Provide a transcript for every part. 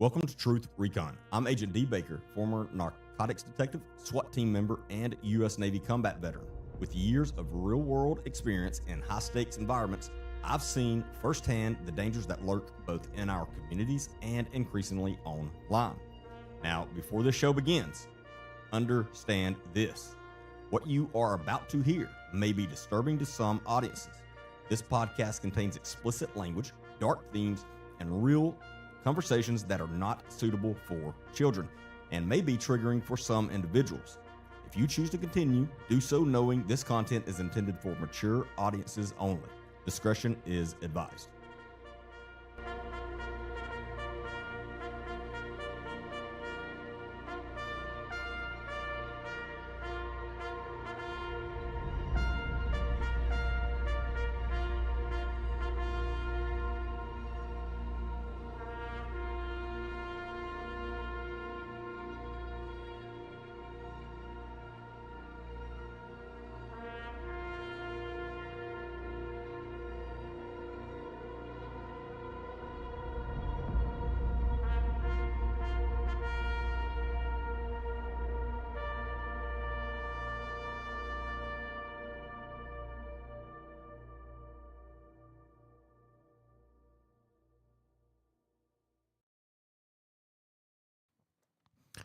Welcome to Truth Recon. I'm Agent D. Baker, former narcotics detective, SWAT team member, and U.S. Navy combat veteran. With years of real-world experience in high-stakes environments, I've seen firsthand the dangers that lurk both in our communities and increasingly online. Now, before this show begins, understand this. What you are about to hear may be disturbing to some audiences. This podcast contains explicit language, dark themes, and real conversations that are not suitable for children and may be triggering for some individuals. If you choose to continue, do so knowing this content is intended for mature audiences only. Discretion is advised.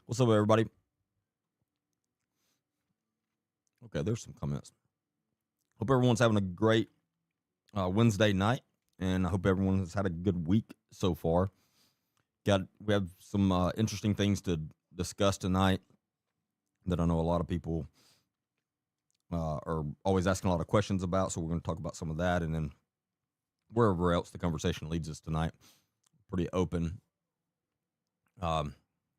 What's up, everybody? Okay, there's some comments. Hope everyone's having a great Wednesday night, and I hope everyone has had a good week so far. We have some interesting things to discuss tonight that I know a lot of people are always asking a lot of questions about, so we're going to talk about some of that, and then wherever else the conversation leads us tonight. Pretty open.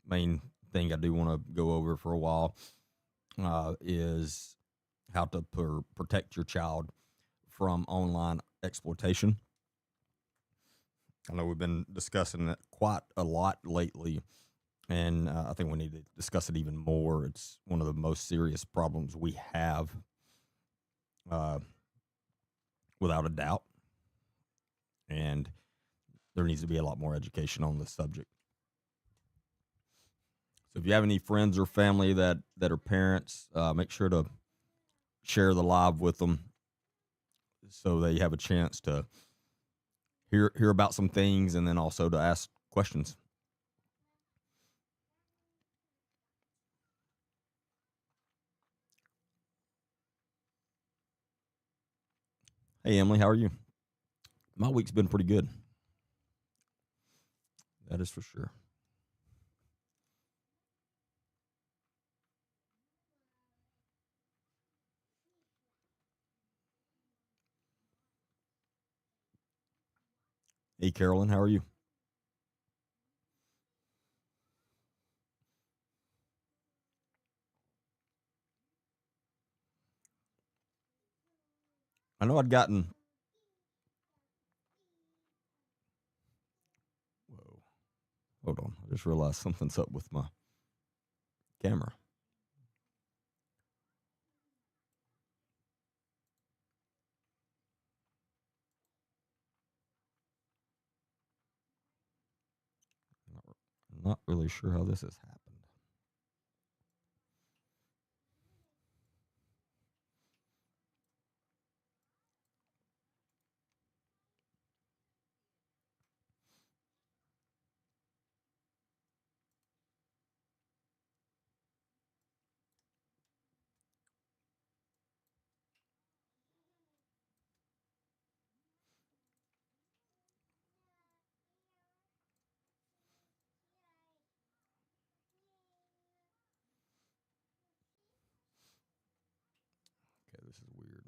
Main thing I do want to go over for a while is how to protect your child from online exploitation. I know we've been discussing it quite a lot lately, and I think we need to discuss it even more. It's one of the most serious problems we have, without a doubt, and there needs to be a lot more education on this subject. So if you have any friends or family that are parents, make sure to share the live with them so they have a chance to hear about some things and then also to ask questions. Hey, Emily, how are you? My week's been pretty good. That is for sure. Hey, Carolyn, how are you? I know I'd gotten... Whoa. Hold on. I just realized something's up with my camera. I'm not really sure how this has happened. Okay, this is weird.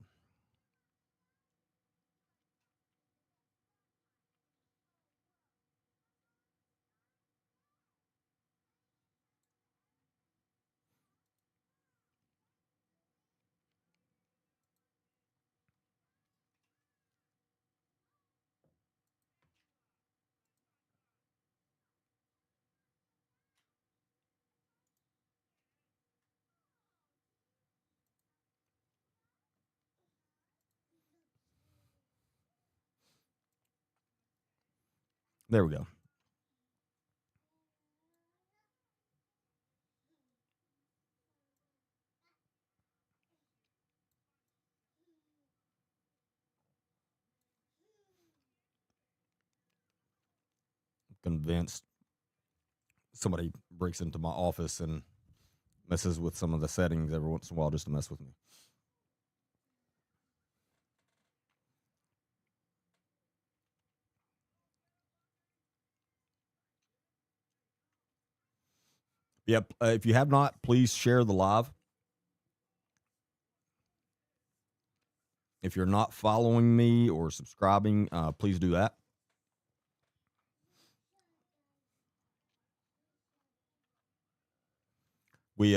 There we go. convinced somebody breaks into my office and messes with some of the settings every once in a while just to mess with me. Yep. If you have not, please share the live. If you're not following me or subscribing, please do that. We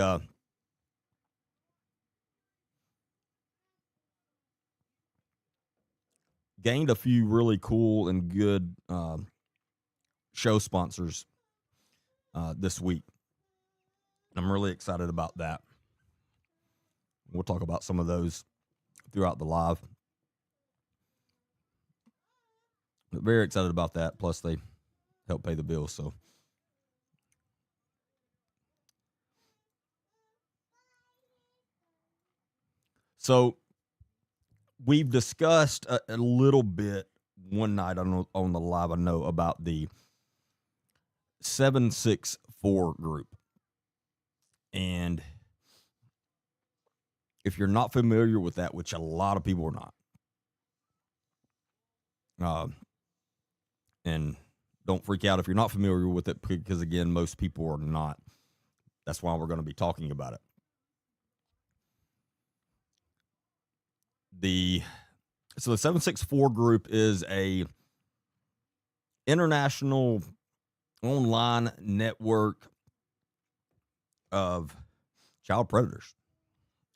gained a few really cool and good show sponsors this week. I'm really excited about that. We'll talk about some of those throughout the live. But very excited about that. Plus, they help pay the bills. So we've discussed a little bit one night on the live, I know, about the 764 group. And if you're not familiar with that, which a lot of people are not, and don't freak out if you're not familiar with it, because again, most people are not. That's why we're going to be talking about it. So the 764 group is a international online network of child predators.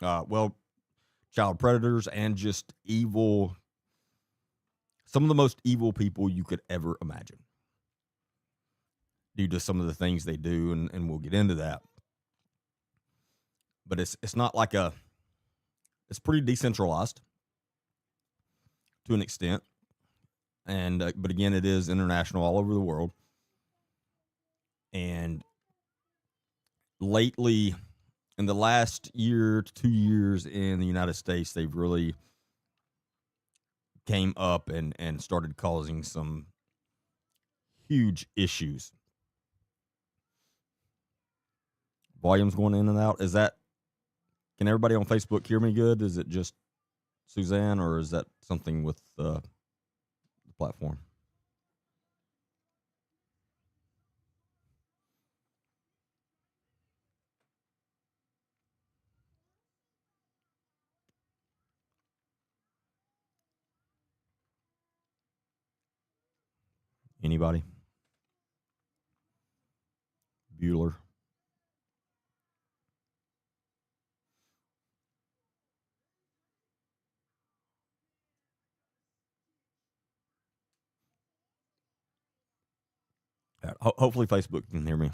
Child predators and just evil, some of the most evil people you could ever imagine due to some of the things they do, and we'll get into that. But it's not like it's pretty decentralized to an extent. And but again, it is international all over the world. And lately, in the last year to 2 years in the United States, they've really came up and started causing some huge issues. Volume's going in and out. Can everybody on Facebook hear me good? Is it just Suzanne, or is that something with the platform? Anybody? Bueller. Hopefully Facebook can hear me.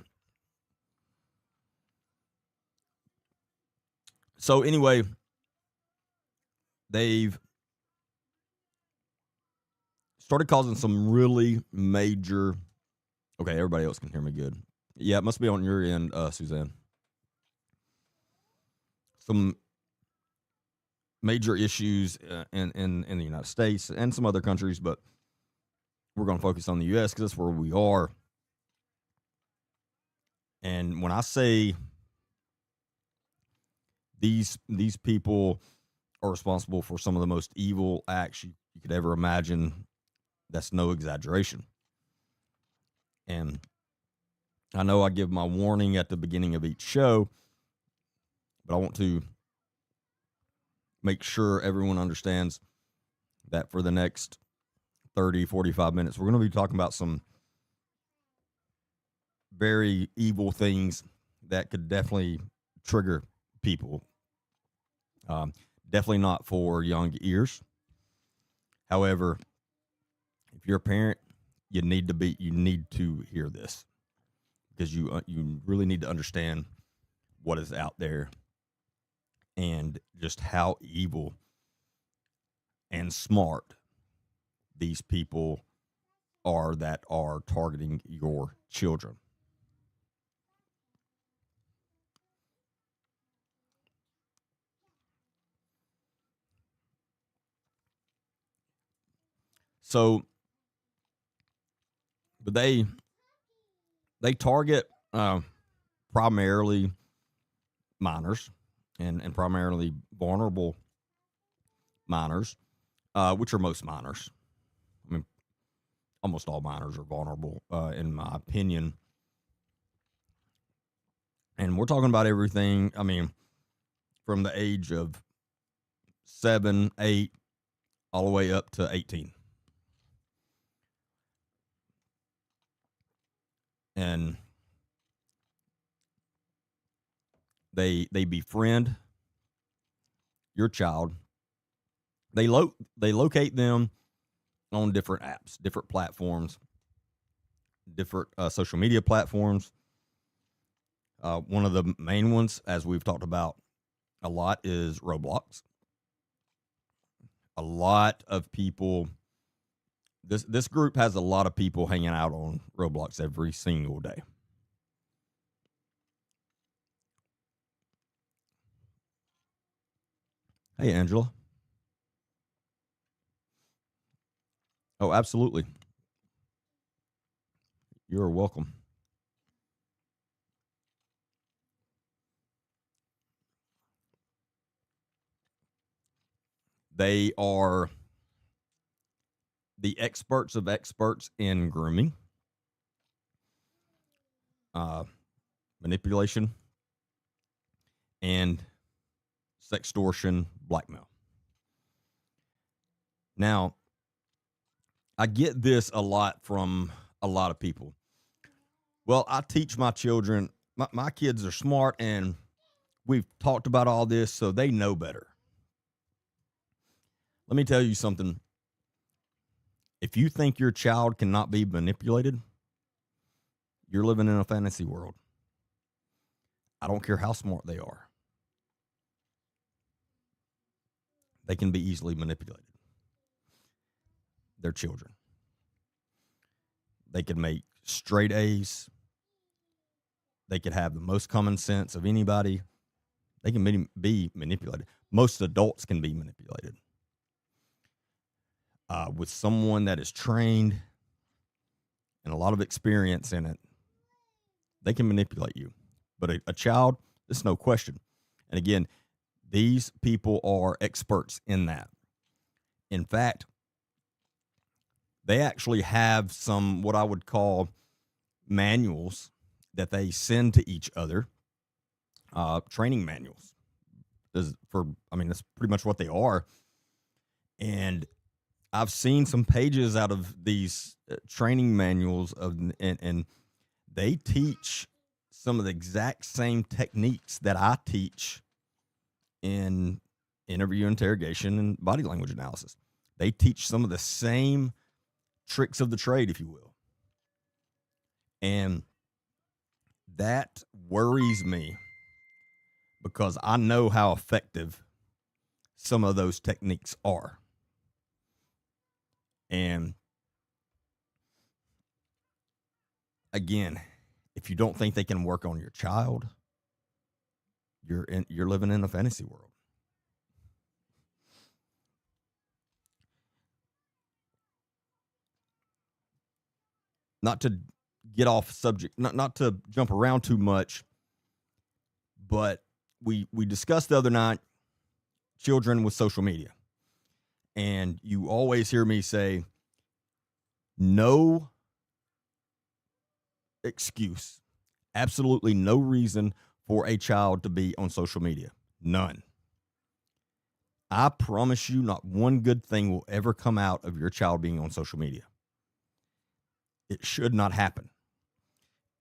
So anyway, they've started causing some really major. Okay, everybody else can hear me good. Yeah, it must be on your end, Suzanne. Some major issues in the United States and some other countries, but we're going to focus on the U.S. because that's where we are. And when I say these people are responsible for some of the most evil acts you could ever imagine, that's no exaggeration. And I know I give my warning at the beginning of each show, but I want to make sure everyone understands that for the next 30, 45 minutes, we're going to be talking about some very evil things that could definitely trigger people. Definitely not for young ears. However, if you're a parent, you need to hear this, because you really need to understand what is out there and just how evil and smart these people are that are targeting your children. So, but they They target primarily minors and primarily vulnerable minors, which are most minors. I mean, almost all minors are vulnerable, in my opinion. And we're talking about everything, I mean, from the age of 7, 8, all the way up to 18. And they befriend your child. They locate them on different apps, different platforms, different social media platforms. One of the main ones, as we've talked about a lot, is Roblox. A lot of people, this group has a lot of people hanging out on Roblox every single day. Hey, Angela. Oh, absolutely. You're welcome. They are the experts of experts in grooming, uh, manipulation, and sextortion, blackmail. Now, I get this a lot from a lot of people. Well, I teach my children, my kids are smart, and we've talked about all this, so they know better. Let me tell you something. If you think your child cannot be manipulated, you're living in a fantasy world. I don't care how smart they are. They can be easily manipulated. They're children. They can make straight A's. They could have the most common sense of anybody. They can be manipulated. Most adults can be manipulated. With someone that is trained and a lot of experience in it, they can manipulate you. But a child, there's no question. And again, these people are experts in that. In fact, they actually have some, what I would call, manuals that they send to each other, training manuals. That's pretty much what they are. And I've seen some pages out of these training manuals and they teach some of the exact same techniques that I teach in interview interrogation and body language analysis. They teach some of the same tricks of the trade, if you will. And that worries me because I know how effective some of those techniques are. And again, if you don't think they can work on your child, you're living in a fantasy world. Not to get off subject, not to jump around too much, but we discussed the other night children with social media. And you always hear me say, no excuse, absolutely no reason for a child to be on social media. None. I promise you, not one good thing will ever come out of your child being on social media. It should not happen.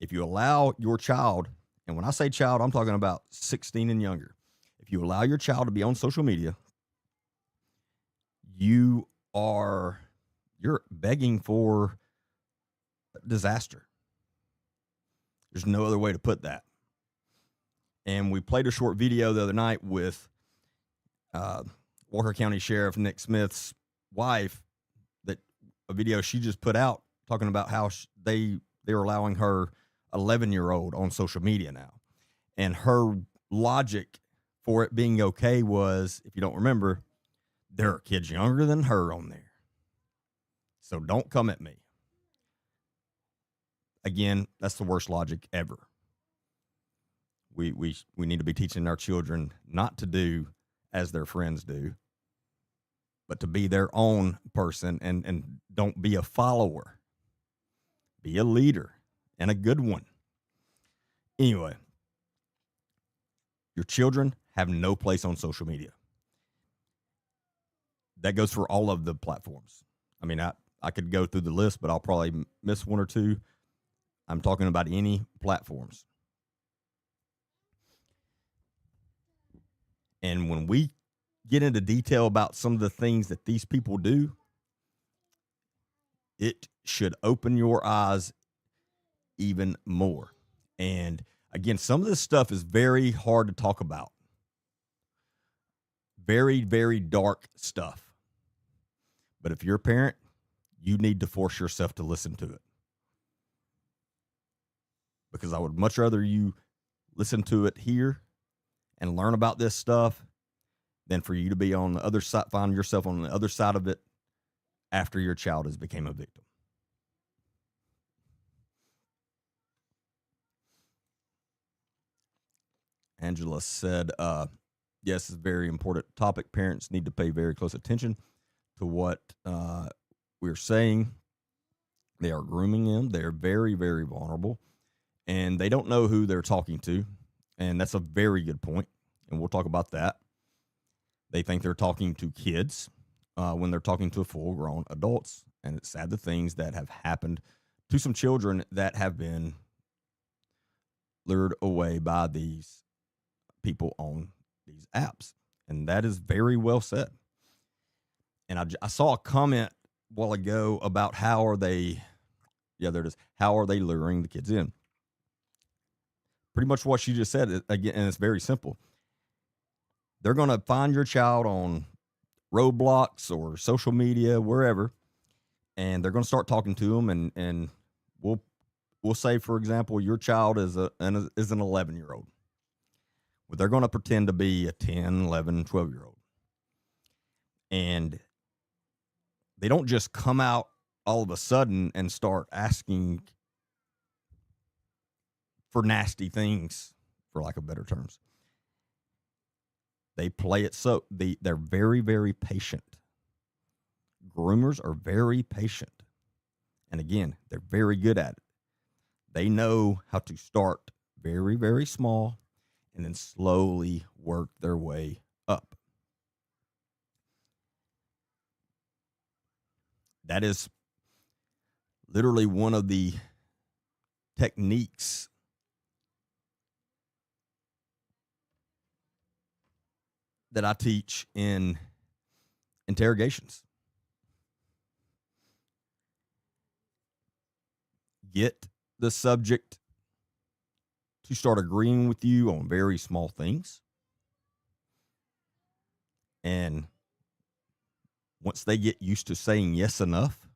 If you allow your child, and when I say child, I'm talking about 16 and younger. If you allow your child to be on social media, you're begging for disaster. There's no other way to put that. And we played a short video the other night with Walker County Sheriff Nick Smith's wife, that a video she just put out talking about how they're allowing her 11-year-old on social media now. And her logic for it being okay was, if you don't remember, there are kids younger than her on there. So don't come at me. Again, that's the worst logic ever. We need to be teaching our children not to do as their friends do, but to be their own person, and don't be a follower. Be a leader, and a good one. Anyway, your children have no place on social media. That goes for all of the platforms. I mean, I could go through the list, but I'll probably miss one or two. I'm talking about any platforms. And when we get into detail about some of the things that these people do, it should open your eyes even more. And again, some of this stuff is very hard to talk about. Very, very dark stuff. But if you're a parent, you need to force yourself to listen to it. Because I would much rather you listen to it here and learn about this stuff than for you to be on the other side, find yourself on the other side of it after your child has become a victim. Angela said, yes, it's a very important topic. Parents need to pay very close attention to what we're saying. They are grooming them. They're very, very vulnerable, and they don't know who they're talking to. And that's a very good point, and we'll talk about that. They think they're talking to kids when they're talking to full-grown adults, and it's sad the things that have happened to some children that have been lured away by these people on these apps. And that is very well said. And I saw a comment a while ago about how are they luring the kids in? Pretty much what she just said, again, and it's very simple. They're going to find your child on Roblox or social media, wherever, and they're going to start talking to them. And we'll say, for example, your child is an 11-year-old. Well, they're going to pretend to be a 10, 11, 12-year-old. And they don't just come out all of a sudden and start asking for nasty things, for lack of better terms. They play it so they're very, very patient. Groomers are very patient. And again, they're very good at it. They know how to start very, very small and then slowly work their way up. That is literally one of the techniques that I teach in interrogations. Get the subject to start agreeing with you on very small things. And once they get used to saying yes enough,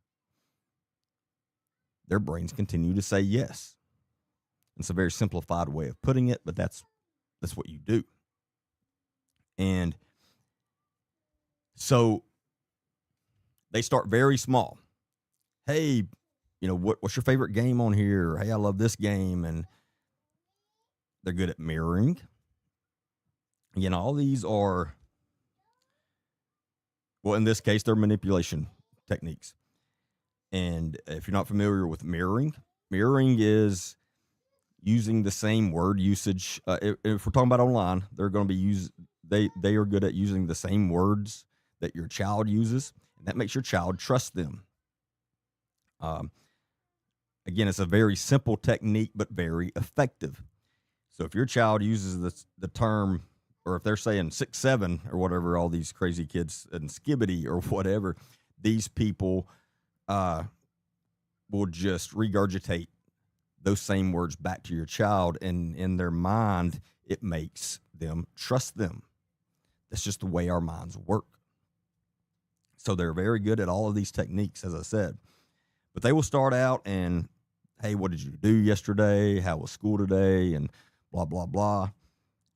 their brains continue to say yes. It's a very simplified way of putting it, but that's what you do. And so they start very small. Hey, what's your favorite game on here? Or, hey, I love this game. And they're good at mirroring. All these are, well, in this case, they're manipulation techniques. And if you're not familiar with mirroring is using the same word usage. If we're talking about online, they're going to be they are good at using the same words that your child uses, and that makes your child trust them. Again, it's a very simple technique, but very effective. So if your child uses the term, or if they're saying 6'7" or whatever, all these crazy kids, and skibbity or whatever, these people will just regurgitate those same words back to your child, and in their mind, it makes them trust them. That's just the way our minds work. So they're very good at all of these techniques, as I said. But they will start out and, hey, what did you do yesterday? How was school today? And blah, blah, blah.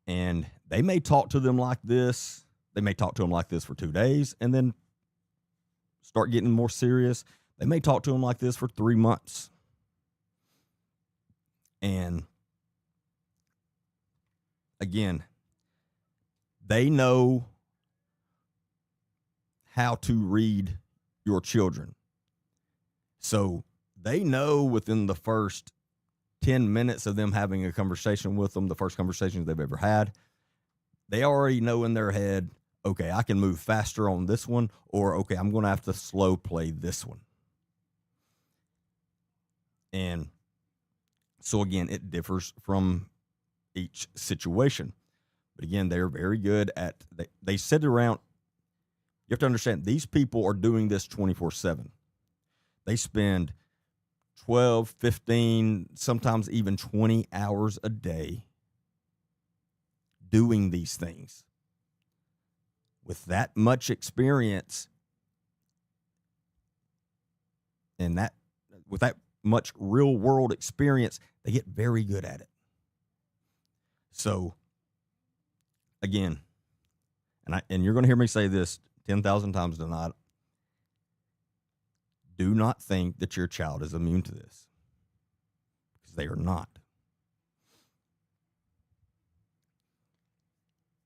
And they may talk to them like this. They may talk to them like this for 2 days and then start getting more serious. They may talk to them like this for 3 months. And again, they know how to read your children. So they know within the first 10 minutes of them having a conversation with them, the first conversations they've ever had, they already know in their head, okay, I can move faster on this one, or okay, I'm going to have to slow play this one. And so again, it differs from each situation. But again, they're very good at, they sit around. You have to understand, these people are doing this 24/7. They spend 12, 15, sometimes even 20 hours a day doing these things. With that much experience and with that much real world experience, they get very good at it. So again, and you're going to hear me say this 10,000 times tonight, do not think that your child is immune to this, because they are not.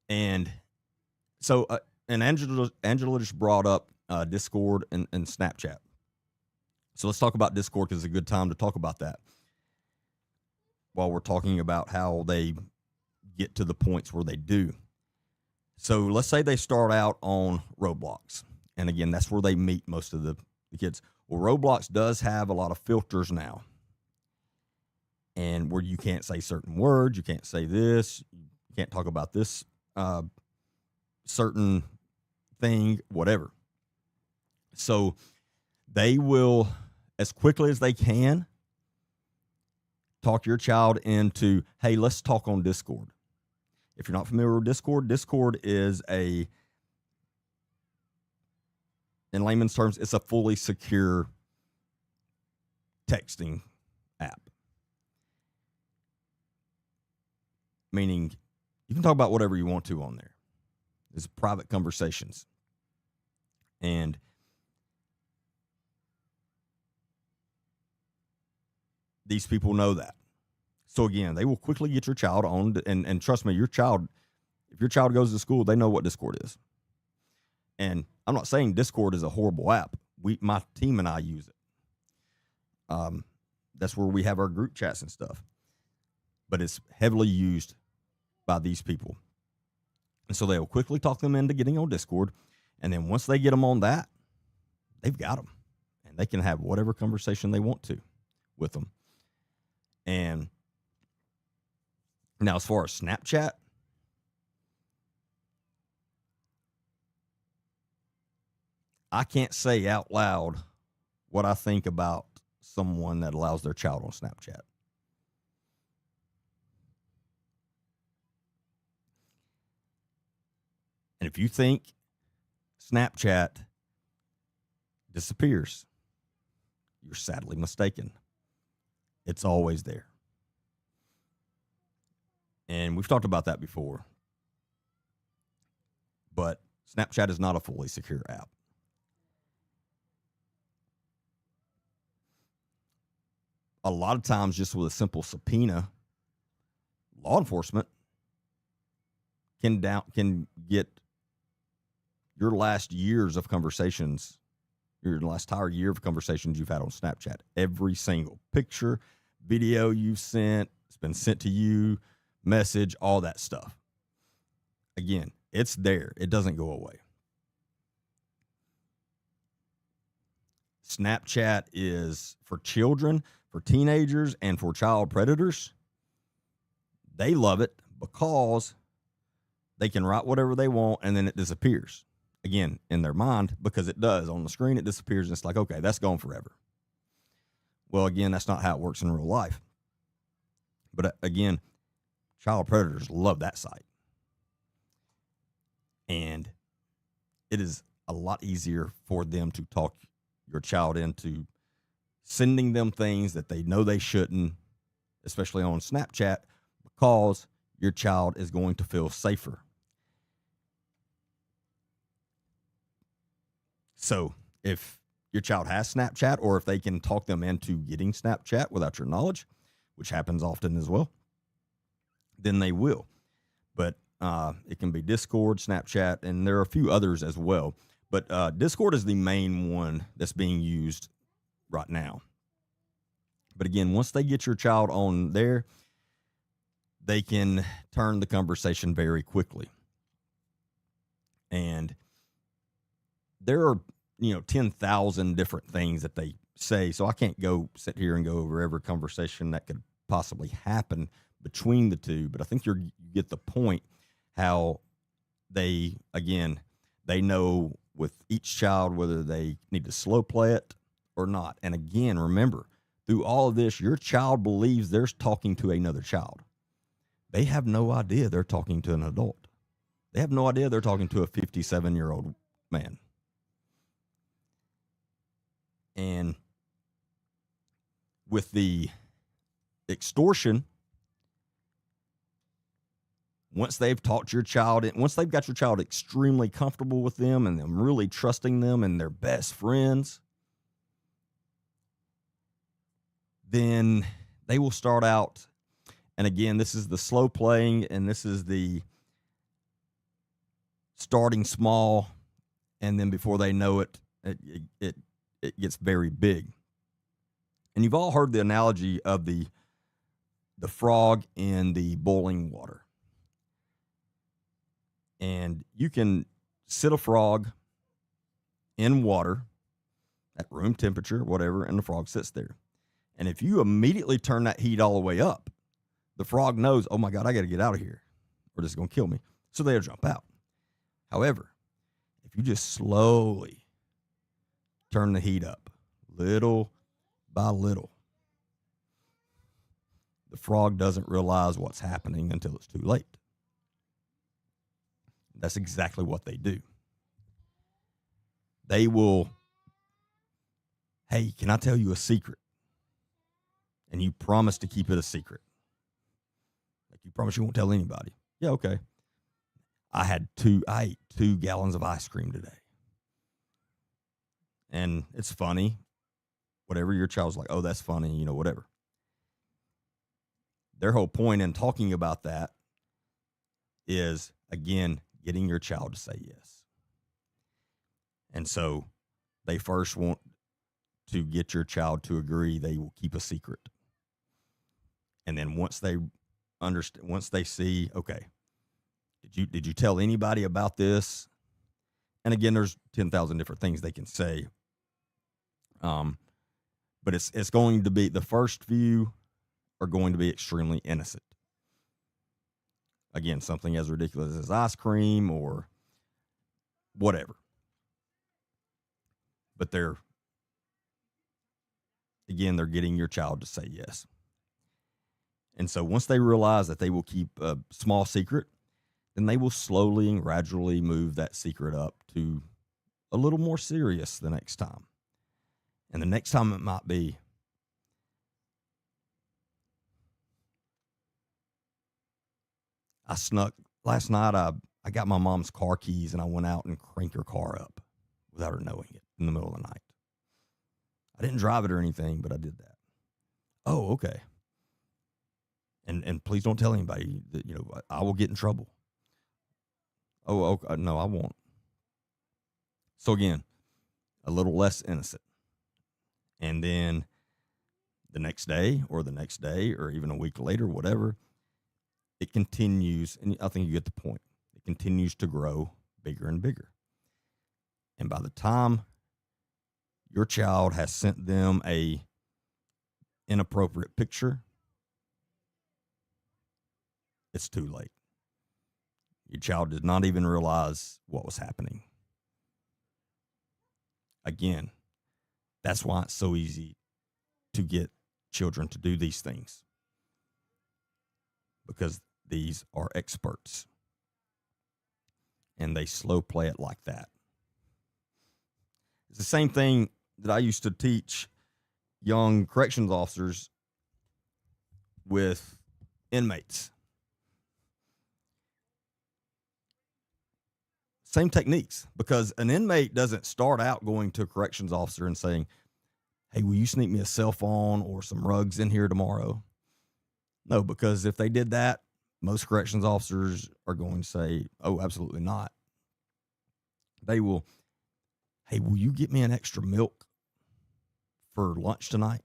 And so, and Angela just brought up Discord and Snapchat. So let's talk about Discord, because it's a good time to talk about that while we're talking about how they get to the points where they do. So let's say they start out on Roblox. And again, that's where they meet most of the kids. Well, Roblox does have a lot of filters now, and where you can't say certain words, you can't say this, you can't talk about this certain thing, whatever. So they will, as quickly as they can, talk your child into, hey, let's talk on Discord. If you're not familiar with Discord, Discord is in layman's terms, it's a fully secure texting app. Meaning you can talk about whatever you want to on there. It's private conversations. And these people know that. So again, they will quickly get your child on, and trust me, if your child goes to school, they know what Discord is. And I'm not saying Discord is a horrible app. My team and I use it. That's where we have our group chats and stuff. But it's heavily used by these people. And so they'll quickly talk them into getting on Discord. And then once they get them on that, they've got them. And they can have whatever conversation they want to with them. And now, as far as Snapchat, I can't say out loud what I think about someone that allows their child on Snapchat. And if you think Snapchat disappears, you're sadly mistaken. It's always there. And we've talked about that before. But Snapchat is not a fully secure app. A lot of times, just with a simple subpoena, law enforcement can get your last years of conversations, your last entire year of conversations you've had on Snapchat. Every single picture, video you've sent, it's been sent to you, message, all that stuff. Again, it's there. It doesn't go away. Snapchat is for children, for teenagers, and for child predators. They love it because they can write whatever they want and then it disappears. Again, in their mind, because it does. On the screen, it disappears and it's like, okay, that's gone forever. Well, again, that's not how it works in real life. But again, child predators love that site. And it is a lot easier for them to talk your child into sending them things that they know they shouldn't, especially on Snapchat, because your child is going to feel safer. So if your child has Snapchat, or if they can talk them into getting Snapchat without your knowledge, which happens often as well, then they will. But it can be Discord, Snapchat, and there are a few others as well. But Discord is the main one that's being used right now. But again, once they get your child on there, they can turn the conversation very quickly. And there are, 10,000 different things that they say. So I can't sit here and go over every conversation that could possibly happen between the two. But I think you get the point how they know with each child whether they need to slow play it or not. And again, remember, through all of this, your child believes they're talking to another child. They have no idea they're talking to an adult. They have no idea they're talking to a 57-year-old man. And with the extortion, once they've taught your child, once they've got your child extremely comfortable with them and them really trusting them and their best friends, then they will start out. And again, this is the slow playing, and this is the starting small, and then before they know it, it gets very big. And you've all heard the analogy of the frog in the boiling water. And you can sit a frog in water at room temperature, whatever, and the frog sits there. And if you immediately turn that heat all the way up, the frog knows, oh my God, I got to get out of here, or this is going to kill me. So they'll jump out. However, if you just slowly turn the heat up, little by little, the frog doesn't realize what's happening until it's too late. That's exactly what they do. They will, hey, can I tell you a secret? And you promise to keep it a secret. Like, you promise you won't tell anybody. Yeah, okay. I ate 2 gallons of ice cream today. And it's funny. Whatever, your child's like, oh, that's funny, whatever. Their whole point in talking about that is, again, getting your child to say yes. And so they first want to get your child to agree they will keep a secret. And then once they understand, once they see, okay, did you tell anybody about this? And again, there's 10,000 different things they can say. But it's going to be, the first few are going to be extremely innocent. Again, something as ridiculous as ice cream or whatever. But they're getting your child to say yes. And so once they realize that they will keep a small secret, then they will slowly and gradually move that secret up to a little more serious the next time. And the next time it might be, last night I got my mom's car keys and I went out and cranked her car up without her knowing it in the middle of the night. I didn't drive it or anything, but I did that. Oh, okay. And please don't tell anybody that, I will get in trouble. Oh, okay. No, I won't. So again, a little less innocent. And then the next day or even a week later, whatever, it continues. And I think you get the point. It continues to grow bigger and bigger. And by the time your child has sent them a inappropriate picture, it's too late. Your child did not even realize what was happening. Again, that's why it's so easy to get children to do these things, because these are experts and they slow play it like that. It's the same thing that I used to teach young corrections officers with inmates. Same techniques, because an inmate doesn't start out going to a corrections officer and saying, hey, will you sneak me a cell phone or some rugs in here tomorrow? No, because if they did that, most corrections officers are going to say, oh, absolutely not. They will, hey, will you get me an extra milk for lunch tonight,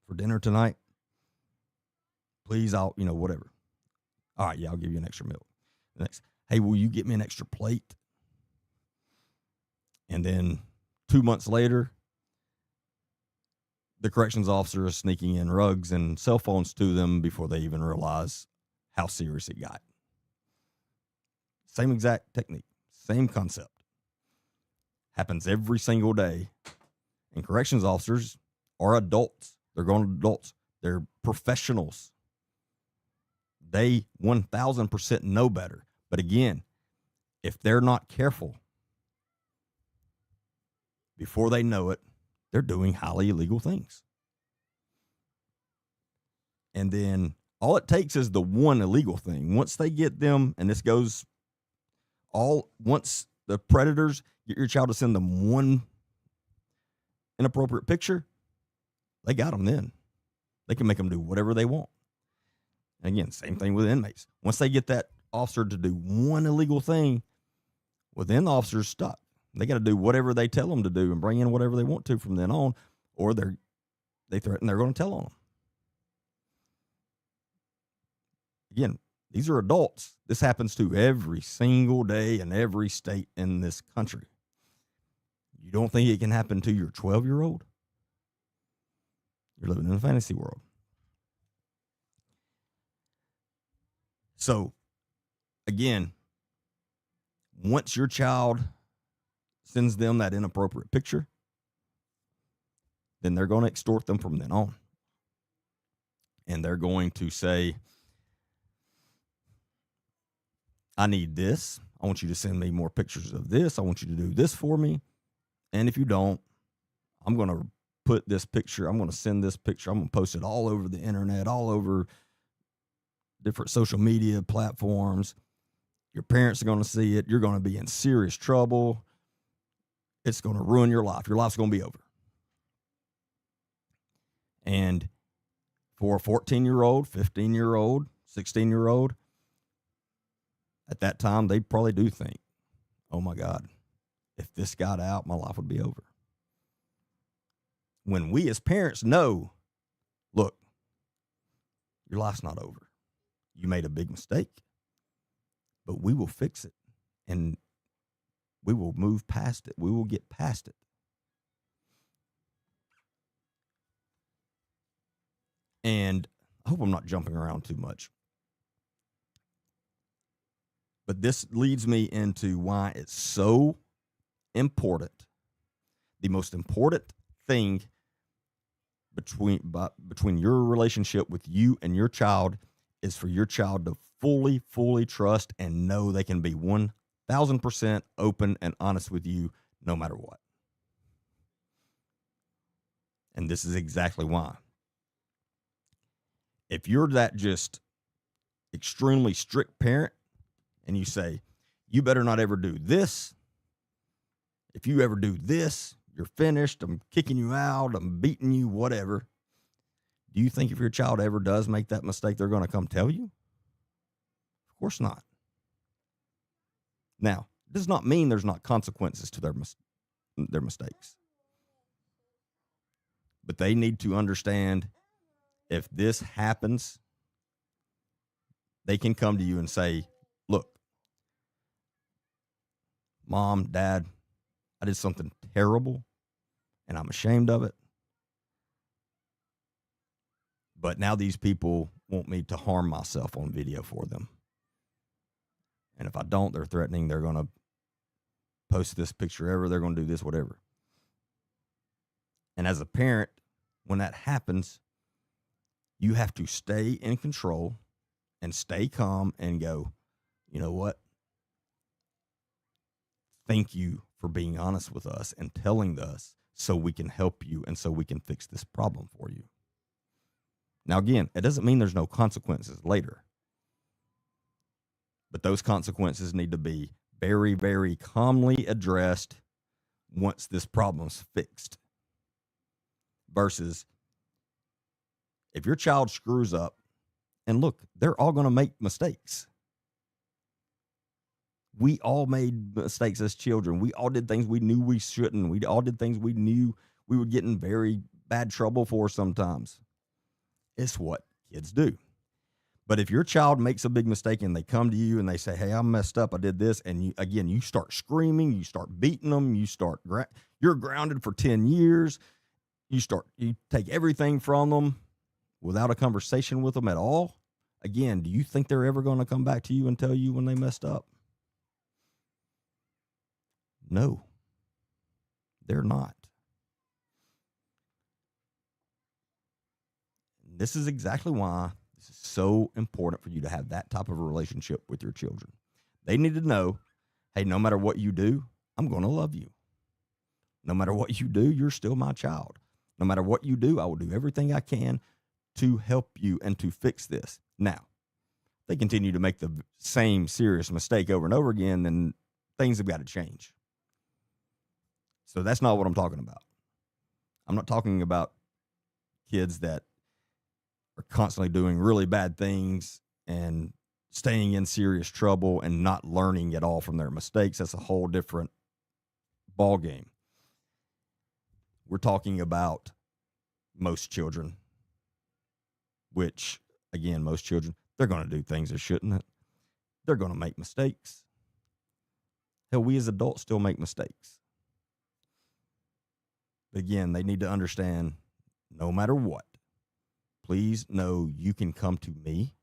for dinner tonight? Please, I'll, whatever. All right, yeah, I'll give you an extra milk. Next, hey, will you get me an extra plate? And then 2 months later, the corrections officer is sneaking in rugs and cell phones to them before they even realize how serious it got. Same exact technique, same concept. Happens every single day. And corrections officers are adults. They're grown adults. They're professionals. They 1,000% know better. But again, if they're not careful, before they know it, they're doing highly illegal things. And then all it takes is the one illegal thing. Once they get them, and this goes once the predators get your child to send them one inappropriate picture, they got them then. They can make them do whatever they want. And again, same thing with inmates. Once they get that officer to do one illegal thing, well, then the officer's stuck. They got to do whatever they tell them to do and bring in whatever they want to from then on, or they threaten they're going to tell on them. Again, these are adults. This happens to every single day in every state in this country. You don't think it can happen to your 12-year-old? You're living in a fantasy world. So, again, once your child sends them that inappropriate picture, then they're going to extort them from then on. And they're going to say, I need this. I want you to send me more pictures of this. I want you to do this for me. And if you don't, I'm going to put this picture, I'm going to send this picture, I'm going to post it all over the internet, all over different social media platforms. Your parents are going to see it. You're going to be in serious trouble. It's going to ruin your life. Your life's going to be over. And for a 14-year-old, 15-year-old, 16-year-old, at that time, they probably do think, oh my God, if this got out, my life would be over. When we as parents know, look, your life's not over. You made a big mistake, but we will fix it and we will move past it. We will get past it. And I hope I'm not jumping around too much. But this leads me into why it's so important. The most important thing between your relationship with you and your child is for your child to fully trust and know they can be 1,000% open and honest with you no matter what. And this is exactly why. If you're that just extremely strict parent and you say, you better not ever do this. If you ever do this, you're finished. I'm kicking you out. I'm beating you, whatever. Do you think if your child ever does make that mistake, they're going to come tell you? Of course not. Now, it does not mean there's not consequences to their mistakes. But they need to understand if this happens, they can come to you and say, look, Mom, Dad, I did something terrible and I'm ashamed of it. But now these people want me to harm myself on video for them. And if I don't, they're threatening they're going to post this picture ever. They're going to do this, whatever. And as a parent, when that happens, you have to stay in control and stay calm and go, you know what? Thank you for being honest with us and telling us so we can help you and so we can fix this problem for you. Now, again, it doesn't mean there's no consequences later. But those consequences need to be very, very calmly addressed once this problem's fixed. Versus if your child screws up And look, they're all going to make mistakes. We all made mistakes as children. We all did things we knew we shouldn't. We all did things we knew we would get in very bad trouble for sometimes. It's what kids do. But if your child makes a big mistake and they come to you and they say, hey, I messed up, I did this, and you start screaming, you start beating them, you're grounded for 10 years, you take everything from them without a conversation with them at all. Again, do you think they're ever going to come back to you and tell you when they messed up? No, they're not. This is exactly why this is so important for you to have that type of a relationship with your children. They need to know, hey, no matter what you do, I'm going to love you. No matter what you do, you're still my child. No matter what you do, I will do everything I can to help you and to fix this. Now, if they continue to make the same serious mistake over and over again, then things have got to change. So that's not what I'm talking about. I'm not talking about kids that are constantly doing really bad things and staying in serious trouble and not learning at all from their mistakes. That's a whole different ball game. We're talking about most children, which, again, most children, they're going to do things they shouldn't. They're going to make mistakes. Hell, we as adults still make mistakes. But again, they need to understand, no matter what, please know you can come to me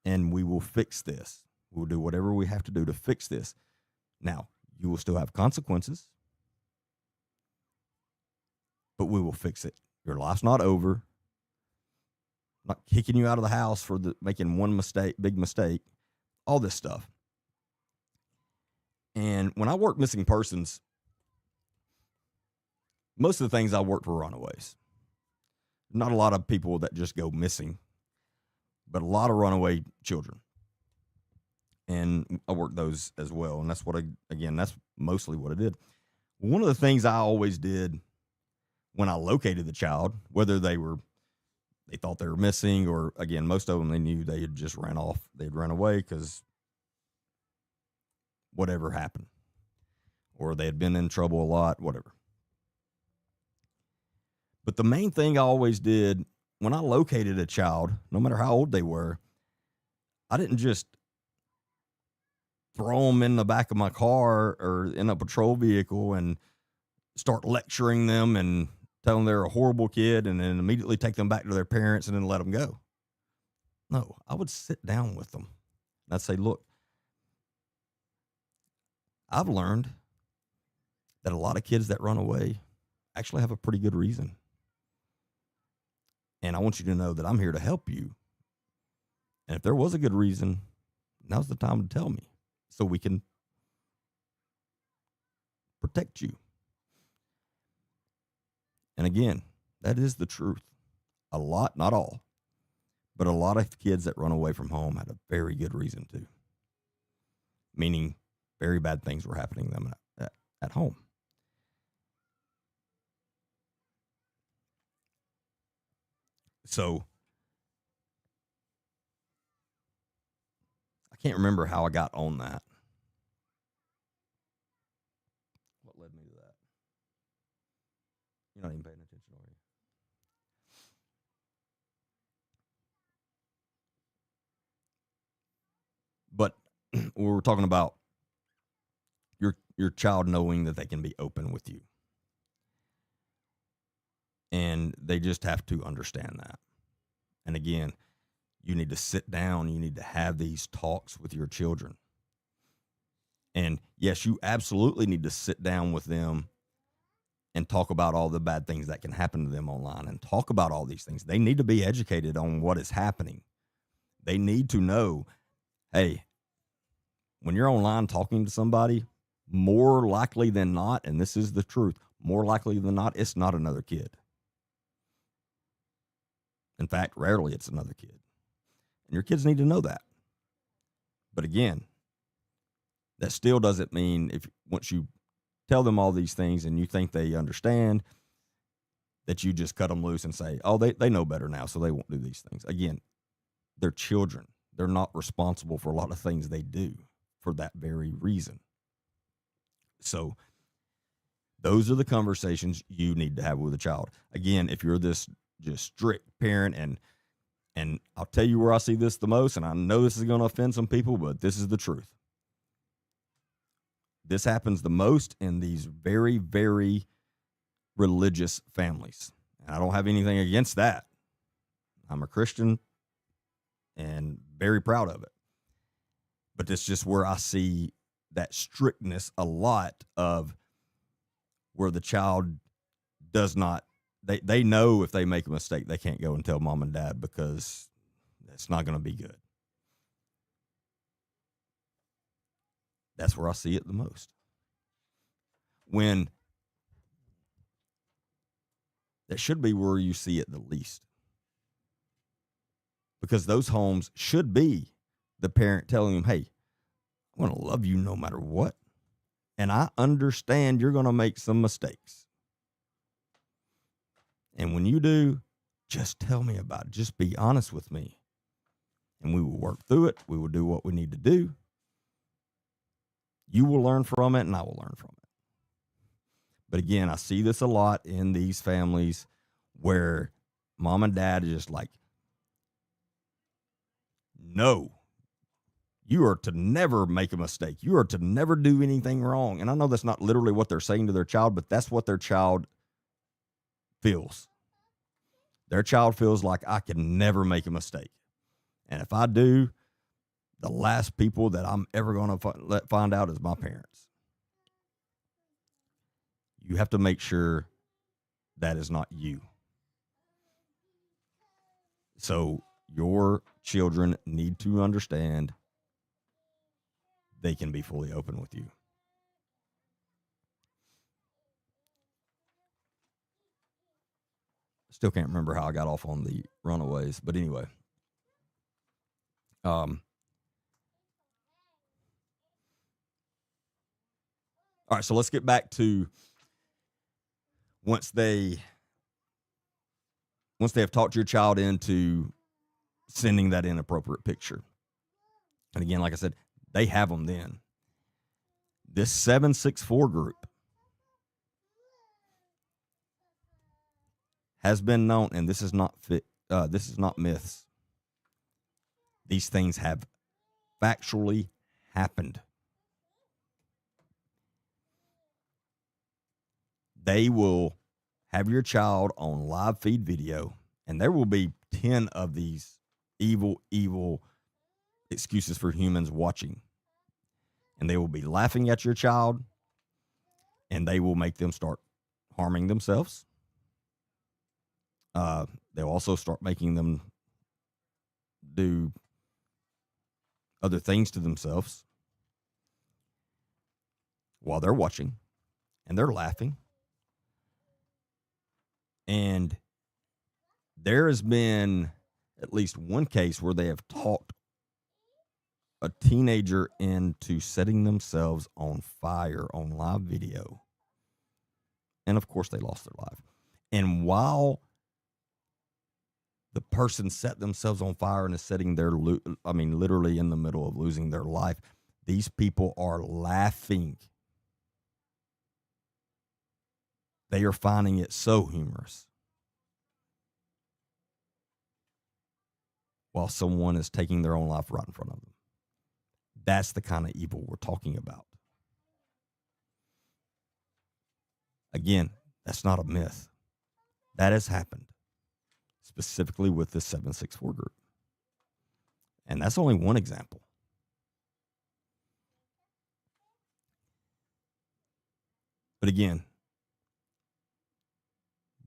and we will fix this. We'll do whatever we have to do to fix this. Now, you will still have consequences, but we will fix it. Your life's not over. I'm not kicking you out of the house for making one mistake, big mistake, all this stuff. And when I work missing persons, most of the things I work for runaways. Not a lot of people that just go missing, but a lot of runaway children. And I work those as well. And that's that's mostly what I did. One of the things I always did when I located the child, whether they thought they were missing, or again, most of them, they knew they had just ran off. They'd run away because whatever happened, or they had been in trouble a lot, whatever. But the main thing I always did when I located a child, no matter how old they were, I didn't just throw them in the back of my car or in a patrol vehicle and start lecturing them and tell them they're a horrible kid and then immediately take them back to their parents and then let them go. No, I would sit down with them. And I'd say, look, I've learned that a lot of kids that run away actually have a pretty good reason. And I want you to know that I'm here to help you. And if there was a good reason, now's the time to tell me so we can protect you. And again, that is the truth. A lot, not all, but a lot of kids that run away from home had a very good reason to. Meaning very bad things were happening to them at home. So I can't remember how I got on that. What led me to that? You're not even paying attention, are you? But we were talking about your child knowing that they can be open with you. And they just have to understand that. And again, you need to sit down. You need to have these talks with your children. And yes, you absolutely need to sit down with them and talk about all the bad things that can happen to them online and talk about all these things. They need to be educated on what is happening. They need to know, hey, when you're online talking to somebody, more likely than not, and this is the truth, more likely than not, it's not another kid. In fact, rarely it's another kid. And your kids need to know that. But again, that still doesn't mean once you tell them all these things and you think they understand, that you just cut them loose and say, oh, they know better now, so they won't do these things. Again, they're children. They're not responsible for a lot of things they do for that very reason. So those are the conversations you need to have with a child. Again, if you're this just strict parent, and I'll tell you where I see this the most, and I know this is going to offend some people, but this is the truth. This happens the most in these very, very religious families. And I don't have anything against that. I'm a Christian and very proud of it. But it's just where I see that strictness a lot of where the child does not, they know if they make a mistake, they can't go and tell mom and dad because it's not going to be good. That's where I see it the most. When that should be where you see it the least. Because those homes should be the parent telling them, hey, I'm going to love you no matter what. And I understand you're going to make some mistakes. And when you do, just tell me about it. Just be honest with me. And we will work through it. We will do what we need to do. You will learn from it, and I will learn from it. But again, I see this a lot in these families where mom and dad is just like, no, you are to never make a mistake. You are to never do anything wrong. And I know that's not literally what they're saying to their child, but that's what their child feels. Their child feels like I can never make a mistake. And if I do, the last people that I'm ever going to find out is my parents. You have to make sure that is not you. So your children need to understand they can be fully open with you. Still can't remember how I got off on the runaways, but anyway. All right, so let's get back to once they have talked your child into sending that inappropriate picture. And again, like I said, they have them then. This 764 group has been known, and this is not myths. These things have factually happened. They will have your child on live feed video, and there will be 10 of these evil excuses for humans watching. And they will be laughing at your child, and they will make them start harming themselves. They'll also start making them do other things to themselves while they're watching, and they're laughing. And there has been at least one case where they have talked a teenager into setting themselves on fire on live video. And of course, they lost their life. And while the person set themselves on fire and is sitting there, literally in the middle of losing their life, these people are laughing. They are finding it so humorous. While someone is taking their own life right in front of them. That's the kind of evil we're talking about. Again, that's not a myth. That has happened, specifically with this 764 group. And that's only one example. But again,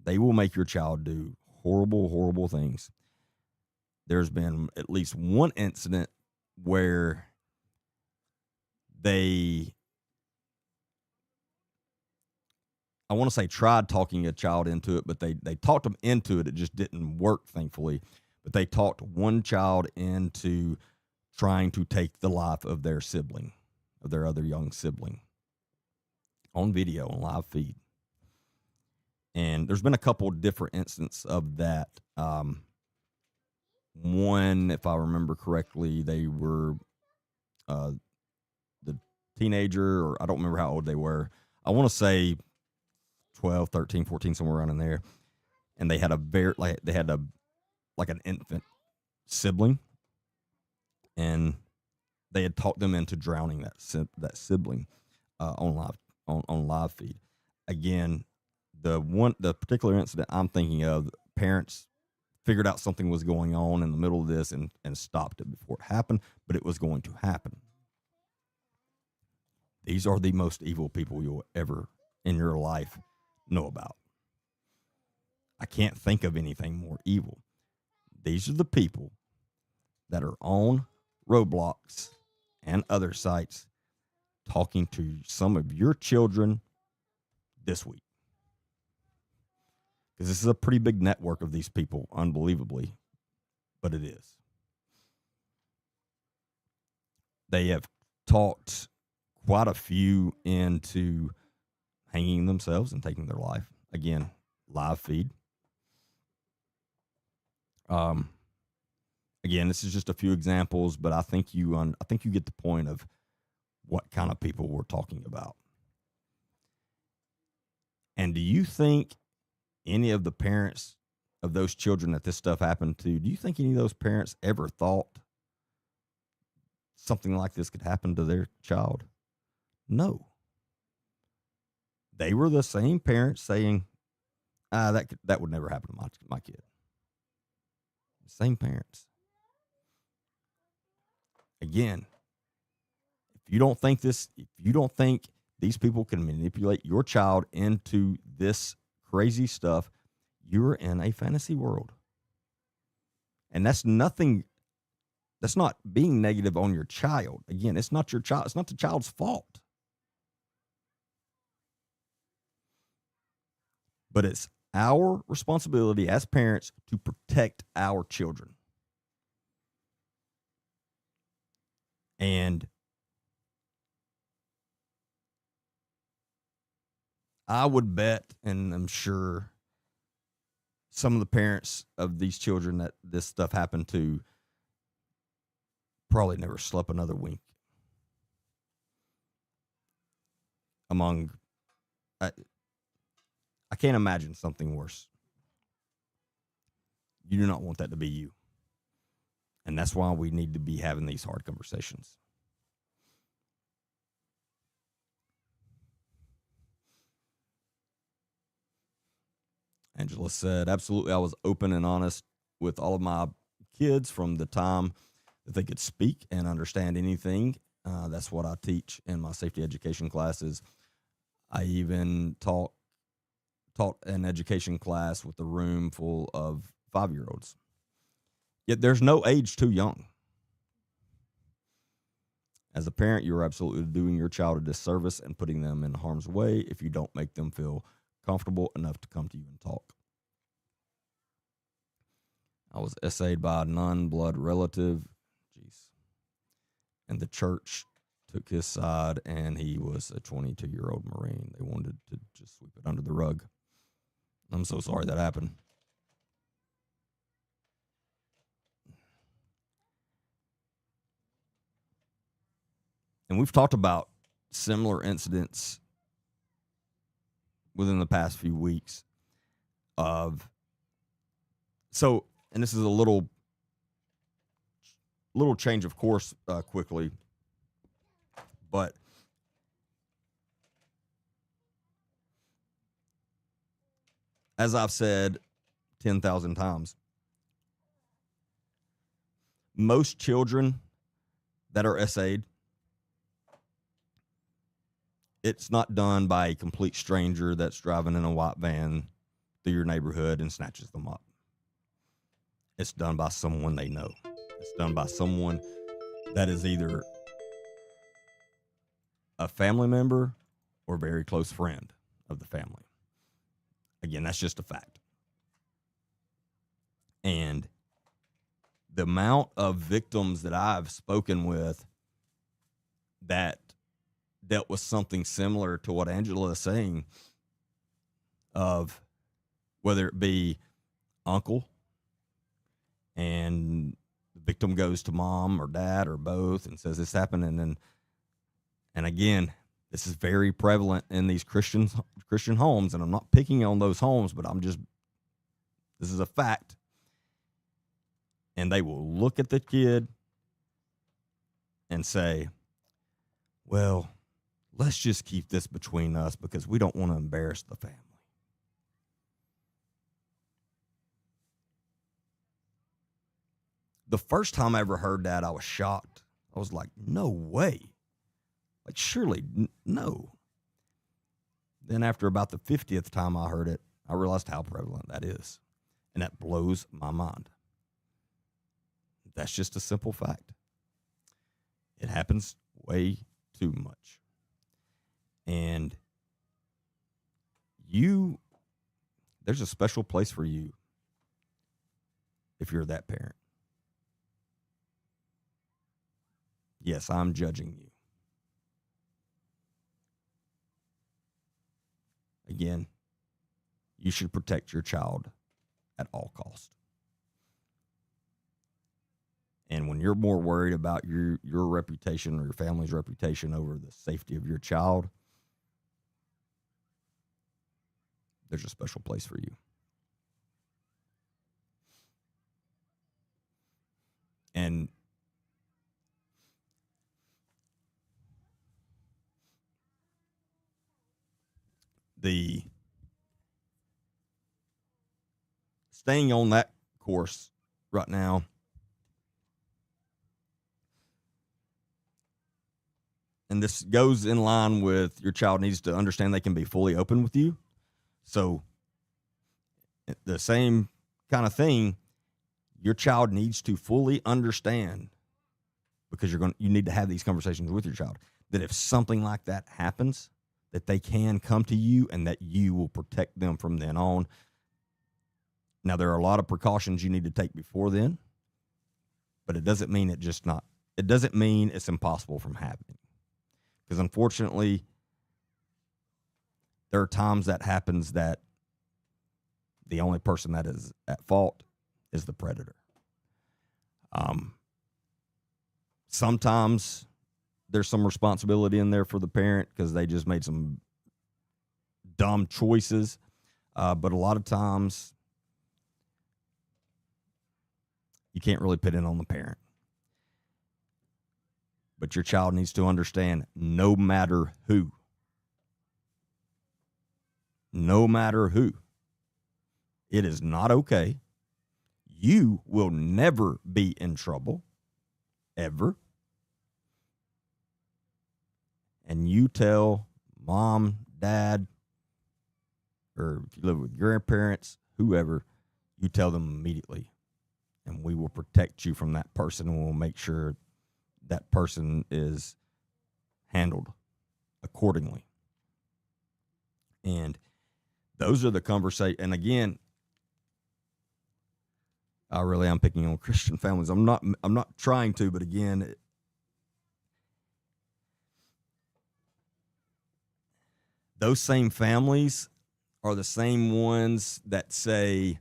they will make your child do horrible, horrible things. There's been at least one incident where I want to say tried talking a child into it, but they talked them into it. It just didn't work, thankfully. But they talked one child into trying to take the life of their sibling, of their other young sibling, on video, on live feed. And there's been a couple different instances of that. One, if I remember correctly, they were the teenager, or I don't remember how old they were. I want to say 12, 13, 14, somewhere around in there. And they had like an infant sibling, and they had talked them into drowning that sibling on live feed. Again, the particular incident I'm thinking of, parents figured out something was going on in the middle of this and stopped it before it happened, but it was going to happen. These are the most evil people you'll ever in your life know about. I can't think of anything more evil. These are the people that are on Roblox and other sites talking to some of your children this week. Because this is a pretty big network of these people, unbelievably, but it is. They have talked quite a few into hanging themselves and taking their life. Again, live feed. Again, this is just a few examples, but I think you get the point of what kind of people we're talking about. And do you think any of the parents of those children that this stuff happened to, do you think any of those parents ever thought something like this could happen to their child? No. They were the same parents saying, that would never happen to my kid. Same parents. Again, if you don't think these people can manipulate your child into this crazy stuff, you're in a fantasy world. And that's not being negative on your child. Again, it's not your child, it's not the child's fault. But it's our responsibility as parents to protect our children. And I would bet, and I'm sure some of the parents of these children that this stuff happened to probably never slept another wink. I can't imagine something worse. You do not want that to be you. And that's why we need to be having these hard conversations. Angela said, absolutely, I was open and honest with all of my kids from the time that they could speak and understand anything. That's what I teach in my safety education classes. I even taught an education class with a room full of 5-year-olds. Yet there's no age too young. As a parent, you're absolutely doing your child a disservice and putting them in harm's way if you don't make them feel comfortable enough to come to you and talk. I was essayed by a non-blood relative. Jeez. And the church took his side, and he was a 22-year-old Marine. They wanted to just sweep it under the rug. I'm so sorry that happened. And we've talked about similar incidents within the past few weeks and this is a little change of course quickly, but as I've said 10,000 times, most children that are essayed, it's not done by a complete stranger that's driving in a white van through your neighborhood and snatches them up. It's done by someone they know. It's done by someone that is either a family member or a very close friend of the family. Again, that's just a fact. And the amount of victims that I've spoken with that dealt with something similar to what Angela is saying, of whether it be uncle and the victim goes to mom or dad or both and says this happened, and again, this is very prevalent in these Christian homes, and I'm not picking on those homes, but this is a fact. And they will look at the kid and say, well, let's just keep this between us because we don't want to embarrass the family. The first time I ever heard that, I was shocked. I was like, no way. Like, surely, no. Then after about the 50th time I heard it, I realized how prevalent that is. And that blows my mind. That's just a simple fact. It happens way too much. And there's a special place for you if you're that parent. Yes, I'm judging you. Again, you should protect your child at all costs. And when you're more worried about your reputation or your family's reputation over the safety of your child, there's a special place for you. And the staying on that course right now, and this goes in line with your child needs to understand they can be fully open with you. So the same kind of thing, your child needs to fully understand, because you need to have these conversations with your child, that if something like that happens, that they can come to you and that you will protect them from then on. Now, there are a lot of precautions you need to take before then, but it doesn't mean it doesn't mean it's impossible from happening. Because unfortunately, there are times that happens that the only person that is at fault is the predator. Sometimes there's some responsibility in there for the parent because they just made some dumb choices. But a lot of times you can't really put it on the parent. But your child needs to understand no matter who, it is not okay. You will never be in trouble, ever. And you tell mom, dad, or if you live with grandparents, whoever, you tell them immediately. And we will protect you from that person, and we'll make sure that person is handled accordingly. And those are the conversations. And again, I'm picking on Christian families. I'm not trying to, but again, those same families are the same ones that say,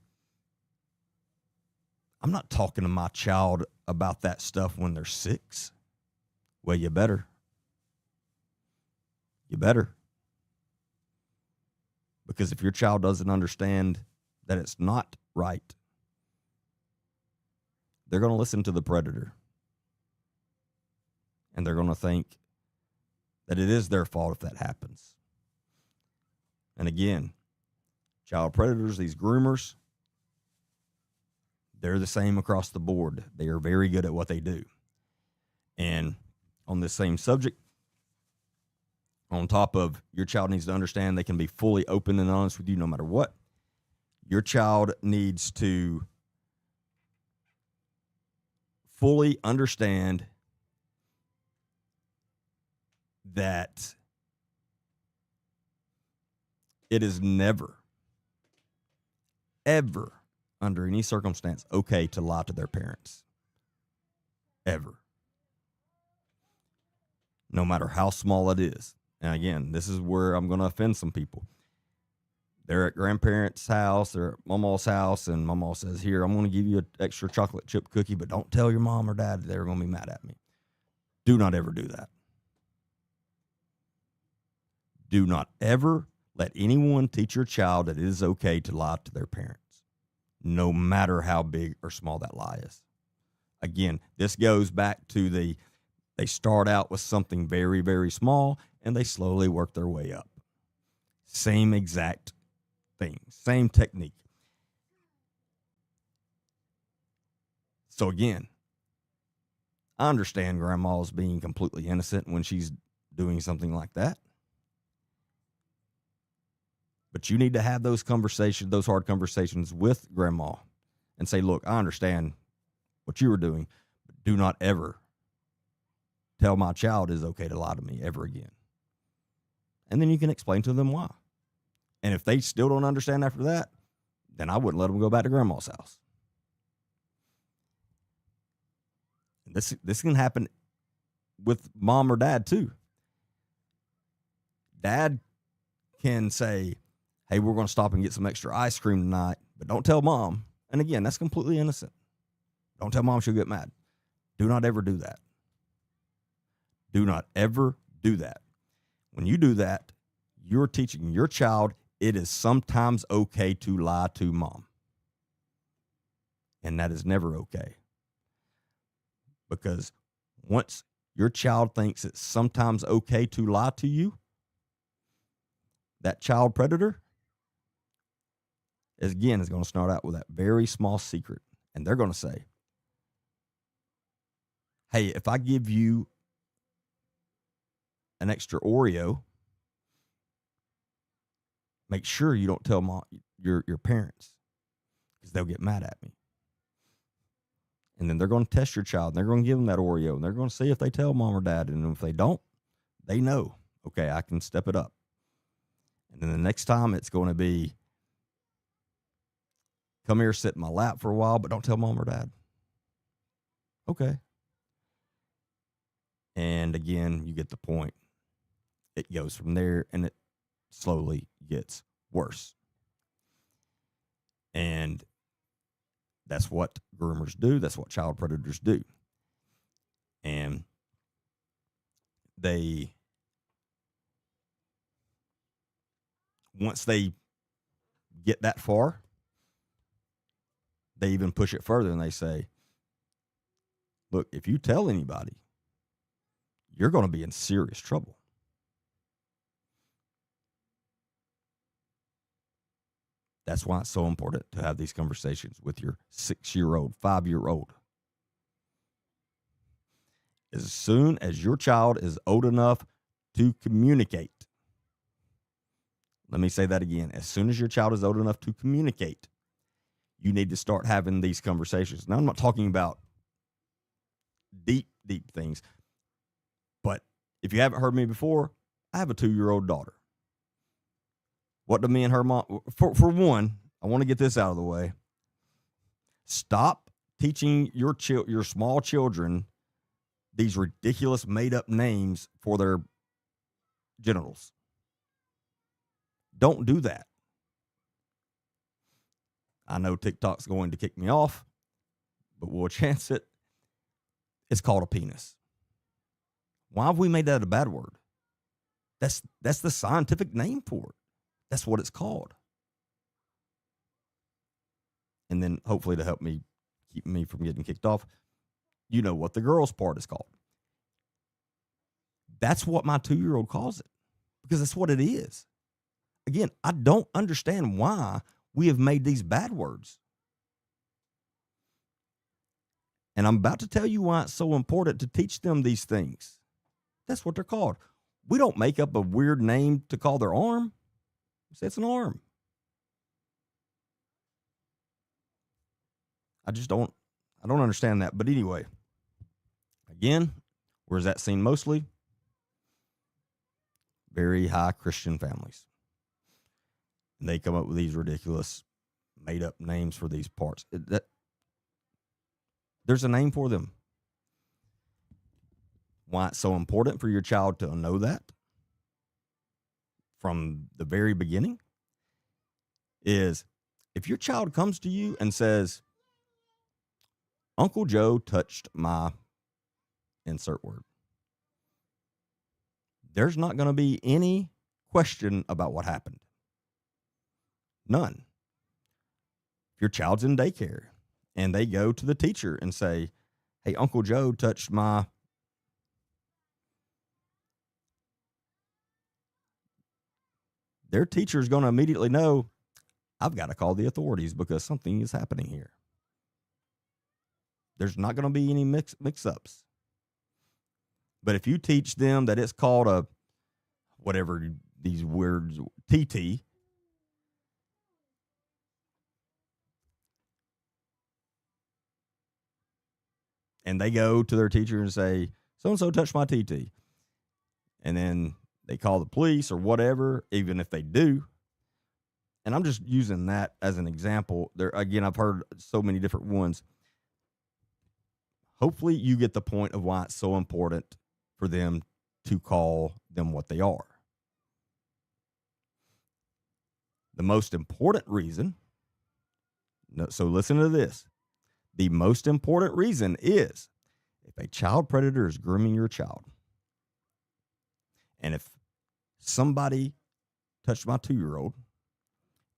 I'm not talking to my child about that stuff when they're 6. Well, you better. You better. Because if your child doesn't understand that it's not right, they're going to listen to the predator. And they're going to think that it is their fault if that happens. And again, child predators, these groomers, they're the same across the board. They are very good at what they do. And on this same subject, on top of your child needs to understand they can be fully open and honest with you no matter what, your child needs to fully understand that it is never, ever, under any circumstance, okay to lie to their parents. Ever. No matter how small it is. And again, this is where I'm going to offend some people. They're at grandparents' house, they're at Mama's house, and Mama says, "Here, I'm going to give you an extra chocolate chip cookie, but don't tell your mom or dad. They're going to be mad at me." Do not ever do that. Do not ever let anyone teach your child that it is okay to lie to their parents, no matter how big or small that lie is. Again, this goes back to they start out with something very, very small, and they slowly work their way up. Same exact thing, same technique. So again, I understand grandma's being completely innocent when she's doing something like that. But you need to have those conversations, those hard conversations with grandma and say, "Look, I understand what you were doing, but do not ever tell my child it's okay to lie to me ever again." And then you can explain to them why. And if they still don't understand after that, then I wouldn't let them go back to grandma's house. This can happen with mom or dad too. Dad can say, "Hey, we're going to stop and get some extra ice cream tonight, but don't tell mom." And again, that's completely innocent. Don't tell mom, she'll get mad. Do not ever do that. Do not ever do that. When you do that, you're teaching your child it is sometimes okay to lie to mom. And that is never okay. Because once your child thinks it's sometimes okay to lie to you, that child predator is going to start out with that very small secret. And they're going to say, "Hey, if I give you an extra Oreo, make sure you don't tell your parents, because they'll get mad at me." And then they're going to test your child, and they're going to give them that Oreo, and they're going to see if they tell mom or dad. And if they don't, they know, okay, I can step it up. And then the next time it's going to be, "Come here, sit in my lap for a while, but don't tell mom or dad." Okay. And again, you get the point. It goes from there, and it slowly gets worse. And that's what groomers do. That's what child predators do. And once they get that far, they even push it further, and they say, "Look, if you tell anybody, you're going to be in serious trouble." That's why it's so important to have these conversations with your 6-year-old, 5-year-old. As soon as your child is old enough to communicate, let me say that again. As soon as your child is old enough to communicate, you need to start having these conversations. Now, I'm not talking about deep, deep things, but if you haven't heard me before, I have a 2-year-old daughter. What do me and her mom, for one, I want to get this out of the way. Stop teaching your small children these ridiculous made-up names for their genitals. Don't do that. I know TikTok's going to kick me off, but we'll chance it. It's called a penis. Why have we made that a bad word? That's the scientific name for it. That's what it's called. And then hopefully to help me keep me from getting kicked off, you know what the girl's part is called. That's what my 2-year-old calls it, because that's what it is. Again, I don't understand why we have made these bad words. And I'm about to tell you why it's so important to teach them these things. That's what they're called. We don't make up a weird name to call their arm. We say it's an arm. I don't understand that. But anyway, again, where's that seen mostly? Very high Christian families. And they come up with these ridiculous made up names for these parts. There's a name for them. Why it's so important for your child to know that from the very beginning is if your child comes to you and says, Uncle Joe touched my insert word, there's not going to be any question about what happened. None. If your child's in daycare and they go to the teacher and say, hey, Uncle Joe touched my, their teacher is going to immediately know, I've got to call the authorities because something is happening here. There's not going to be any mix-ups. But if you teach them that it's called a, whatever these words, TT, and they go to their teacher and say, so-and-so touched my TT, and then they call the police or whatever, even if they do. And I'm just using that as an example. There, again, I've heard so many different ones. Hopefully you get the point of why it's so important for them to call them what they are. The most important reason, so listen to this. The most important reason is if a child predator is grooming your child, and if somebody touched my 2-year-old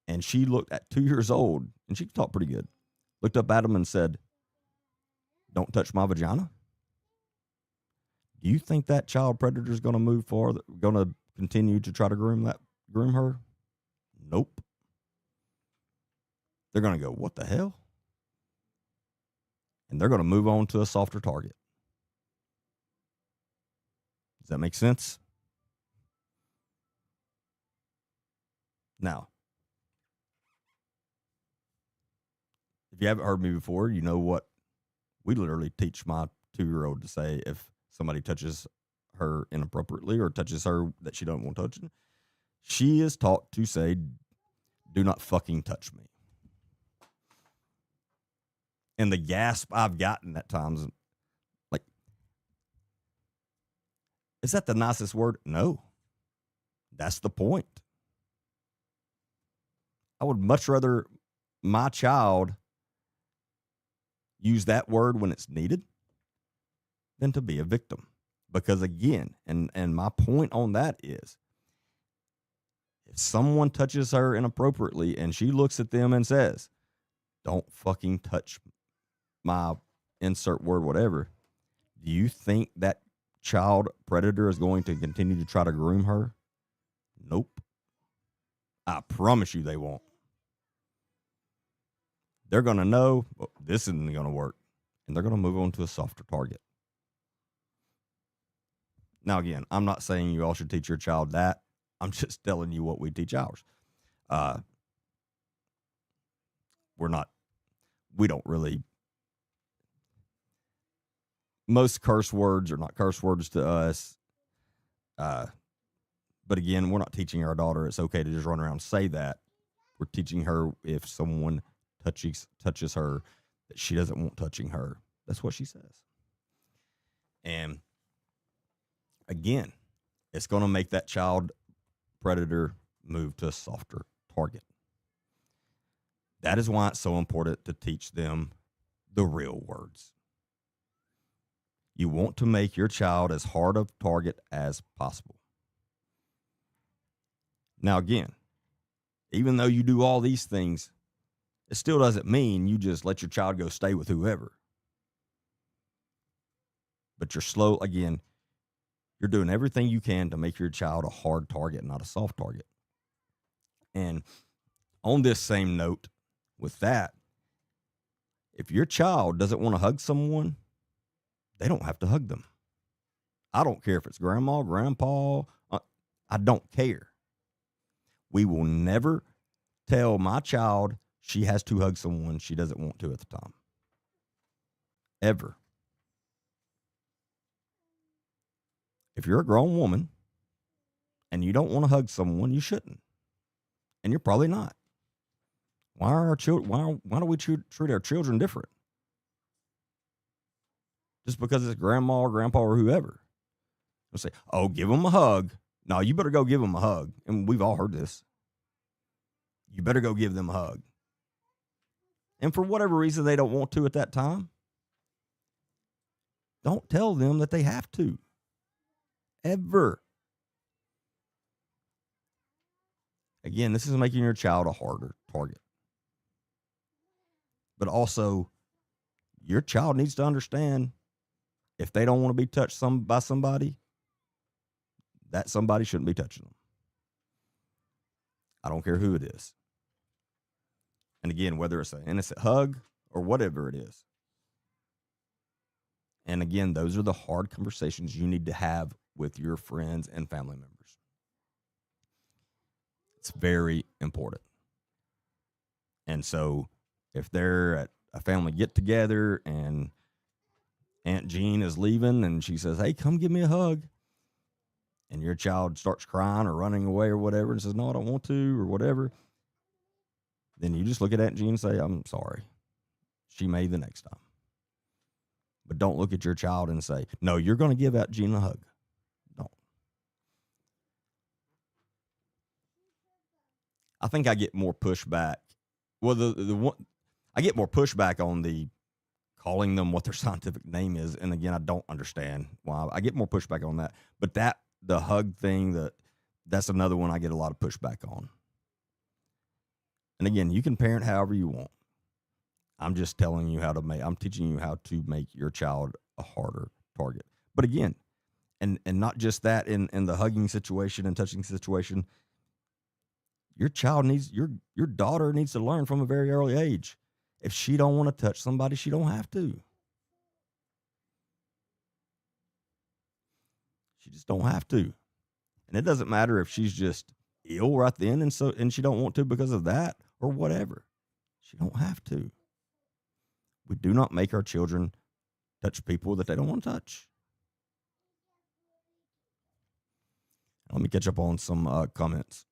and she looked at 2 years old and she could talk pretty good, looked up at him and said, don't touch my vagina. Do you think that child predator is going to move forward, going to continue to try to groom her? Nope. They're going to go, what the hell? And they're going to move on to a softer target. Does that make sense? Now, if you haven't heard me before, you know what we literally teach my 2-year-old to say if somebody touches her inappropriately or touches her that she don't want touching. She is taught to say, do not fucking touch me. And the gasp I've gotten at times, like, is that the nicest word? No. That's the point. I would much rather my child use that word when it's needed than to be a victim. Because again, and my point on that is, if someone touches her inappropriately and she looks at them and says, don't fucking touch my insert word, whatever, do you think that child predator is going to continue to try to groom her? Nope. I promise you they won't. They're going to know, well, this isn't going to work, and they're going to move on to a softer target. Now, again, I'm not saying you all should teach your child that. I'm just telling you what we teach ours. We don't really, most curse words are not curse words to us. But again, we're not teaching our daughter it's okay to just run around and say that. We're teaching her if someone touches her that she doesn't want touching her. That's what she says. And again, it's going to make that child predator move to a softer target. That is why it's so important to teach them the real words. You want to make your child as hard a target as possible. Now, again, even though you do all these things, it still doesn't mean you just let your child go stay with whoever. But you're doing everything you can to make your child a hard target, not a soft target. And on this same note, with that, if your child doesn't want to hug someone, they don't have to hug them. I don't care if it's grandma, grandpa, I don't care. We will never tell my child she has to hug someone she doesn't want to at the time. Ever. If you're a grown woman and you don't want to hug someone, you shouldn't. And you're probably not. Why are our children? Why do we treat our children different? Just because it's grandma or grandpa or whoever. They'll say, oh, give them a hug. No, you better go give them a hug. And we've all heard this. You better go give them a hug. And for whatever reason they don't want to at that time, don't tell them that they have to. Ever. Again, this is making your child a harder target. But also, your child needs to understand if they don't want to be touched by somebody, that somebody shouldn't be touching them. I don't care who it is. And again, whether it's an innocent hug or whatever it is. And again, those are the hard conversations you need to have with your friends and family members. It's very important. And so if they're at a family get together and Aunt Jean is leaving and she says, hey, come give me a hug. And your child starts crying or running away or whatever and says, no, I don't want to or whatever. Then you just look at Aunt Jean and say, I'm sorry. She may the next time. But don't look at your child and say, no, you're going to give Aunt Jean a hug. Don't. I think I get more pushback. Well, the one I get more pushback on the calling them what their scientific name is. And again, I don't understand why. I get more pushback on that. But the hug thing, that's another one I get a lot of pushback on. And again, you can parent however you want. I'm just telling you I'm teaching you how to make your child a harder target. But again, and not just that in the hugging situation and touching situation, your daughter needs to learn from a very early age. If she don't want to touch somebody, she don't have to. She just don't have to. And it doesn't matter if she's just ill right then and she don't want to because of that or whatever. She don't have to. We do not make our children touch people that they don't want to touch. Let me catch up on some comments.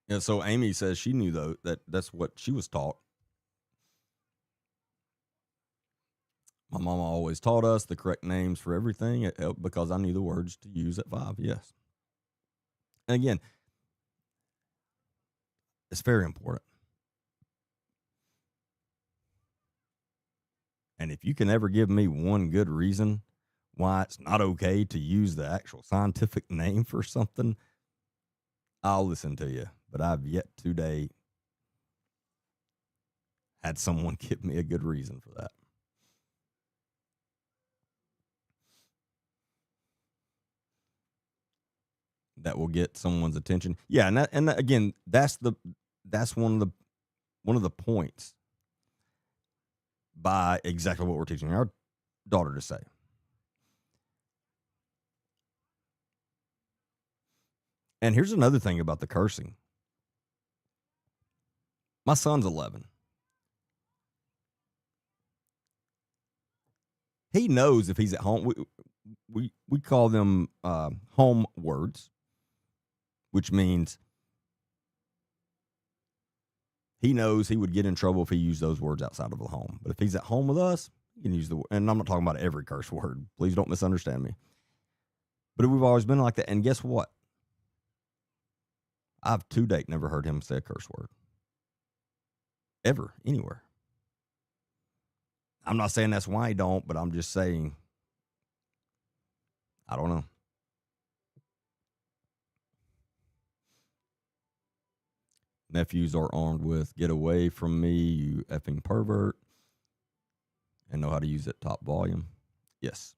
Yeah, so Amy says she knew, though, that's what she was taught. My mama always taught us the correct names for everything. It helped because I knew the words to use at 5. Yes. And again, it's very important. And if you can ever give me one good reason why it's not okay to use the actual scientific name for something, I'll listen to you. But I've yet today had someone give me a good reason for that. That will get someone's attention. Yeah, and again, that's one of the points by exactly what we're teaching our daughter to say. And here's another thing about the cursing. My son's 11. He knows if he's at home. We call them home words, which means he knows he would get in trouble if he used those words outside of the home. But if he's at home with us, he can use and I'm not talking about every curse word. Please don't misunderstand me. But we've always been like that. And guess what? I've to date never heard him say a curse word. Ever, anywhere. I'm not saying that's why he don't, but I'm just saying, I don't know. Nephews are armed with "Get away from me, you effing pervert," and know how to use it top volume. Yes.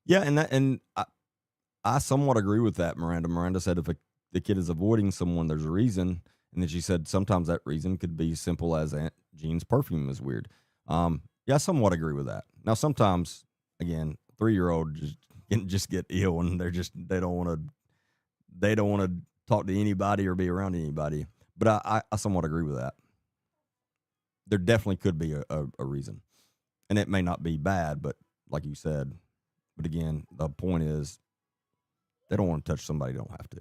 Yeah, and I somewhat agree with that, Miranda. Miranda said if the kid is avoiding someone, there's a reason. And then she said sometimes that reason could be simple as Aunt Jean's perfume is weird. Yeah, I somewhat agree with that. Now, sometimes, again, 3-year-old just can just get ill and they don't want to talk to anybody or be around anybody. But I somewhat agree with that. There definitely could be a reason, and it may not be bad, but like you said, but again, the point is they don't want to touch somebody they don't have to.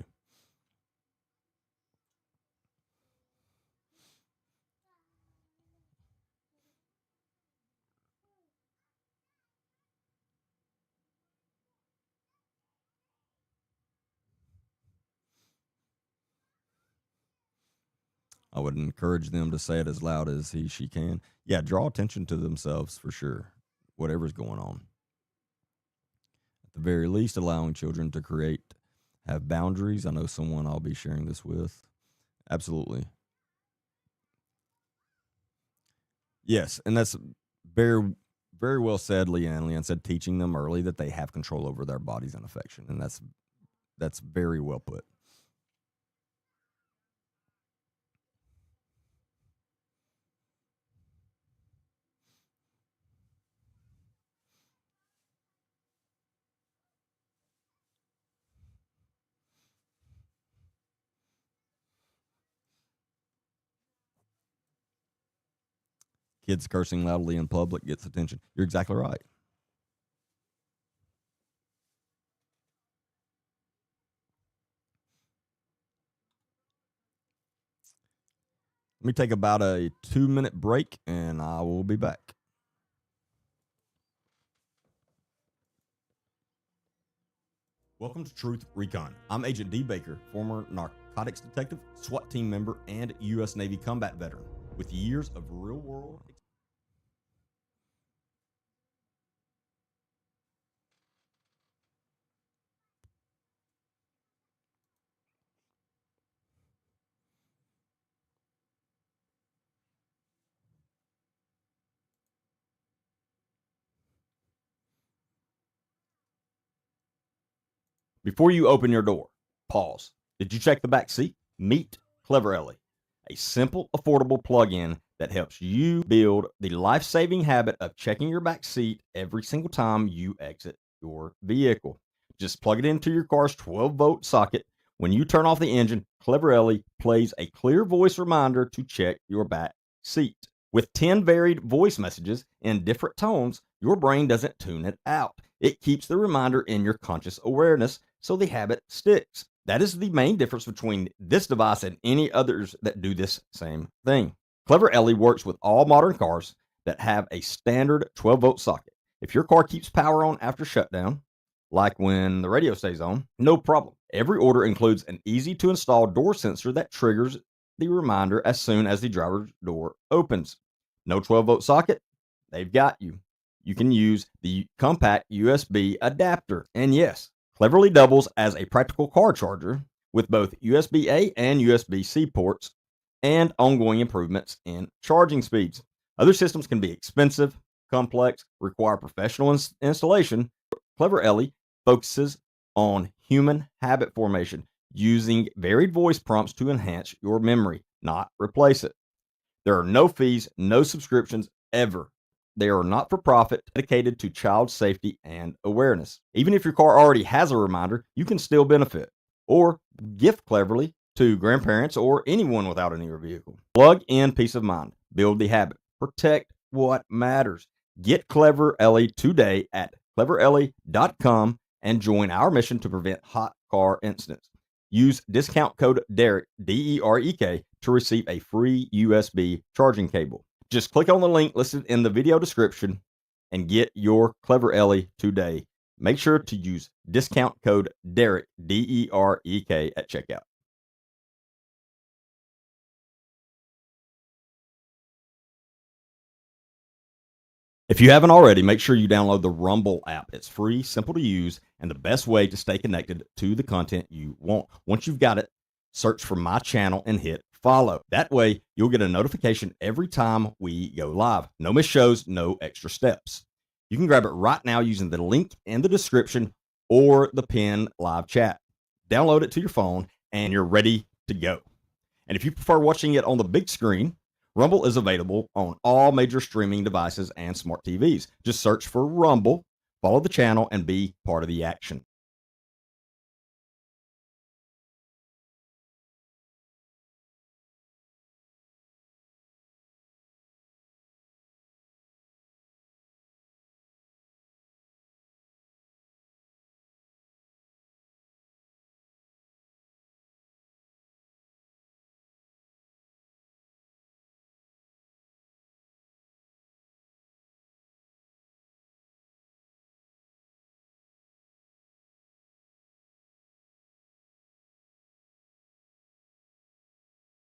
I would encourage them to say it as loud as she can. Yeah, draw attention to themselves for sure, whatever's going on. At the very least, allowing children to have boundaries. I know someone I'll be sharing this with. Absolutely. Yes, and that's very, very well said, Leanne. Leanne said teaching them early that they have control over their bodies and affection, and that's very well put. Kids cursing loudly in public gets attention. You're exactly right. Let me take about a 2-minute break, and I will be back. Welcome to Truth Recon. I'm Agent D. Baker, former narcotics detective, SWAT team member, and U.S. Navy combat veteran with years of real world. Before you open your door, pause. Did you check the back seat? Meet Clever Ellie, a simple, affordable plug-in that helps you build the life-saving habit of checking your back seat every single time you exit your vehicle. Just plug it into your car's 12-volt socket. When you turn off the engine, Clever Ellie plays a clear voice reminder to check your back seat. With 10 varied voice messages in different tones, your brain doesn't tune it out. It keeps the reminder in your conscious awareness so the habit sticks. That is the main difference between this device and any others that do this same thing. Clever Ellie works with all modern cars that have a standard 12-volt socket. If your car keeps power on after shutdown, like when the radio stays on, no problem. Every order includes an easy to install door sensor that triggers the reminder as soon as the driver's door opens. No 12-volt socket? They've got you. You can use the compact USB adapter. And yes, cleverly doubles as a practical car charger with both USB A and USB C ports and ongoing improvements in charging speeds. Other systems can be expensive, complex, require professional installation. Clever Ellie focuses on human habit formation using varied voice prompts to enhance your memory, not replace it. There are no fees, no subscriptions ever. They are not for profit, dedicated to child safety and awareness. Even if your car already has a reminder, you can still benefit or gift cleverly to grandparents or anyone without a newer vehicle. Plug in peace of mind, build the habit, protect what matters. Get Clever Ellie today at cleverellie.com and join our mission to prevent hot car incidents. Use discount code DEREK, DEREK, to receive a free USB charging cable. Just click on the link listed in the video description and get your Clever Ellie today. Make sure to use discount code DEREK, DEREK, at checkout. If you haven't already, make sure you download the Rumble app. It's free, simple to use, and the best way to stay connected to the content you want. Once you've got it, search for my channel and hit follow. That way, you'll get a notification every time we go live. No missed shows, no extra steps. You can grab it right now using the link in the description or the pinned live chat. Download it to your phone, and you're ready to go. And if you prefer watching it on the big screen, Rumble is available on all major streaming devices and smart TVs. Just search for Rumble, follow the channel, and be part of the action.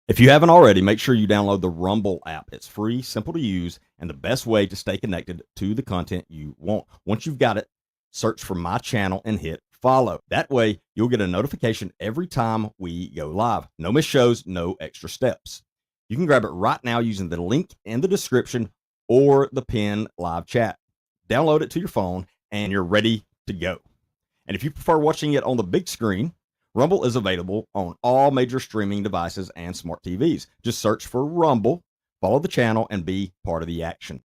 If you haven't already, make sure you download the Rumble app. It's free, simple to use, and the best way to stay connected to the content you want. Once you've got it, search for my channel and hit follow. That way, you'll get a notification every time we go live. No missed shows, no extra steps. You can grab it right now using the link in the description or the pinned live chat. Download it to your phone, and you're ready to go. And if you prefer watching it on the big screen, Rumble is available on all major streaming devices and smart TVs. Just search for Rumble, follow the channel, and be part of the action.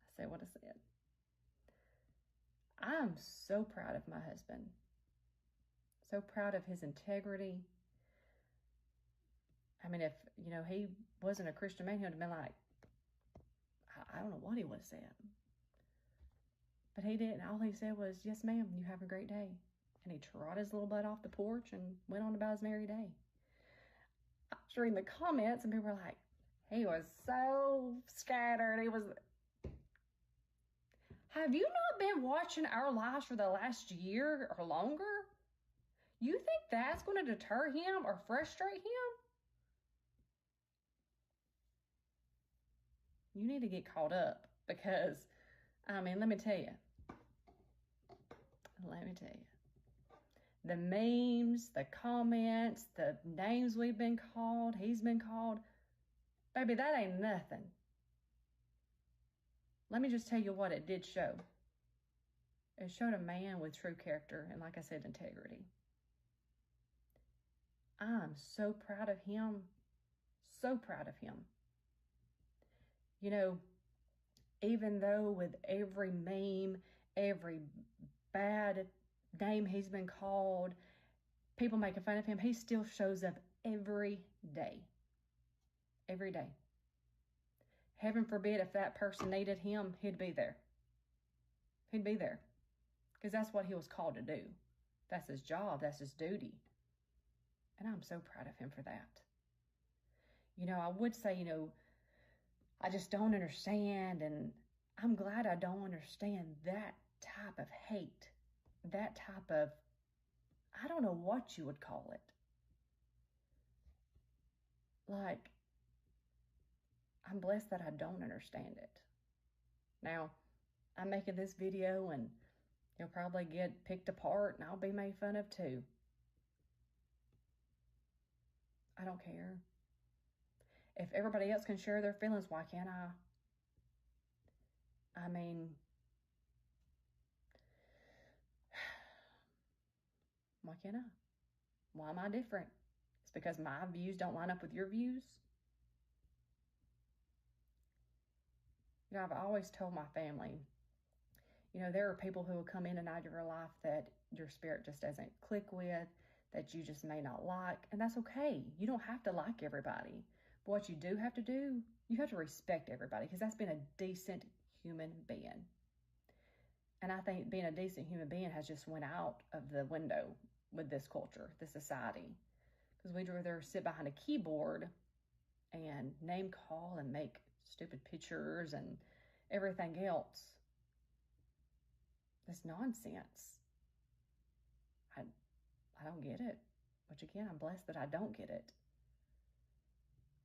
I said what I said. I'm so proud of my husband. So proud of his integrity. I mean, if he wasn't a Christian man, he would have been like, I don't know what he would have said. But he didn't. All he said was, "Yes, ma'am. You have a great day." And he trotted his little butt off the porch and went on about his merry day. I was reading the comments, and people were like, "He was so scattered. He was." Have you not been watching our lives for the last year or longer? You think that's going to deter him or frustrate him? You need to get caught up because, I mean, let me tell you, let me tell you. The memes, the comments, the names we've been called, he's been called. Baby, that ain't nothing. Let me just tell you what it did show. It showed a man with true character and, like I said, integrity. I'm so proud of him. So proud of him. You know, even though with every meme, every bad name he's been called, people making fun of him, he still shows up every day. Every day. Heaven forbid if that person needed him, he'd be there. He'd be there. Because that's what he was called to do. That's his job. That's his duty. And I'm so proud of him for that. You know, I would say, you know, I just don't understand. And I'm glad I don't understand that type of hate. That type of, I don't know what you would call it. Like, I'm blessed that I don't understand it. Now, I'm making this video and you'll probably get picked apart and I'll be made fun of too. I don't care. If everybody else can share their feelings, why can't I? I mean, why can't I? Why am I different? It's because my views don't line up with your views. You know, I've always told my family, you know, there are people who will come in and out of your life that your spirit just doesn't click with, that you just may not like, and that's okay. You don't have to like everybody. But what you do have to do, you have to respect everybody, because that's being a decent human being. And I think being a decent human being has just went out of the window with this culture, this society, because we'd rather sit behind a keyboard and name call and make stupid pictures and everything else. This nonsense. I don't get it. Which again, I'm blessed that I don't get it.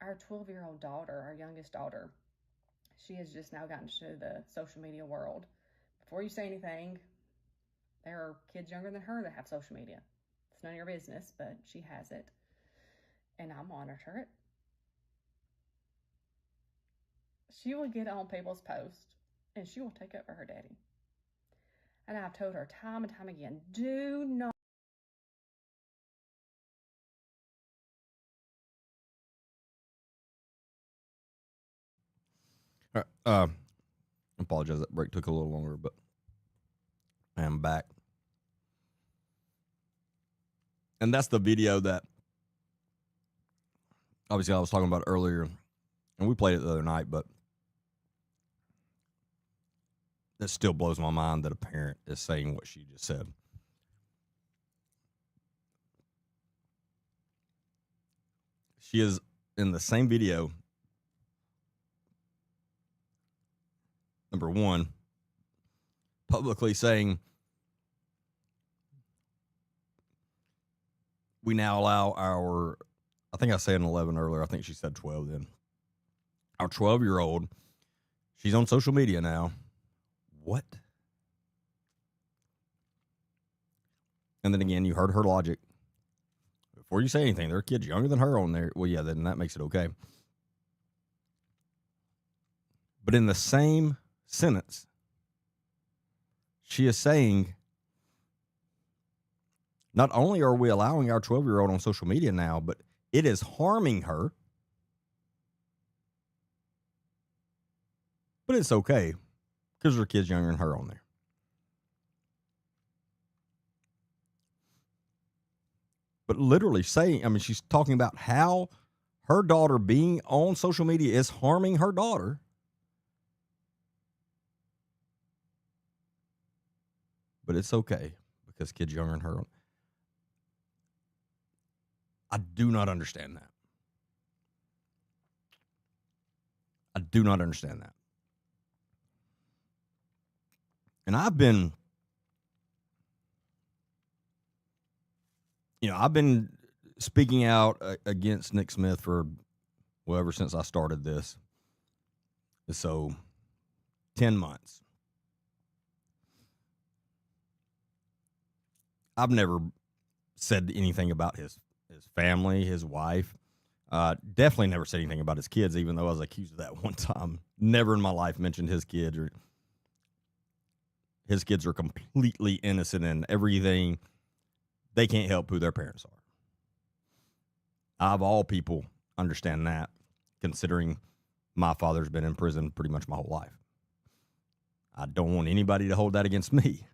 Our 12-year-old daughter, our youngest daughter, she has just now gotten to the social media world. Before you say anything, there are kids younger than her that have social media. It's none of your business, but she has it. And I monitor it. She will get on people's posts and she will take up for her daddy. And I've told her time and time again, do not. All right, I apologize. That break took a little longer, but I am back. And that's the video that obviously I was talking about earlier, and we played it the other night, but it still blows my mind that a parent is saying what she just said. She is in the same video, number one, publicly saying, we now allow our, I think I said 11 earlier. I think she said 12 then. Our 12-year-old, she's on social media now. What? And then again, you heard her logic. Before you say anything, there are kids younger than her on there. Well, yeah, then that makes it okay. But in the same sentence, she is saying, not only are we allowing our 12-year-old on social media now, but it is harming her. But it's okay because there are kids younger than her on there. But literally saying, I mean, she's talking about how her daughter being on social media is harming her daughter. But it's okay because kids younger than her. I do not understand that. I do not understand that. And I've been speaking out against Nick Smith for, well, ever since I started this. So 10 months. I've never said anything about his family, his wife. Definitely never said anything about his kids, even though I was accused of that one time. Never in my life mentioned his kids. Or his kids are completely innocent in everything. They can't help who their parents are. I, of all people, understand that, considering my father's been in prison pretty much my whole life. I don't want anybody to hold that against me.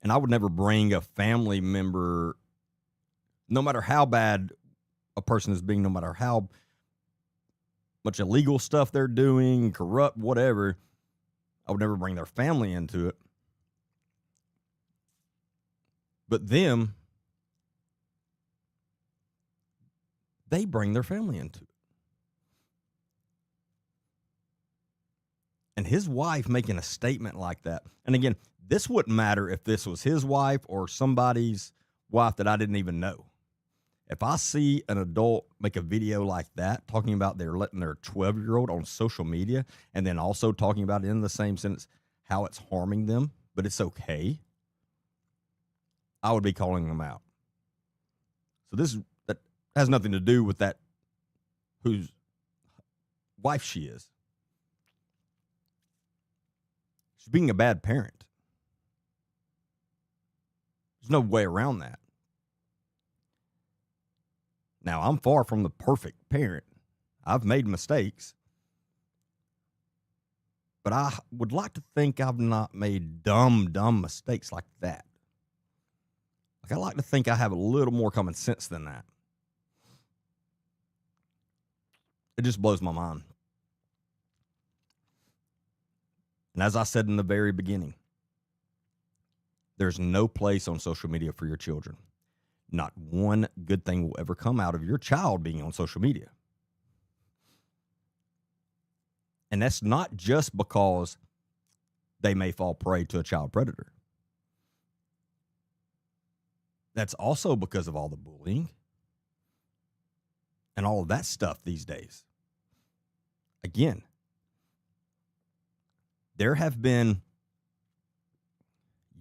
And I would never bring a family member, no matter how bad a person is being, no matter how much illegal stuff they're doing, corrupt, whatever, I would never bring their family into it. But them, they bring their family into it. And his wife making a statement like that. And again, this wouldn't matter if this was his wife or somebody's wife that I didn't even know. If I see an adult make a video like that, talking about they're letting their 12-year-old on social media, and then also talking about it in the same sentence how it's harming them, but it's okay, I would be calling them out. So that has nothing to do with that whose wife she is. She's being a bad parent. There's no way around that. Now, I'm far from the perfect parent. I've made mistakes. But I would like to think I've not made dumb mistakes like that. Like, I like to think I have a little more common sense than that. It just blows my mind. And as I said in the very beginning, there's no place on social media for your children. Not one good thing will ever come out of your child being on social media. And that's not just because they may fall prey to a child predator. That's also because of all the bullying and all of that stuff these days. Again, there have been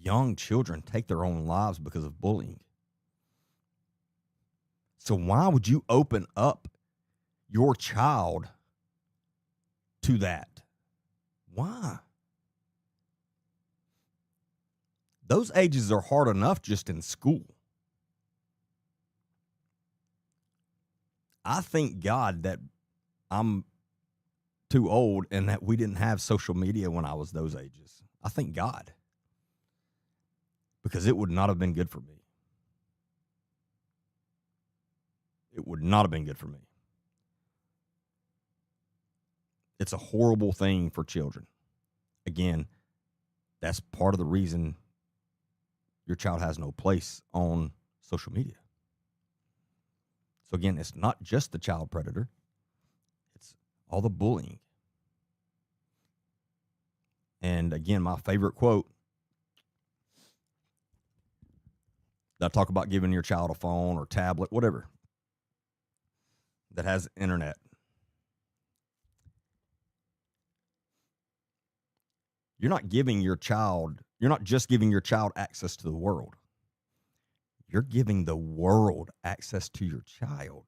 young children take their own lives because of bullying. So why would you open up your child to that? Why? Those ages are hard enough just in school. I thank God that I'm too old and that we didn't have social media when I was those ages. I thank God. Because it would not have been good for me. It would not have been good for me. It's a horrible thing for children. Again, that's part of the reason your child has no place on social media. So again, it's not just the child predator. It's all the bullying. And again, my favorite quote that I talk about giving your child a phone or tablet, whatever, that has internet. You're not just giving your child access to the world. You're giving the world access to your child.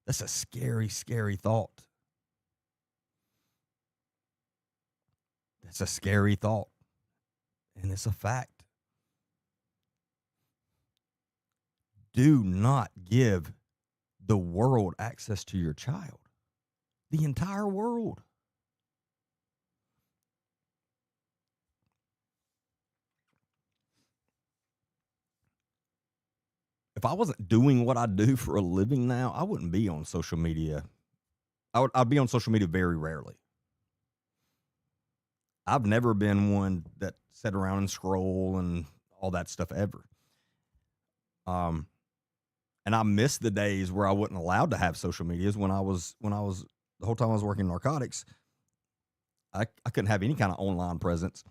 That's a scary, scary thought. That's a scary thought. And it's a fact. Do not give the world access to your child. The entire world. If I wasn't doing what I do for a living now, I wouldn't be on social media. I'd be on social media very rarely. I've never been one that sat around and scroll and all that stuff ever. And I miss the days where I wasn't allowed to have social medias when I was the whole time I was working in narcotics. I couldn't have any kind of online presence.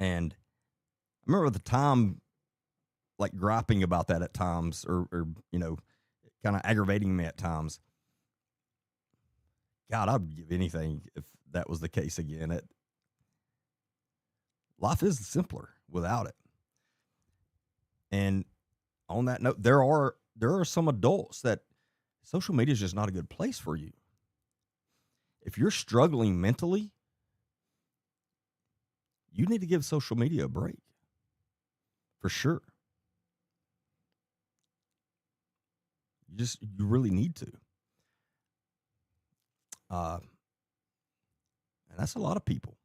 And I remember at the time, like griping about that at times, or kind of aggravating me at times. God, I'd give anything if that was the case again. Life is simpler without it. And on that note, there are some adults that social media is just not a good place for you. If you're struggling mentally, you need to give social media a break. For sure. You really need to. And that's a lot of people.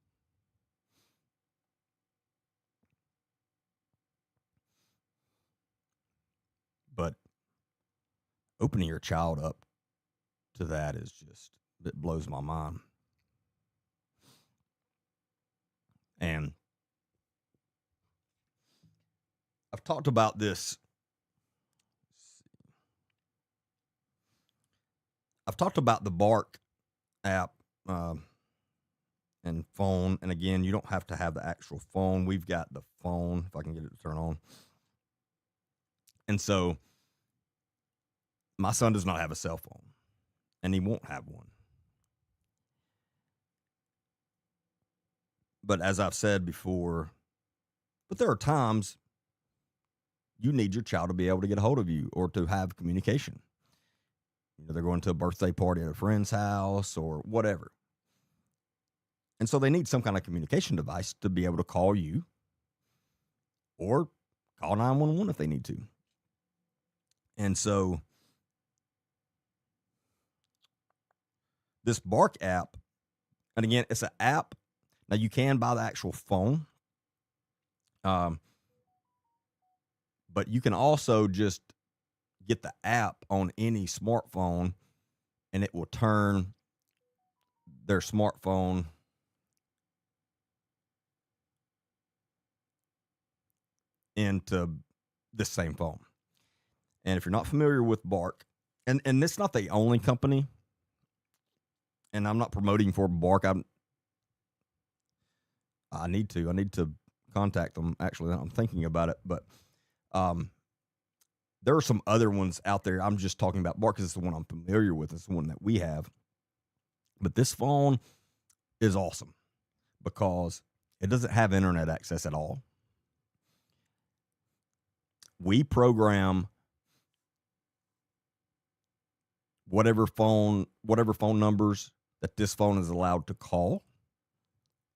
But opening your child up to that is just, it blows my mind. And I've talked about this. I've talked about the Bark app and phone. And again, you don't have to have the actual phone. We've got the phone, if I can get it to turn on. And so my son does not have a cell phone, and he won't have one. But as I've said before, but there are times you need your child to be able to get a hold of you or to have communication. You know, they're going to a birthday party at a friend's house or whatever. And so they need some kind of communication device to be able to call you or call 911 if they need to. And so this Bark app, and again, it's an app. Now you can buy the actual phone. But you can also just get the app on any smartphone, and it will turn their smartphone into this same phone. And if you're not familiar with Bark, and it's not the only company, and I'm not promoting for Bark. I need to contact them. Actually, I'm thinking about it, but there are some other ones out there. I'm just talking about Bark because it's the one I'm familiar with. It's the one that we have. But this phone is awesome because it doesn't have internet access at all. We program whatever phone numbers that this phone is allowed to call,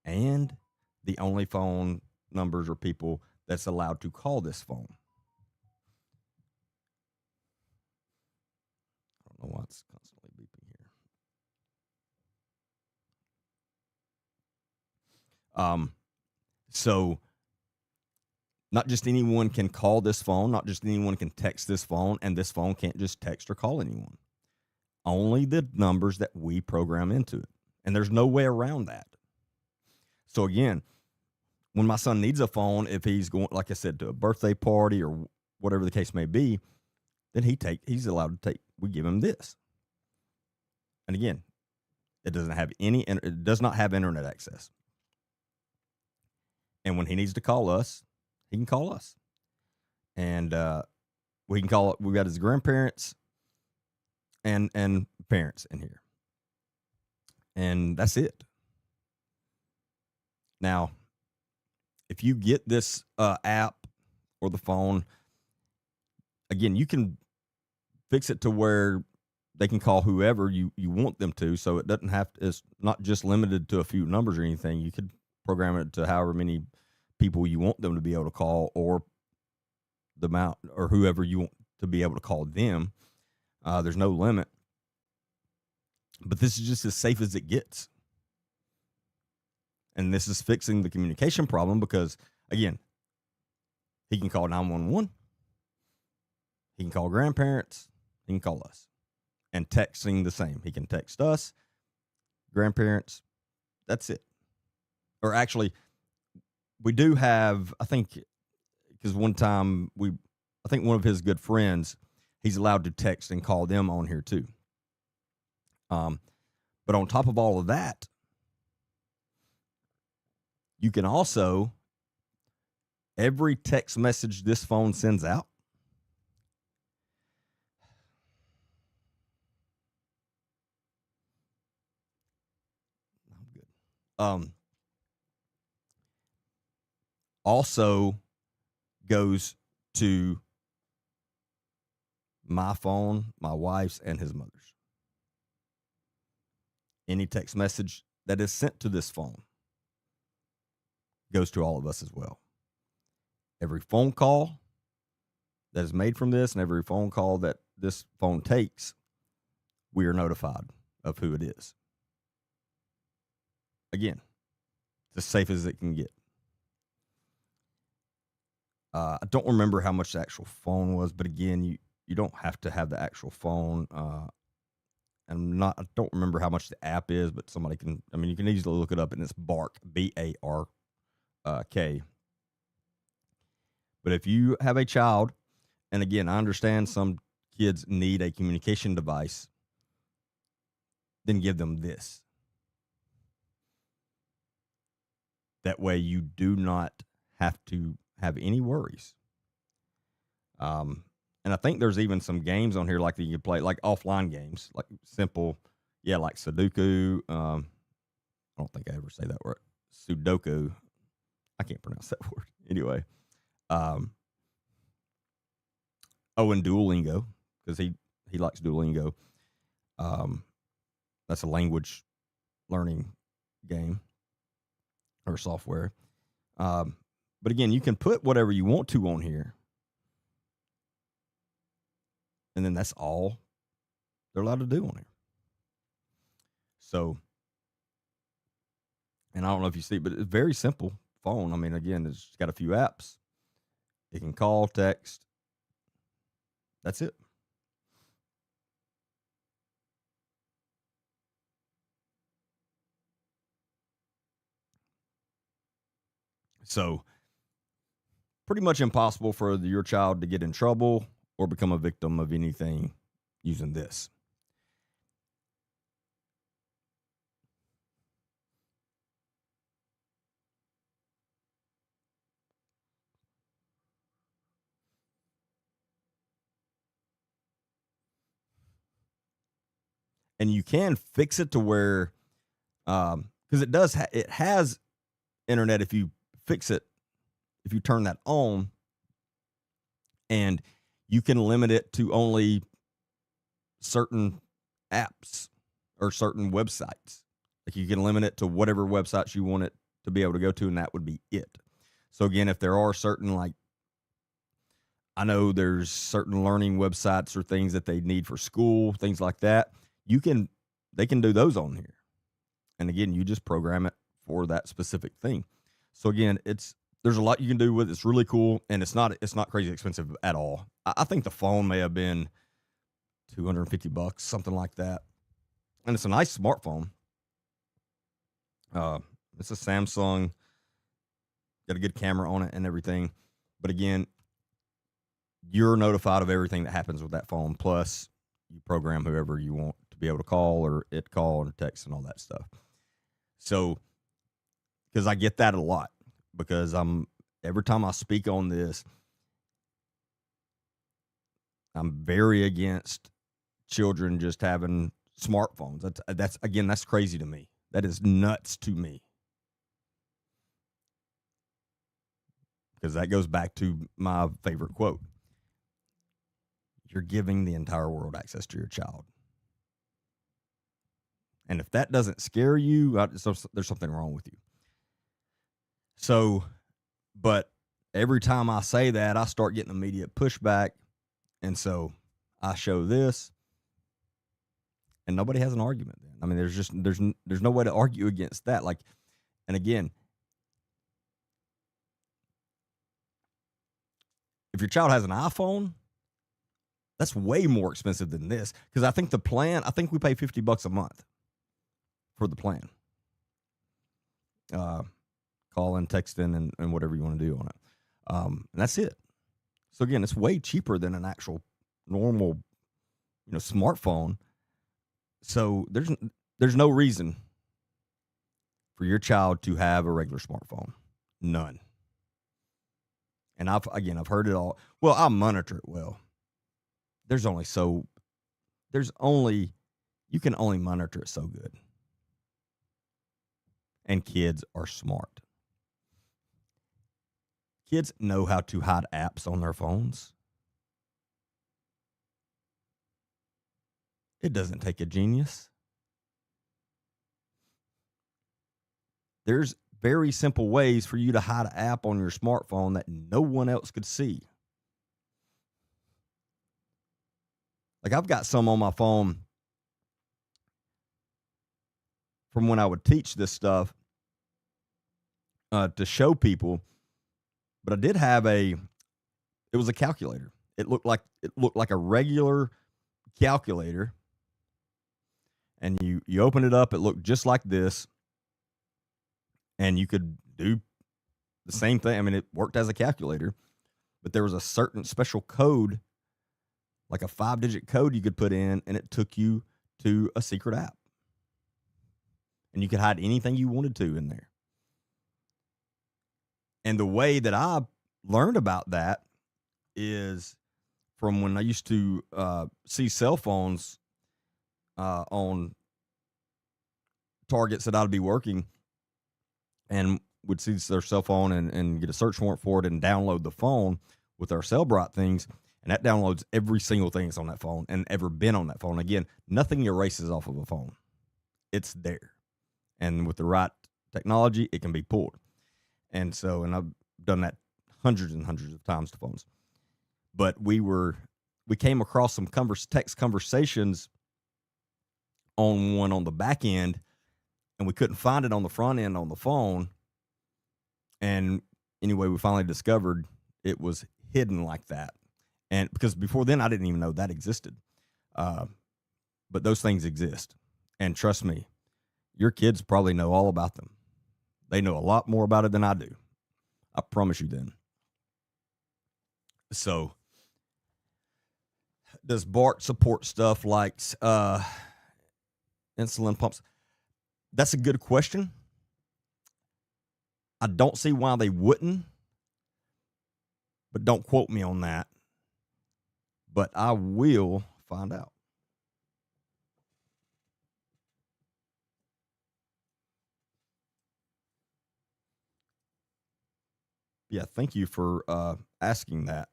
and the only phone numbers or people that's allowed to call this phone. I don't know why it's constantly beeping here. So not just anyone can call this phone, not just anyone can text this phone, and this phone can't just text or call anyone. Only the numbers that we program into it. And there's no way around that. So again, when my son needs a phone, if he's going, like I said, to a birthday party or whatever the case may be, then he's allowed to take, we give him this. And again, it does not have internet access. And when he needs to call us, he can call us. And we can call it, we've got his grandparents and parents in here. And that's it. Now, if you get this app or the phone, again, you can fix it to where they can call whoever you want them to. So it doesn't have to, it's not just limited to a few numbers or anything. You could program it to however many people you want them to be able to call, or the amount, or whoever you want to be able to call them. There's no limit. But this is just as safe as it gets. And this is fixing the communication problem because, again, he can call 911. He can call grandparents. He can call us. And texting the same. He can text us, grandparents. That's it. Or actually, we do have, I think, because one time I think one of his good friends, he's allowed to text and call them on here too. But on top of all of that, you can also, every text message this phone sends out, Also goes to my phone, my wife's, and his mother's. Any text message that is sent to this phone goes to all of us as well. Every phone call that is made from this and every phone call that this phone takes, we are notified of who it is. Again, it's as safe as it can get. I don't remember how much the actual phone was, but again, you don't have to have the actual phone. I don't remember how much the app is, but somebody can. I mean, you can easily look it up, and it's Bark, BARK. But if you have a child, and again, I understand some kids need a communication device, then give them this. That way, you do not have to have any worries. And I think there's even some games on here like that you can play, like offline games, like simple, like Sudoku. I don't think I ever say that word. Sudoku. I can't pronounce that word. Anyway. And Duolingo, because he likes Duolingo. That's a language learning game or software. But again, you can put whatever you want to on here. And then that's all they're allowed to do on here. So, and I don't know if you see, but it's very simple phone. I mean, again, it's got a few apps. It can call, text. That's it. So, pretty much impossible for your child to get in trouble or become a victim of anything using this. And you can fix it to where, because it has internet if you fix it, if you turn that on, and you can limit it to only certain apps or certain websites. Like you can limit it to whatever websites you want it to be able to go to, and that would be it. So again, if there are certain, like, I know there's certain learning websites or things that they need for school, things like that, they can do those on here. And again, you just program it for that specific thing. So again, there's a lot you can do with it. It's really cool, and it's not crazy expensive at all. I think the phone may have been $250, something like that. And it's a nice smartphone. It's a Samsung, got a good camera on it and everything. But again, you're notified of everything that happens with that phone. Plus, you program whoever you want to be able to call or it call and text and all that stuff. So, because I get that a lot, because every time I speak on this, I'm very against children just having smartphones. That's crazy to me. That is nuts to me. Because that goes back to my favorite quote. You're giving the entire world access to your child. And if that doesn't scare you, there's something wrong with you. So, but every time I say that, I start getting immediate pushback. And so I show this, and nobody has an argument then. I mean, there's no way to argue against that. Like, and again, if your child has an iPhone, that's way more expensive than this. Because I think we pay $50 a month for the plan. Calling, texting, and whatever you want to do on it. And that's it. So again, it's way cheaper than an actual normal, smartphone. So there's no reason for your child to have a regular smartphone. None. And I've heard it all. Well, I monitor it well. You can only monitor it so good. and kids are smart. Kids know how to hide apps on their phones. It doesn't take a genius. There's very simple ways for you to hide an app on your smartphone that no one else could see. Like, I've got some on my phone from when I would teach this stuff to show people, but I did have it was a calculator. It looked like a regular calculator, and you open it up, it looked just like this, and you could do the same thing. I mean, it worked as a calculator, but there was a certain special code, like a 5-digit code you could put in, and it took you to a secret app. And you could hide anything you wanted to in there. And the way that I learned about that is from when I used to see cell phones on targets that I'd be working, and would see their cell phone and get a search warrant for it and download the phone with our Cellbrite things. And that downloads every single thing that's on that phone and ever been on that phone. Again, nothing erases off of a phone. It's there. And with the right technology, it can be pulled. And I've done that hundreds and hundreds of times to phones. But we came across some text conversations on one on the back end, and we couldn't find it on the front end on the phone. And anyway, we finally discovered it was hidden like that. And because before then, I didn't even know that existed. But those things exist. And trust me, your kids probably know all about them. They know a lot more about it than I do. I promise you then. So, does BART support stuff like insulin pumps? That's a good question. I don't see why they wouldn't, but don't quote me on that. But I will find out. Yeah, thank you for asking that.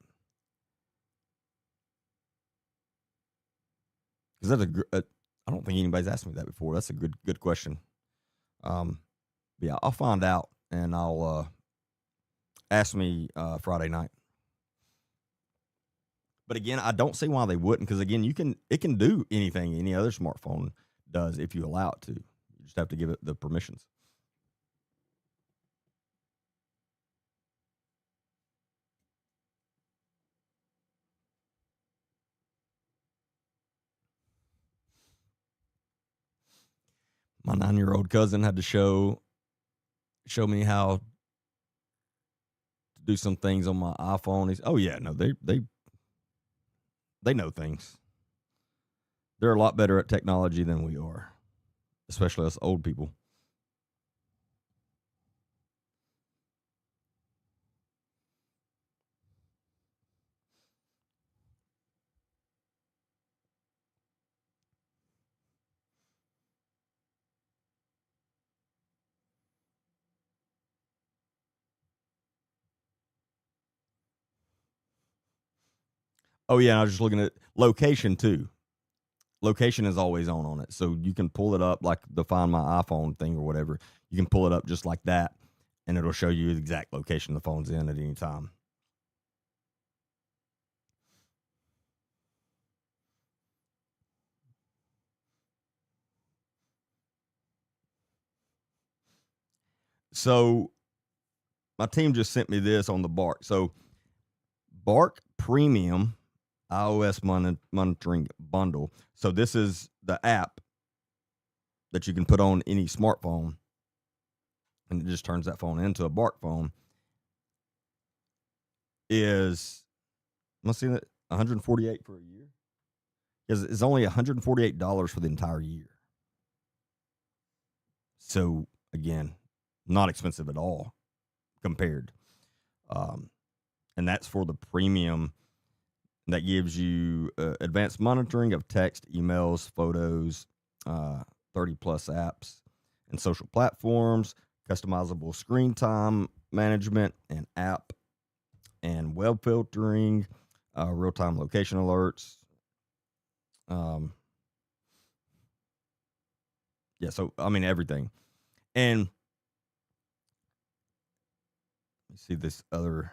Because I don't think anybody's asked me that before. That's a good question. Yeah, I'll find out, and I'll ask me Friday night. But again, I don't see why they wouldn't, because again, it can do anything any other smartphone does if you allow it to. You just have to give it the permissions. My 9-year-old cousin had to show me how to do some things on my iPhone. He's, oh yeah, no, they know things. They're a lot better at technology than we are, especially us old people. Oh yeah, I was just looking at location too. Location is always on it, so you can pull it up like the Find My iPhone thing or whatever. You can pull it up just like that, and it'll show you the exact location the phone's in at any time. So my team just sent me this on the Bark. So Bark Premium iOS monitoring bundle. So this is the app that you can put on any smartphone, and it just turns that phone into a Bark phone. Is, let's see, that $148 for a year. It's only $148 for the entire year. So again, not expensive at all compared. And that's for the premium that gives you advanced monitoring of text, emails, photos, 30 plus apps, and social platforms, customizable screen time management and app and web filtering, real-time location alerts. Yeah, so I mean everything. And let me see this other.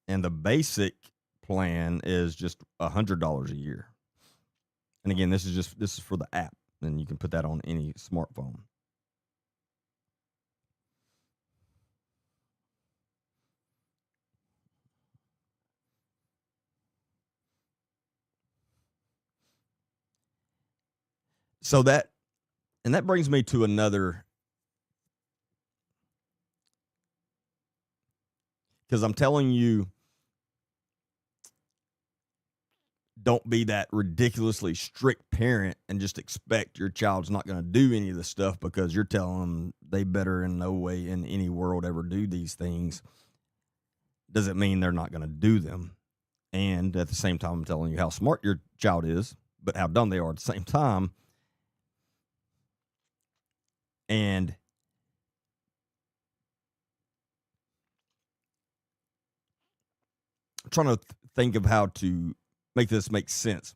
And the basic plan is just $100 a year. And again, this is for the app, and you can put that on any smartphone. So that brings me to another, because I'm telling you, don't be that ridiculously strict parent and just expect your child's not going to do any of the stuff because you're telling them they better in no way in any world ever do these things. Doesn't mean they're not going to do them. And at the same time, I'm telling you how smart your child is, but how dumb they are at the same time. And I'm trying to think of how to make this make sense.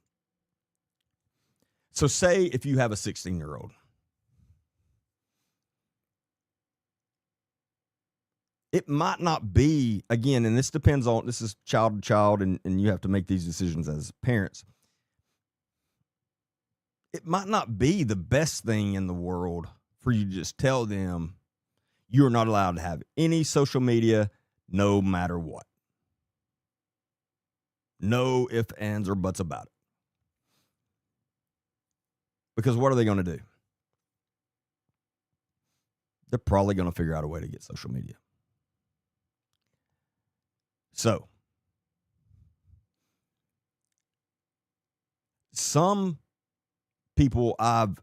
So say if you have a 16-year-old, it might not be, again, and this depends on, this is child to child, and you have to make these decisions as parents. It might not be the best thing in the world for you to just tell them you are not allowed to have any social media no matter what. No ifs, ands, or buts about it. Because what are they going to do? They're probably going to figure out a way to get social media. So, some people I've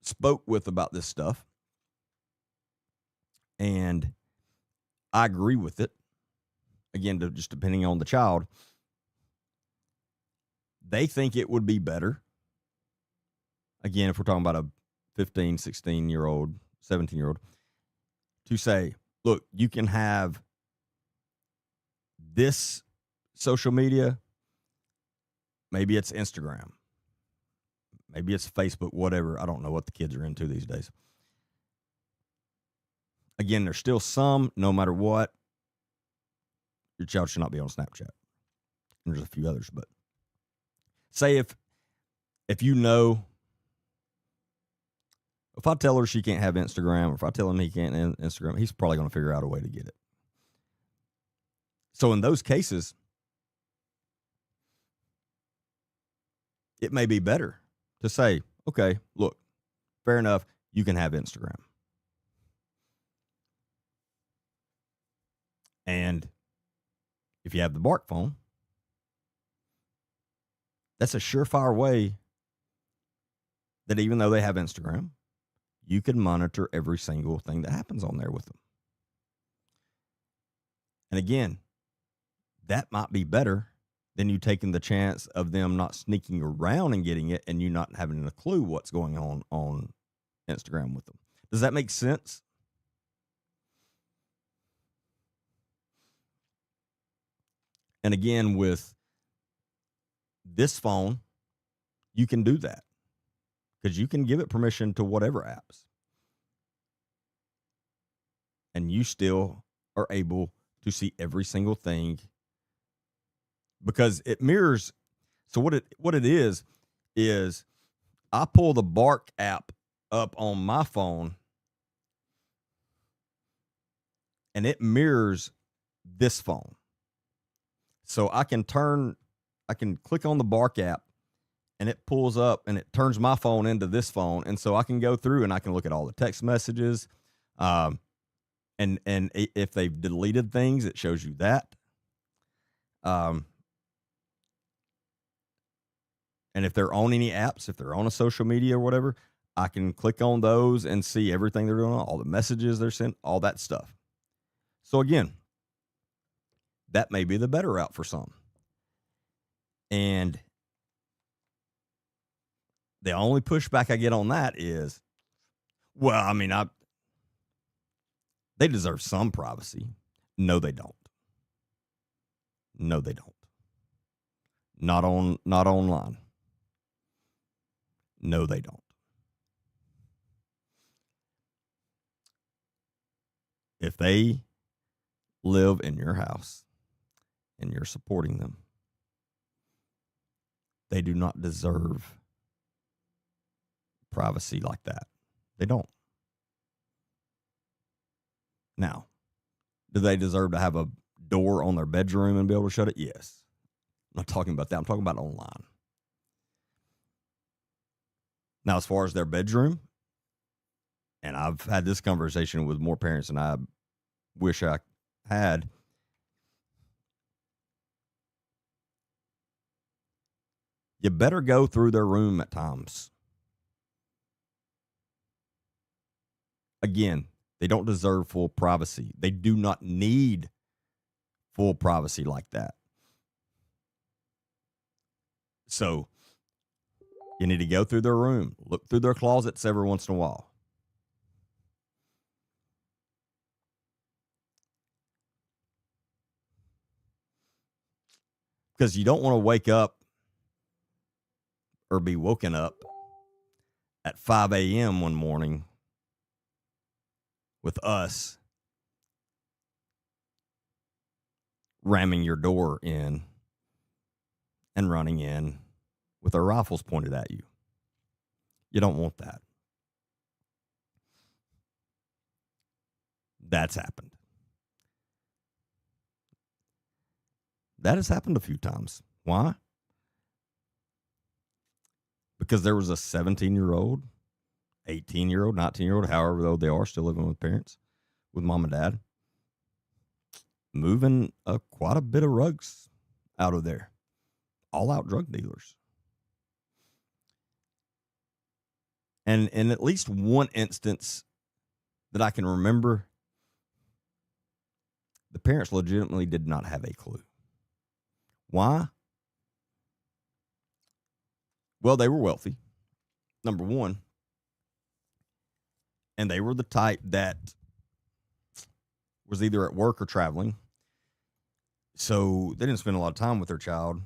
spoke with about this stuff, and I agree with it. Again, just depending on the child, they think it would be better. Again, if we're talking about a 15, 16-year-old, 17-year-old, to say, look, you can have this social media. Maybe it's Instagram. Maybe it's Facebook, whatever. I don't know what the kids are into these days. Again, there's still some, no matter what, your child should not be on Snapchat. And there's a few others, but say if you know, if I tell her she can't have Instagram, or if I tell him he can't have Instagram, he's probably going to figure out a way to get it. So in those cases, it may be better to say, okay, look, fair enough, you can have Instagram. And if you have the Bark phone, that's a surefire way that even though they have Instagram, you can monitor every single thing that happens on there with them. And again, that might be better than you taking the chance of them not sneaking around and getting it and you not having a clue what's going on Instagram with them. Does that make sense? And again, with this phone, you can do that because you can give it permission to whatever apps. And you still are able to see every single thing because it mirrors. So what it is I pull the Bark app up on my phone and it mirrors this phone. So I can click on the Bark app and it pulls up and it turns my phone into this phone. And so I can go through and I can look at all the text messages. And if they've deleted things, it shows you that. And if they're on any apps, if they're on a social media or whatever, I can click on those and see everything they're doing, all the messages they're sending, all that stuff. So again, that may be the better route for some. And The only pushback I get on that is, well, I mean, they deserve some privacy. No, they don't. No, they don't. Not online. No, they don't. If they live in your house and you're supporting them, they do not deserve privacy like that. They don't. Now, do they deserve to have a door on their bedroom and be able to shut it? Yes. I'm not talking about that. I'm talking about online. Now, as far as their bedroom, and I've had this conversation with more parents than I wish I had. You better go through their room at times. Again, they don't deserve full privacy. They do not need full privacy like that. So you need to go through their room, look through their closets every once in a while. Because you don't want to wake up or be woken up at 5 a.m. one morning with us ramming your door in and running in with our rifles pointed at you. You don't want that. That's happened. That has happened a few times. Why? Because there was a 17-year-old, 18-year-old, 19-year-old, however old they are, still living with parents, with mom and dad, moving quite a bit of rugs out of there. All-out drug dealers. And in at least one instance that I can remember, the parents legitimately did not have a clue. Why? Well, they were wealthy, number one. And they were the type that was either at work or traveling. So they didn't spend a lot of time with their child.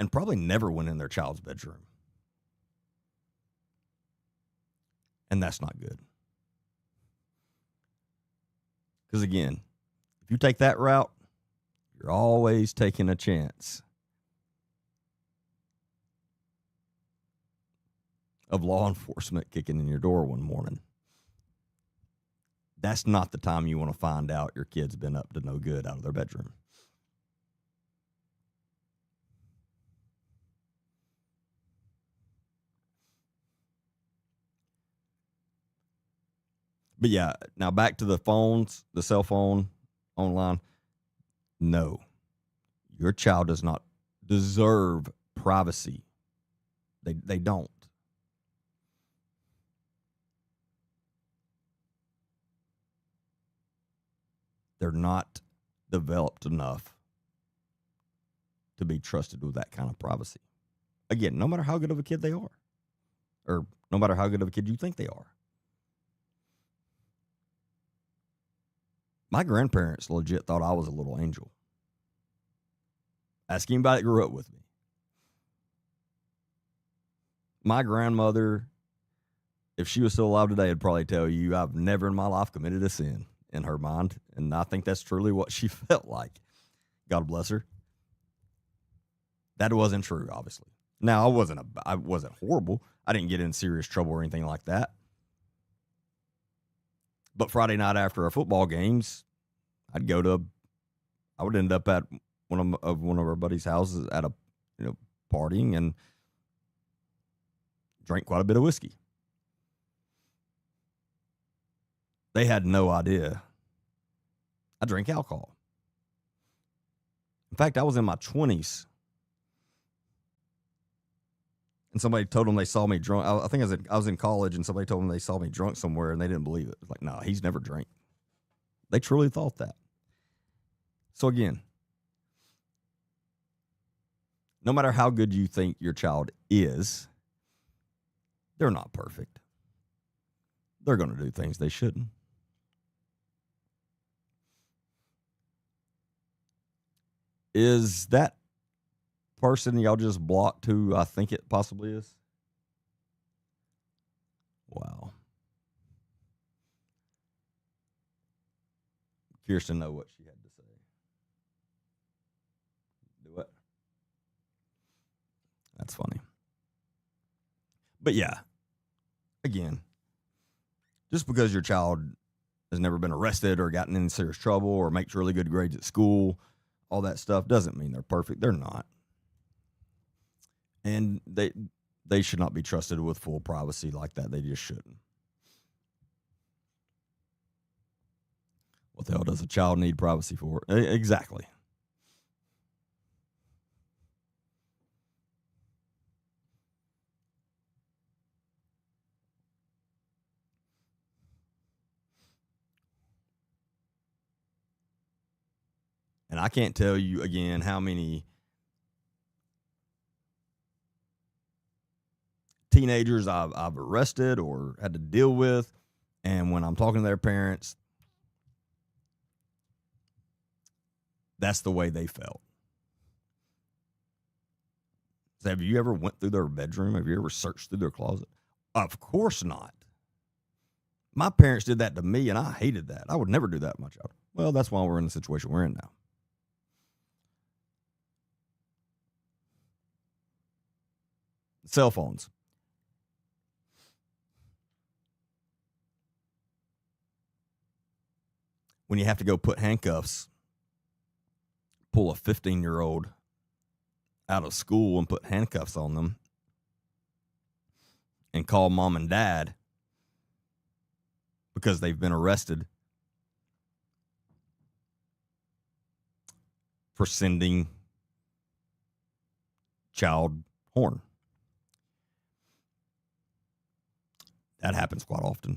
And probably never went in their child's bedroom. And that's not good. Because again, if you take that route, you're always taking a chance of law enforcement kicking in your door one morning. That's not the time you want to find out your kid's been up to no good out of their bedroom. But yeah, now back to the phones, the cell phone, online. No, your child does not deserve privacy. They don't. They're not developed enough to be trusted with that kind of privacy. Again, no matter how good of a kid they are, or no matter how good of a kid you think they are. My grandparents legit thought I was a little angel. Ask anybody that grew up with me. My grandmother, if she was still alive today, would probably tell you I've never in my life committed a sin in her mind. And I think that's truly what she felt like. God bless her. That wasn't true, obviously. Now, I wasn't horrible. I didn't get in serious trouble or anything like that. But Friday night after our football games, I would end up at one of our buddies' houses at a partying and drank quite a bit of whiskey. They had no idea I drank alcohol. In fact, I was in my 20s. And somebody told them they saw me drunk. I think I was in college, and somebody told them they saw me drunk somewhere, and they didn't believe it. It was like, no, he's never drank. They truly thought that. So again, no matter how good you think your child is, they're not perfect. They're going to do things they shouldn't. Is that person y'all just blocked who I think it possibly is? Wow. Curious to know what she had to say. Do what? That's funny. But yeah, again, just because your child has never been arrested or gotten in serious trouble or makes really good grades at school, all that stuff doesn't mean they're perfect. They're not. And they should not be trusted with full privacy like that. They just shouldn't. What the hell does a child need privacy for? Exactly. And I can't tell you again how many teenagers I've arrested or had to deal with. And when I'm talking to their parents, that's the way they felt. So have you ever went through their bedroom? Have you ever searched through their closet? Of course not. My parents did that to me, and I hated that. I would never do that to my child. Well, that's why we're in the situation we're in now. Cell phones. When you have to go put handcuffs, pull a 15-year-old out of school and put handcuffs on them and call mom and dad because they've been arrested for sending child porn. That happens quite often.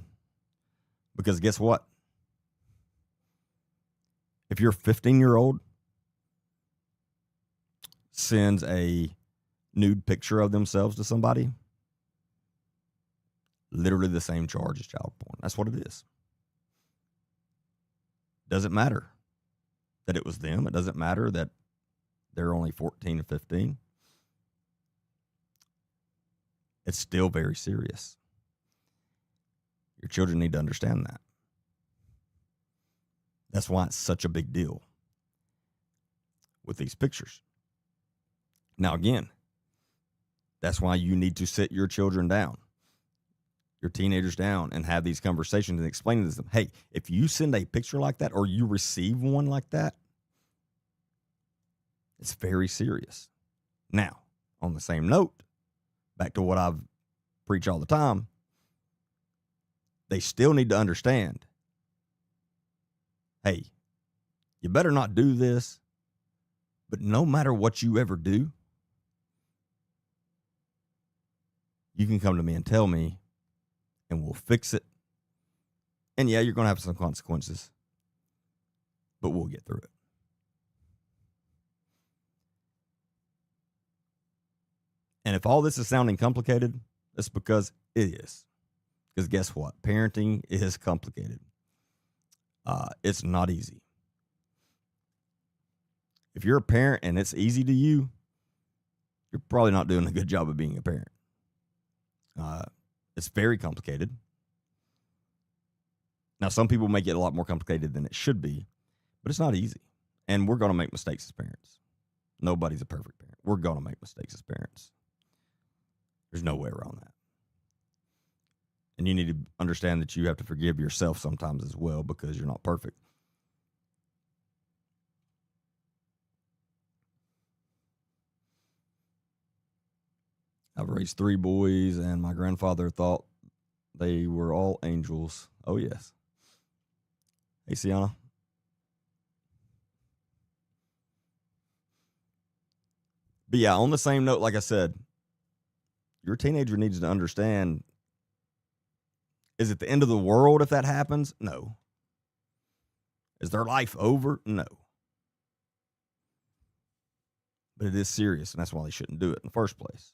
Because guess what? If your 15-year-old sends a nude picture of themselves to somebody, literally the same charge as child porn. That's what it is. Doesn't matter that it was them. It doesn't matter that they're only 14 or 15. It's still very serious. Your children need to understand that. That's why it's such a big deal with these pictures. Now, again, that's why you need to sit your children down, your teenagers down, and have these conversations and explain to them, hey, if you send a picture like that or you receive one like that, it's very serious. Now, on the same note, back to what I've preach all the time, they still need to understand, hey, you better not do this, but no matter what you ever do, you can come to me and tell me, and we'll fix it. And yeah, you're going to have some consequences, but we'll get through it. And if all this is sounding complicated, it's because it is. Because guess what? Parenting is complicated. It's not easy. If you're a parent and it's easy to you, you're probably not doing a good job of being a parent. It's very complicated. Now, some people make it a lot more complicated than it should be, but it's not easy. And we're going to make mistakes as parents. Nobody's a perfect parent. We're going to make mistakes as parents. There's no way around that. And you need to understand that you have to forgive yourself sometimes as well because you're not perfect. I've raised 3 boys, and my grandfather thought they were all angels. Oh, yes. Hey, Sienna. But yeah, on the same note, like I said, your teenager needs to understand, is it the end of the world if that happens? No. Is their life over? No. But it is serious, and that's why they shouldn't do it in the first place.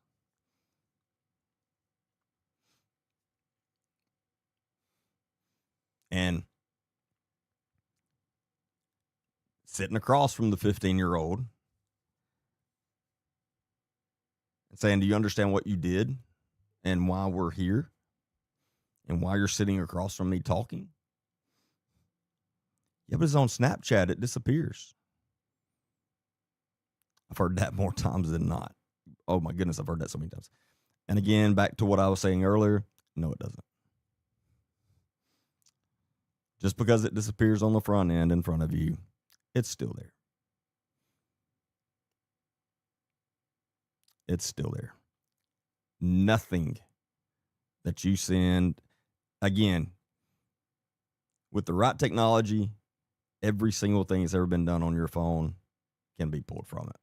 And sitting across from the 15-year-old and saying, do you understand what you did and why we're here and why you're sitting across from me talking? Yeah, but it's on Snapchat. It disappears. I've heard that more times than not. Oh, my goodness, I've heard that so many times. And again, back to what I was saying earlier, no, it doesn't. Just because it disappears on the front end in front of you, it's still there. It's still there. Nothing that you send, again, with the right technology, every single thing that's ever been done on your phone can be pulled from it.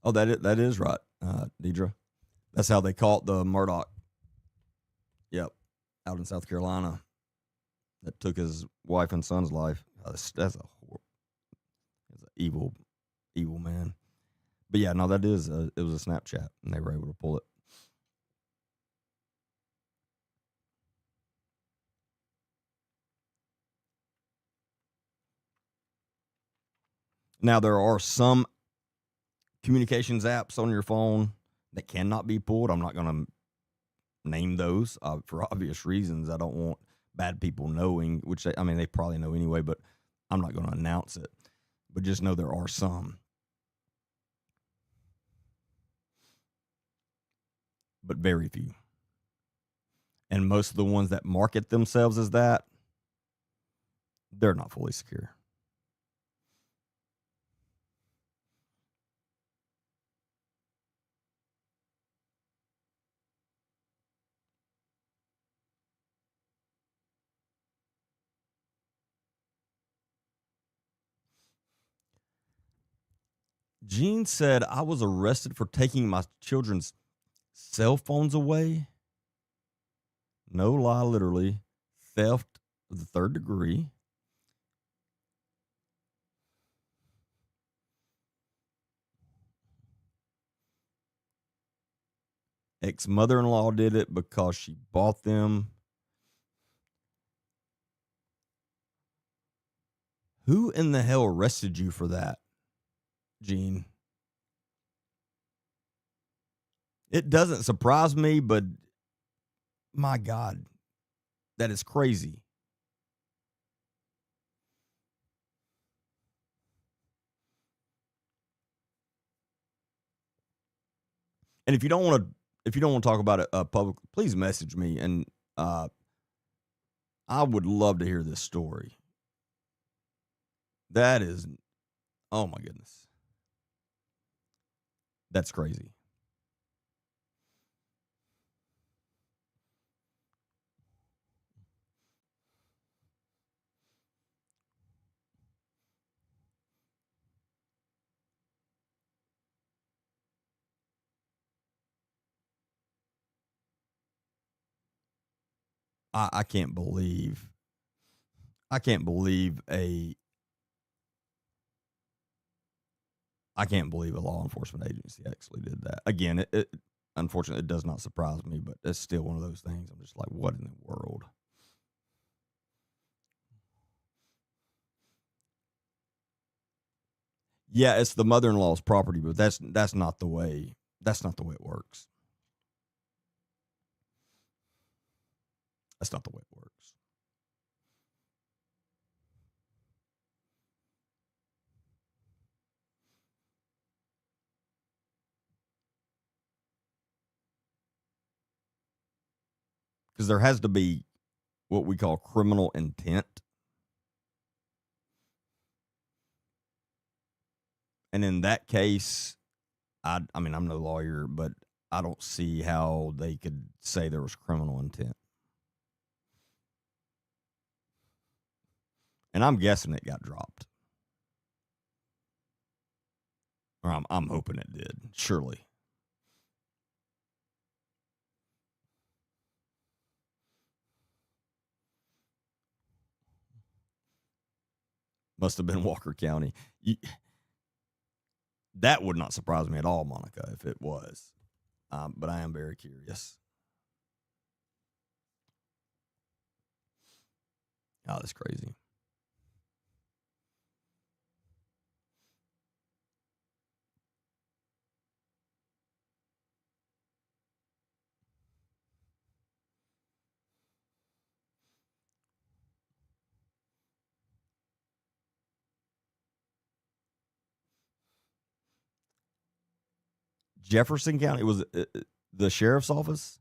Oh, that is right, Deidre. That's how they caught the Murdoch. Yep, out in South Carolina, that took his wife and son's life. That's a horrible, it's an evil man. But yeah, no, that is it was a Snapchat, and they were able to pull it. Now there are some communications apps on your phone that cannot be pulled. I'm not going to name those for obvious reasons. I don't want bad people knowing, which they probably know anyway, but I'm not going to announce it. But just know there are some. But very few. And most of the ones that market themselves as that, they're not fully secure. Gene said, I was arrested for taking my children's cell phones away. No lie, literally. Theft of the third degree. Ex-mother-in-law did it because she bought them. Who in the hell arrested you for that, Gene? It doesn't surprise me, but my God, that is crazy. And if you don't want to talk about it publicly, please message me, and I would love to hear this story. That is, oh my goodness, that's crazy. I can't believe I can't believe a law enforcement agency actually did that. Again, it unfortunately it does not surprise me, but it's still one of those things. I'm just like, what in the world? Yeah, it's the mother-in-law's property, but that's not the way it works. That's not the way it works. Because there has to be what we call criminal intent. And in that case, I'm no lawyer, but I don't see how they could say there was criminal intent. And I'm guessing it got dropped. Or I'm hoping it did, surely. Must have been Walker County. That would not surprise me at all, Monica, if it was. But I am very curious. Oh, that's crazy. Jefferson County was the sheriff's office.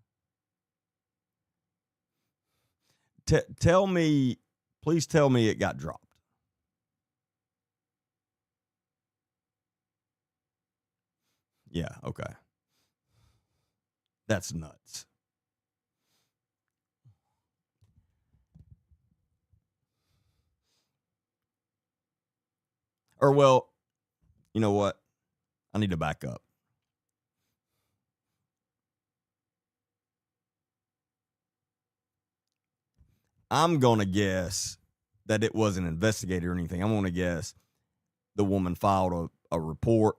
Tell me, please tell me it got dropped. Yeah, okay. That's nuts. Or, well, you know what? I need to back up. I'm going to guess that it wasn't investigated or anything. I'm going to guess the woman filed a report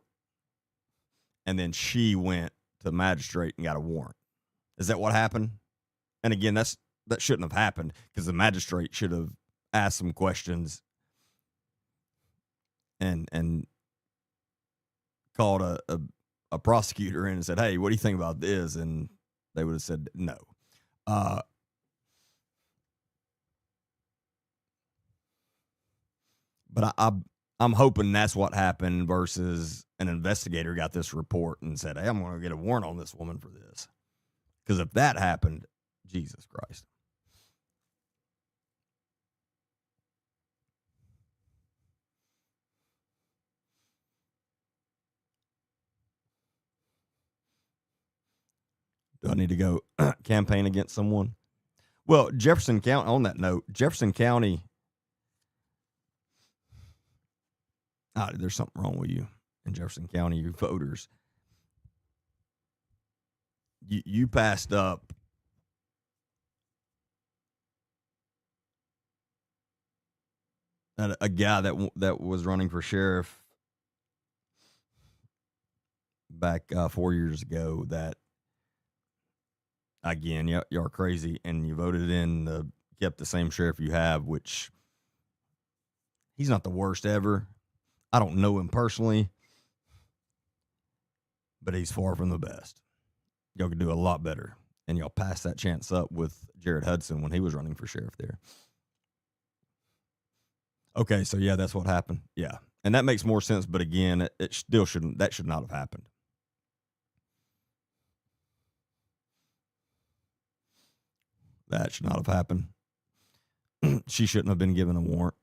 and then she went to the magistrate and got a warrant. Is that what happened? And again, that shouldn't have happened because the magistrate should have asked some questions and called a prosecutor in and said, "Hey, what do you think about this?" And they would have said no. But I'm hoping that's what happened versus an investigator got this report and said, "Hey, I'm going to get a warrant on this woman for this." Because if that happened, Jesus Christ. Do I need to go campaign against someone? Well, Jefferson County, on that note, Jefferson County, there's something wrong with you in Jefferson County, you voters. You passed up a guy that was running for sheriff back 4 years ago that, again, y'all are crazy, and you voted in kept the same sheriff you have, which he's not the worst ever. I don't know him personally, but he's far from the best. Y'all could do a lot better, and y'all passed that chance up with Jared Hudson when he was running for sheriff there. Okay, so yeah, that's what happened. Yeah, and that makes more sense, but again, it still shouldn't. That should not have happened. That should not have happened. She shouldn't have been given a warrant.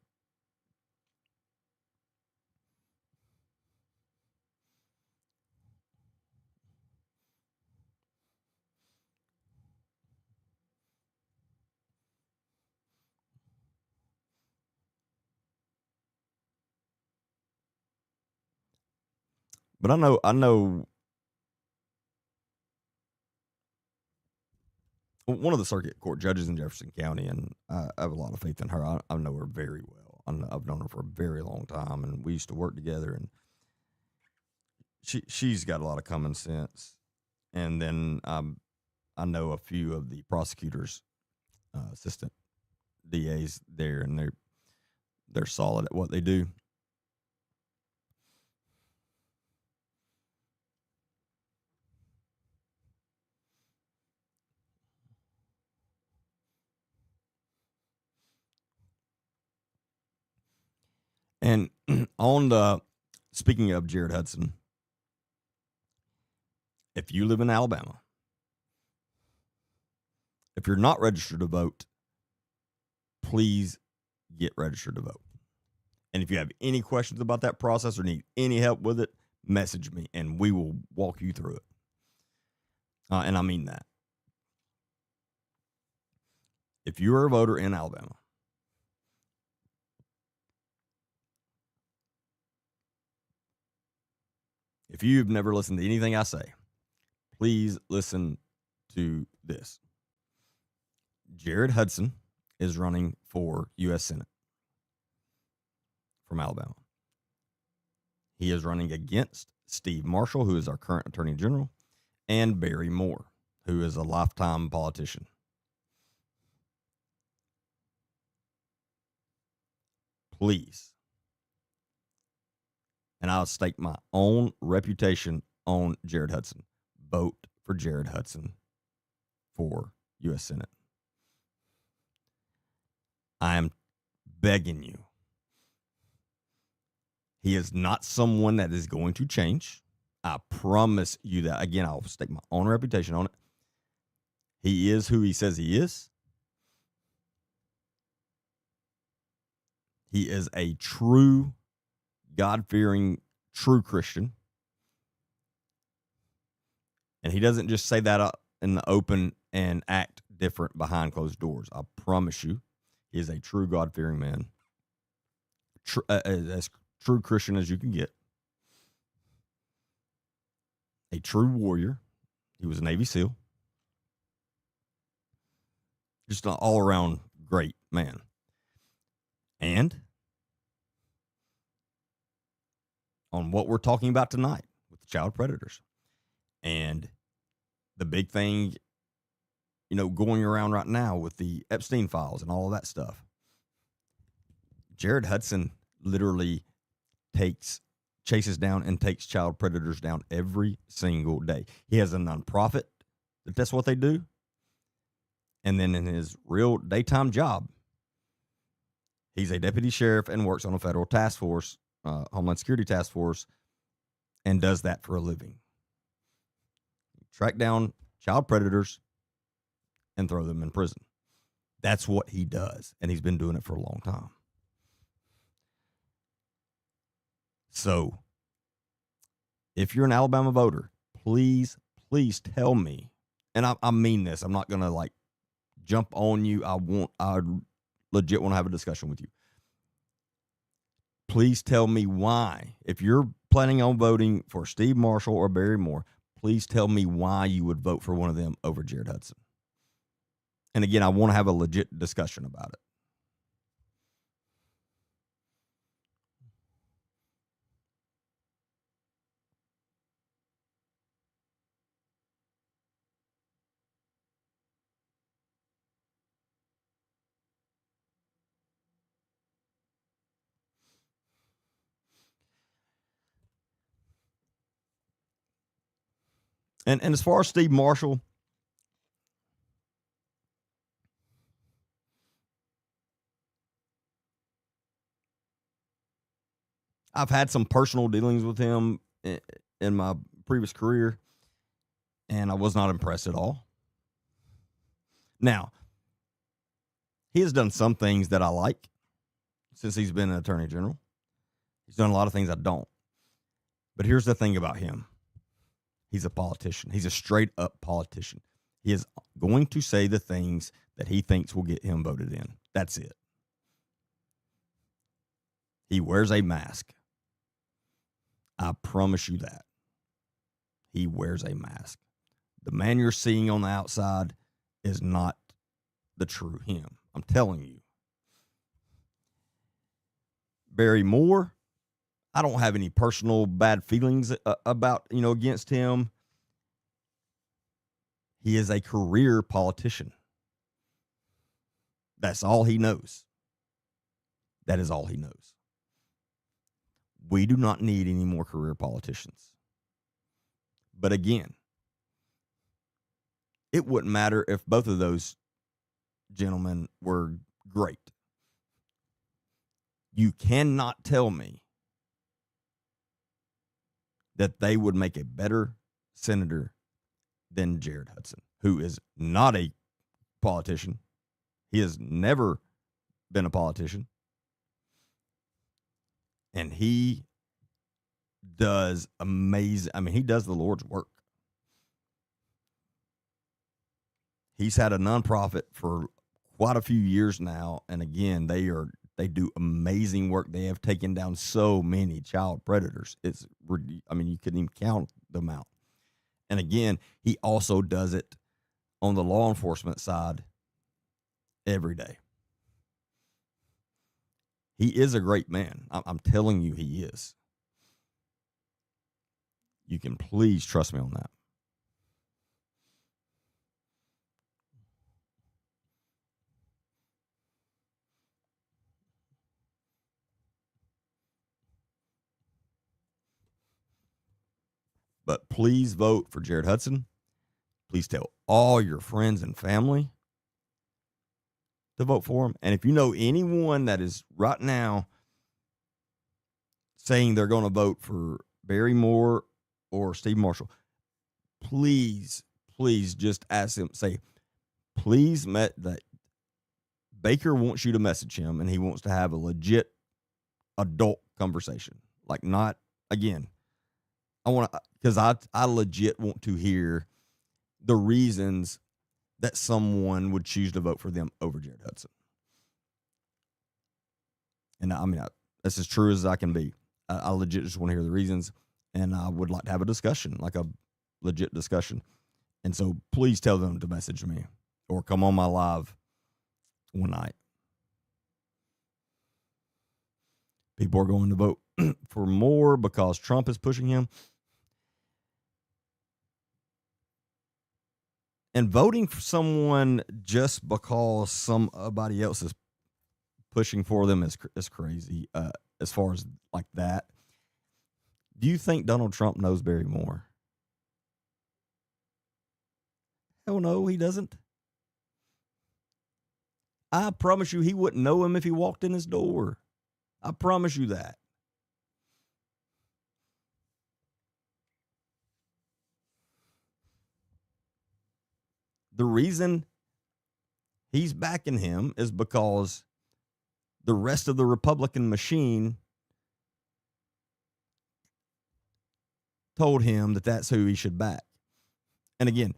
But I know one of the circuit court judges in Jefferson County, and I have a lot of faith in her. I know her very well. I've known her for a very long time, and we used to work together. And she's got a lot of common sense. And then I know a few of the prosecutors, assistant DAs there, and they're solid at what they do. And speaking of Jared Hudson, if you live in Alabama, if you're not registered to vote, please get registered to vote. And if you have any questions about that process or need any help with it, message me and we will walk you through it. And I mean that. If you are a voter in Alabama, if you've never listened to anything I say, please listen to this. Jared Hudson is running for U.S. Senate from Alabama. He is running against Steve Marshall, who is our current Attorney General, and Barry Moore, who is a lifetime politician. Please, and I'll stake my own reputation on Jared Hudson, vote for Jared Hudson for U.S. Senate. I am begging you. He is not someone that is going to change. I promise you that. Again, I'll stake my own reputation on it. He is who he says he is. He is a true, God-fearing, true Christian. And he doesn't just say that in the open and act different behind closed doors. I promise you, he is a true God-fearing man. As true Christian as you can get. A true warrior. He was a Navy SEAL. Just an all-around great man. And on what we're talking about tonight with the child predators and the big thing, going around right now with the Epstein files and all of that stuff. Jared Hudson literally chases down and takes child predators down every single day. He has a nonprofit that's what they do. And then in his real daytime job, he's a deputy sheriff and works on a federal task force, Homeland Security task force, and does that for a living. Track down child predators and throw them in prison. That's what he does, and he's been doing it for a long time. So, if you're an Alabama voter, please tell me, and I mean this, I'm not going to jump on you. I legit want to have a discussion with you. Please tell me why. If you're planning on voting for Steve Marshall or Barry Moore, please tell me why you would vote for one of them over Jared Hudson. And again, I want to have a legit discussion about it. And as far as Steve Marshall, I've had some personal dealings with him in my previous career, and I was not impressed at all. Now, he has done some things that I like since he's been an attorney general. He's done a lot of things I don't. But here's the thing about him. He's a politician. He's a straight up politician. He is going to say the things that he thinks will get him voted in. That's it. He wears a mask. I promise you that. He wears a mask. The man you're seeing on the outside is not the true him. I'm telling you. Barry Moore, I don't have any personal bad feelings about, against him. He is a career politician. That's all he knows. That is all he knows. We do not need any more career politicians. But again, it wouldn't matter if both of those gentlemen were great. You cannot tell me that they would make a better senator than Jared Hudson, who is not a politician. He has never been a politician. And he does amazing. I mean, he does the Lord's work. He's had a nonprofit for quite a few years now, and again, they do amazing work. They have taken down so many child predators. I mean, you couldn't even count them out. And again, he also does it on the law enforcement side every day. He is a great man. I'm telling you, he is. You can please trust me on that. But please vote for Jared Hudson. Please tell all your friends and family to vote for him. And if you know anyone that is right now saying they're going to vote for Barry Moore or Steve Marshall, please just ask him, say, please that Baker wants you to message him and he wants to have a legit adult conversation. Like, not, again, I want to, because I legit want to hear the reasons that someone would choose to vote for them over Jared Hudson. And I mean, that's as true as I can be. I legit just want to hear the reasons, and I would like to have a discussion, like a legit discussion. And so please tell them to message me or come on my live one night. People are going to vote for Moore because Trump is pushing him. And voting for someone just because somebody else is pushing for them is crazy. As far as like that, do you think Donald Trump knows Barry Moore? Hell no, he doesn't. I promise you, he wouldn't know him if he walked in his door. I promise you that. The reason he's backing him is because the rest of the Republican machine told him that that's who he should back. And again,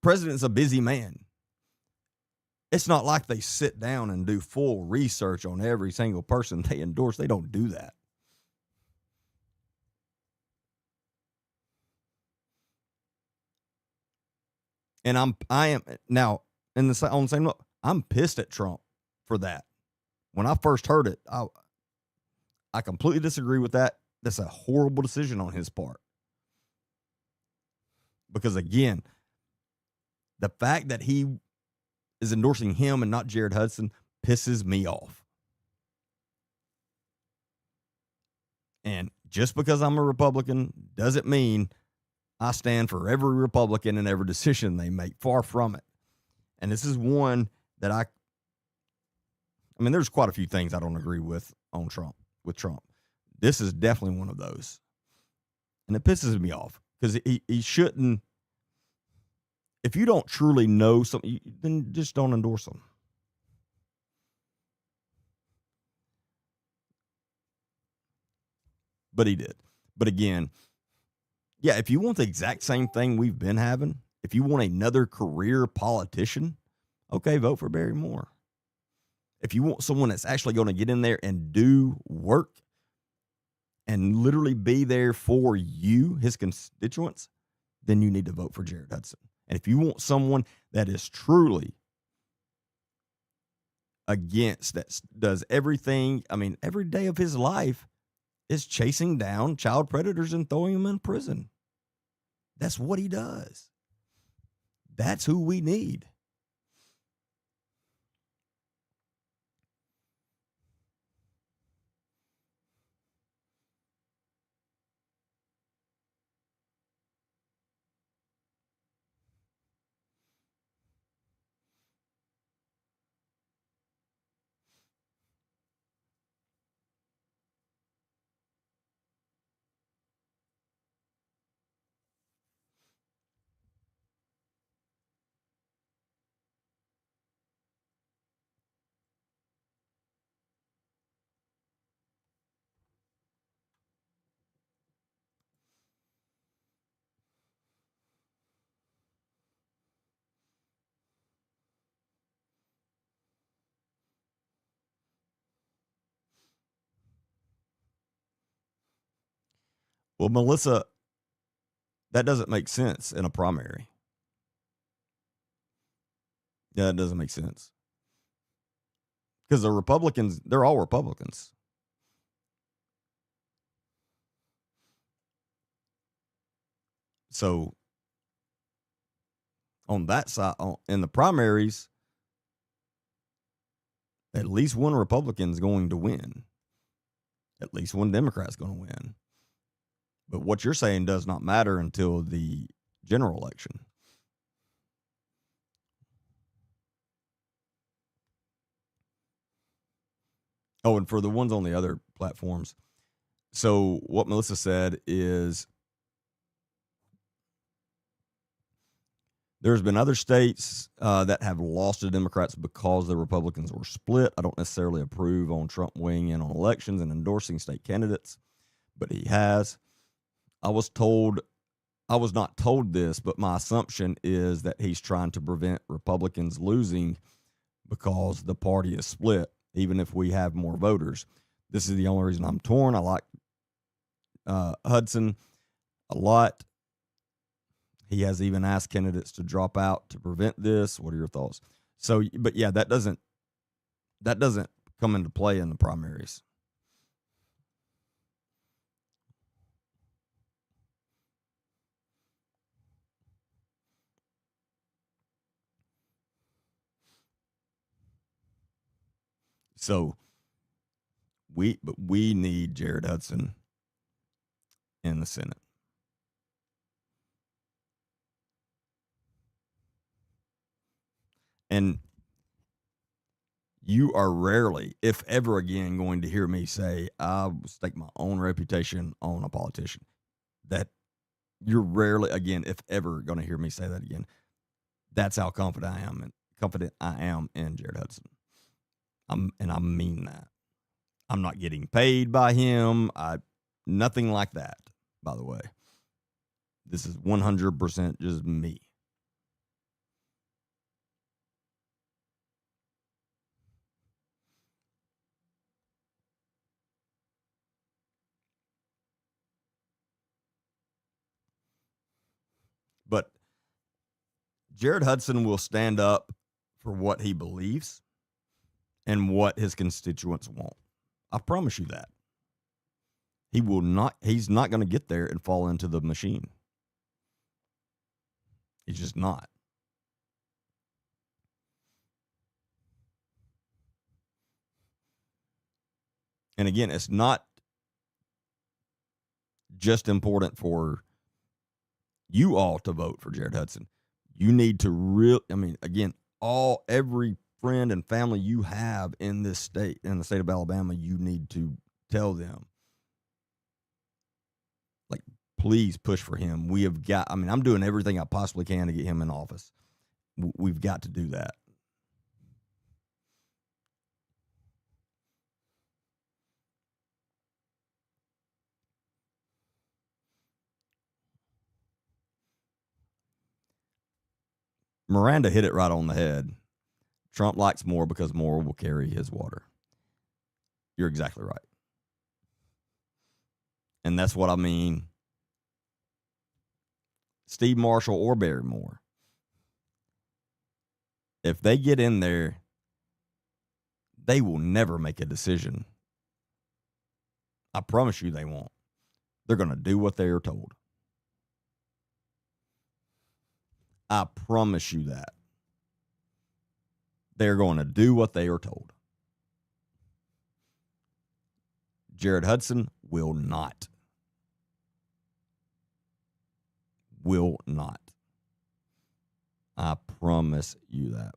president's a busy man. It's not like they sit down and do full research on every single person they endorse. They don't do that. And I am now on the same note, I'm pissed at Trump for that. When I first heard it, I completely disagree with that. That's a horrible decision on his part. Because again, the fact that he is endorsing him and not Jared Hudson pisses me off. And just because I'm a Republican doesn't mean I stand for every Republican and every decision they make. Far from it. And this is one that I mean, there's quite a few things I don't agree with Trump. This is definitely one of those. And it pisses me off because he shouldn't. If you don't truly know something, then just don't endorse them. But he did. But again, yeah, if you want the exact same thing we've been having, if you want another career politician, okay, vote for Barry Moore. If you want someone that's actually going to get in there and do work and literally be there for you, his constituents, then you need to vote for Jared Hudson. And if you want someone that is truly against, that does everything, I mean, every day of his life is chasing down child predators and throwing them in prison. That's what he does. That's who we need. Well, Melissa, that doesn't make sense in a primary. Yeah, that doesn't make sense. Because the Republicans, they're all Republicans. So on that side, in the primaries, at least one Republican's going to win. At least one Democrat's going to win. But what you're saying does not matter until the general election. Oh, and for the ones on the other platforms. So what Melissa said is there's been other states that have lost to Democrats because the Republicans were split. I don't necessarily approve on Trump weighing in on elections and endorsing state candidates, but he has. I was not told this, but my assumption is that he's trying to prevent Republicans losing because the party is split, even if we have more voters. This is the only reason I'm torn. I like Hudson a lot. He has even asked candidates to drop out to prevent this. What are your thoughts? So, but yeah, that doesn't come into play in the primaries. So we need Jared Hudson in the Senate. And you are rarely, if ever again, going to hear me say, I stake my own reputation on a politician. That you're rarely, again, if ever, going to hear me say that again. That's how confident I am in Jared Hudson. And I mean that. I'm not getting paid by him. Nothing like that, by the way. This is 100% just me. But Jared Hudson will stand up for what he believes and what his constituents want. I promise you that. He's not going to get there and fall into the machine. He's just not. And again, it's not just important for you all to vote for Jared Hudson. You need to again, every friend and family you have in this state, in the state of Alabama, you need to tell them, like, please push for him. I'm doing everything I possibly can to get him in office. We've got to do that. Miranda hit it right on the head. Trump likes more because more will carry his water. You're exactly right. And that's what I mean. Steve Marshall or Barry Moore. If they get in there, they will never make a decision. I promise you they won't. They're going to do what they are told. I promise you that. They're going to do what they are told. Jared Hudson will not. Will not. I promise you that.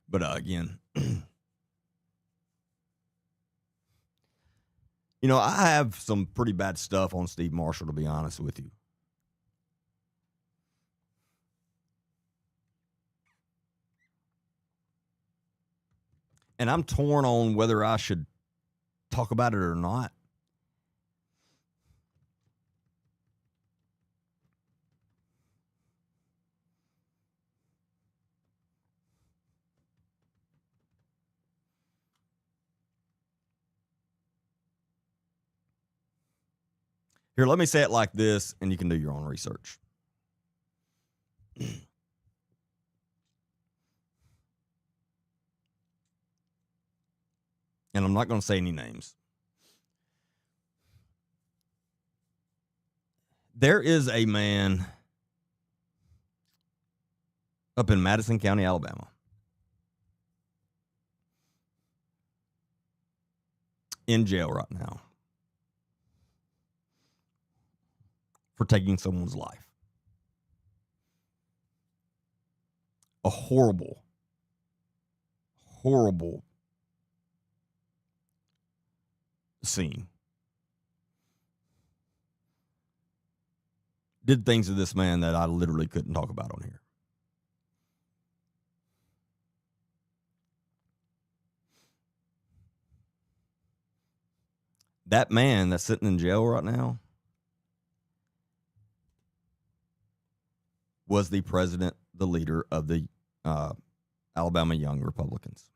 But again, I have some pretty bad stuff on Steve Marshall, to be honest with you. And I'm torn on whether I should talk about it or not. Here, let me say it like this, and you can do your own research. And I'm not going to say any names. There is a man up in Madison County, Alabama, in jail right now for taking someone's life. A horrible, horrible scene. Did things to this man that I literally couldn't talk about on here. That man that's sitting in jail right now was the president, the leader of the Alabama Young Republicans.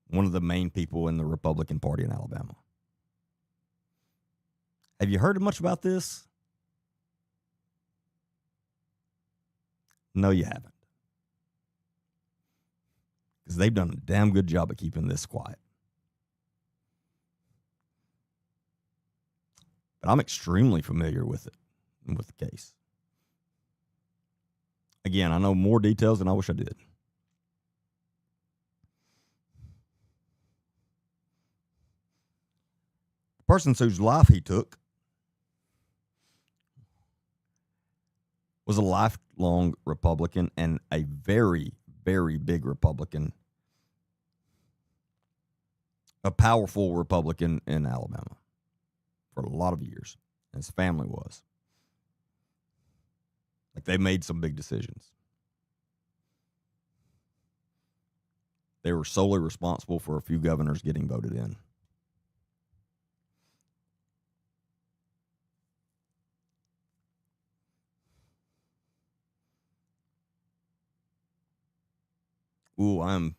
One of the main people in the Republican Party in Alabama. Have you heard much about this? No, you haven't. Because they've done a damn good job of keeping this quiet. But I'm extremely familiar with it and with the case. Again, I know more details than I wish I did. The person whose life he took was a lifelong Republican and a very, very big Republican, a powerful Republican in Alabama for a lot of years. His family was. Like, they made some big decisions. They were solely responsible for a few governors getting voted in. Ooh, I'm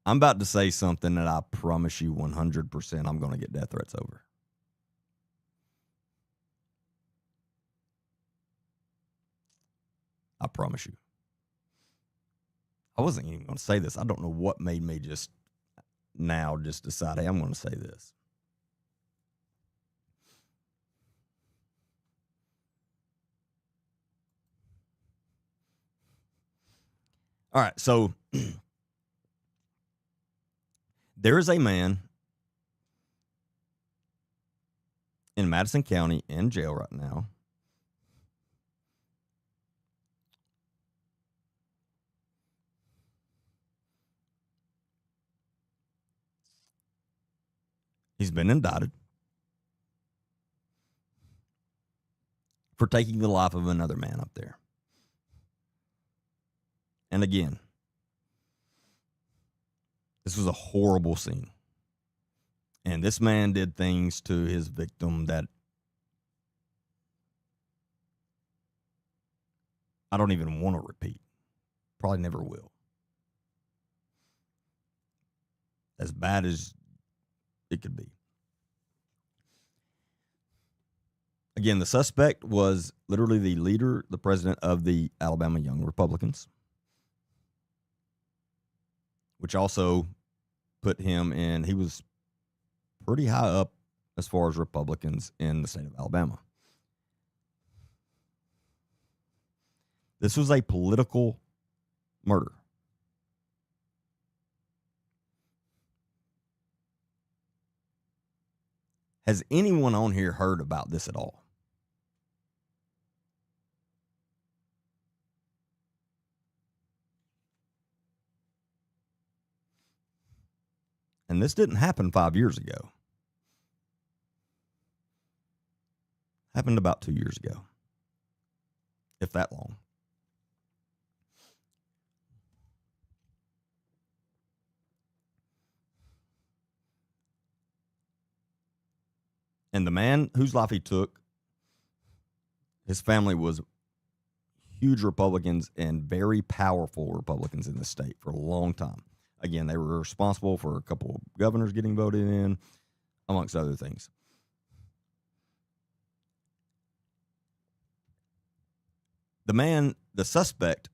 about to say something that I promise you 100% I'm going to get death threats over. I promise you. I wasn't even going to say this. I don't know what made me just decide, hey, I'm going to say this. All right, so there is a man in Madison County in jail right now he's been indicted for taking the life of another man up there. And again, this was a horrible scene. And this man did things to his victim that I don't even want to repeat. Probably never will. As bad as it could be. Again, the suspect was literally the leader, the president of the Alabama Young Republicans, which also put him in, he was pretty high up as far as Republicans in the state of Alabama. This was a political murder. Has anyone on here heard about this at all? And this didn't happen 5 years ago. Happened about 2 years ago, if that long. And the man whose life he took, his family was huge Republicans and very powerful Republicans in the state for a long time. Again, they were responsible for a couple of governors getting voted in, amongst other things. The suspect,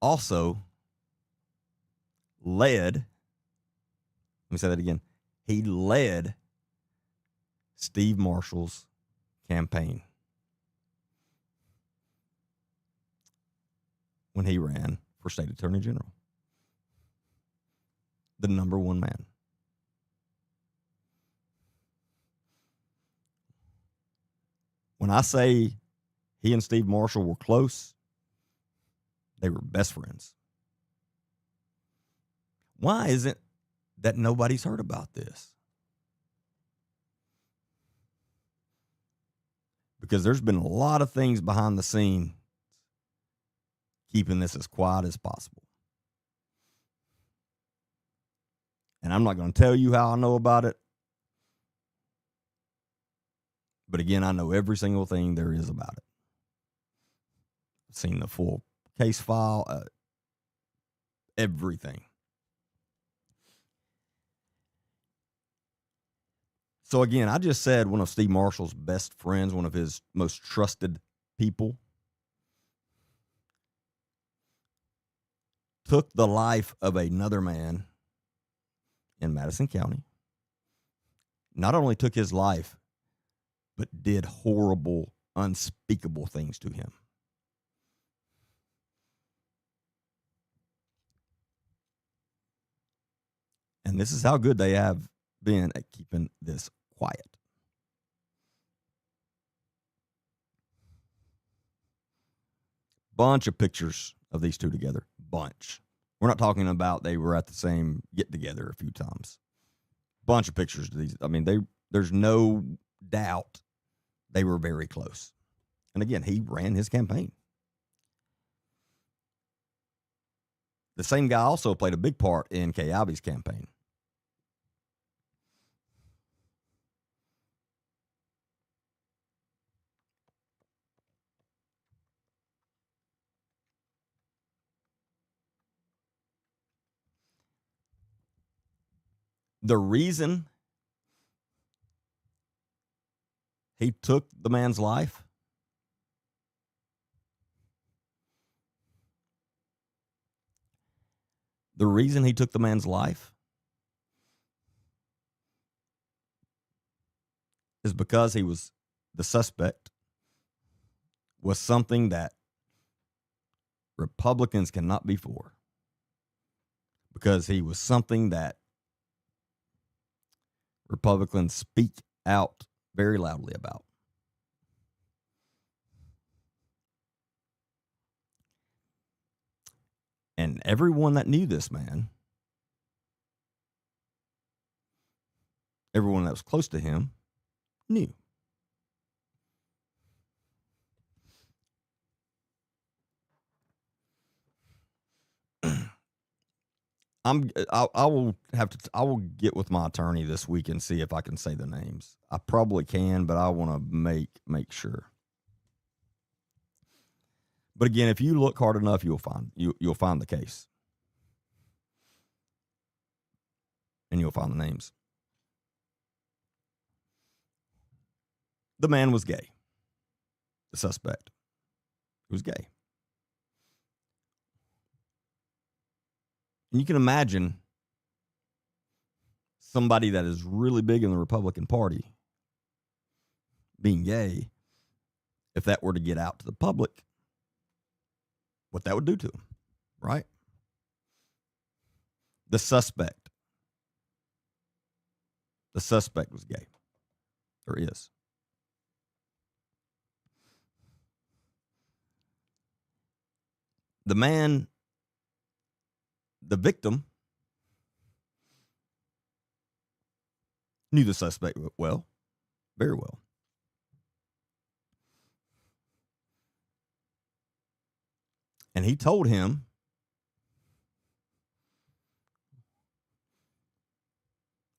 also led, let me say that again, he led Steve Marshall's campaign when he ran for state attorney general. The number one man. When I say he and Steve Marshall were close, they were best friends. Why is it that nobody's heard about this? Because there's been a lot of things behind the scene keeping this as quiet as possible. And I'm not going to tell you how I know about it. But again, I know every single thing there is about it. I've seen the full case file, everything. So again, I just said one of Steve Marshall's best friends, one of his most trusted people, took the life of another man in Madison County. Not only took his life, but did horrible, unspeakable things to him. And this is how good they have been at keeping this quiet. Bunch of pictures of these two together. Bunch. We're not talking about they were at the same get-together a few times. Bunch of pictures of these. I mean, there's no doubt they were very close. And again, he ran his campaign. The same guy also played a big part in Kay Ivey's campaign. The reason he took the man's life is because the suspect was something that Republicans cannot be for. Because he was something that Republicans speak out very loudly about. And everyone that knew this man, everyone that was close to him, knew. I will get with my attorney this week and see if I can say the names. I probably can, but I want to make sure. But again, if you look hard enough, you'll find the case. And you'll find the names. The man was gay. The suspect was gay. And you can imagine somebody that is really big in the Republican Party being gay, if that were to get out to the public, what that would do to him, right? The suspect was gay, or is. The victim, knew the suspect well, very well. And he told him,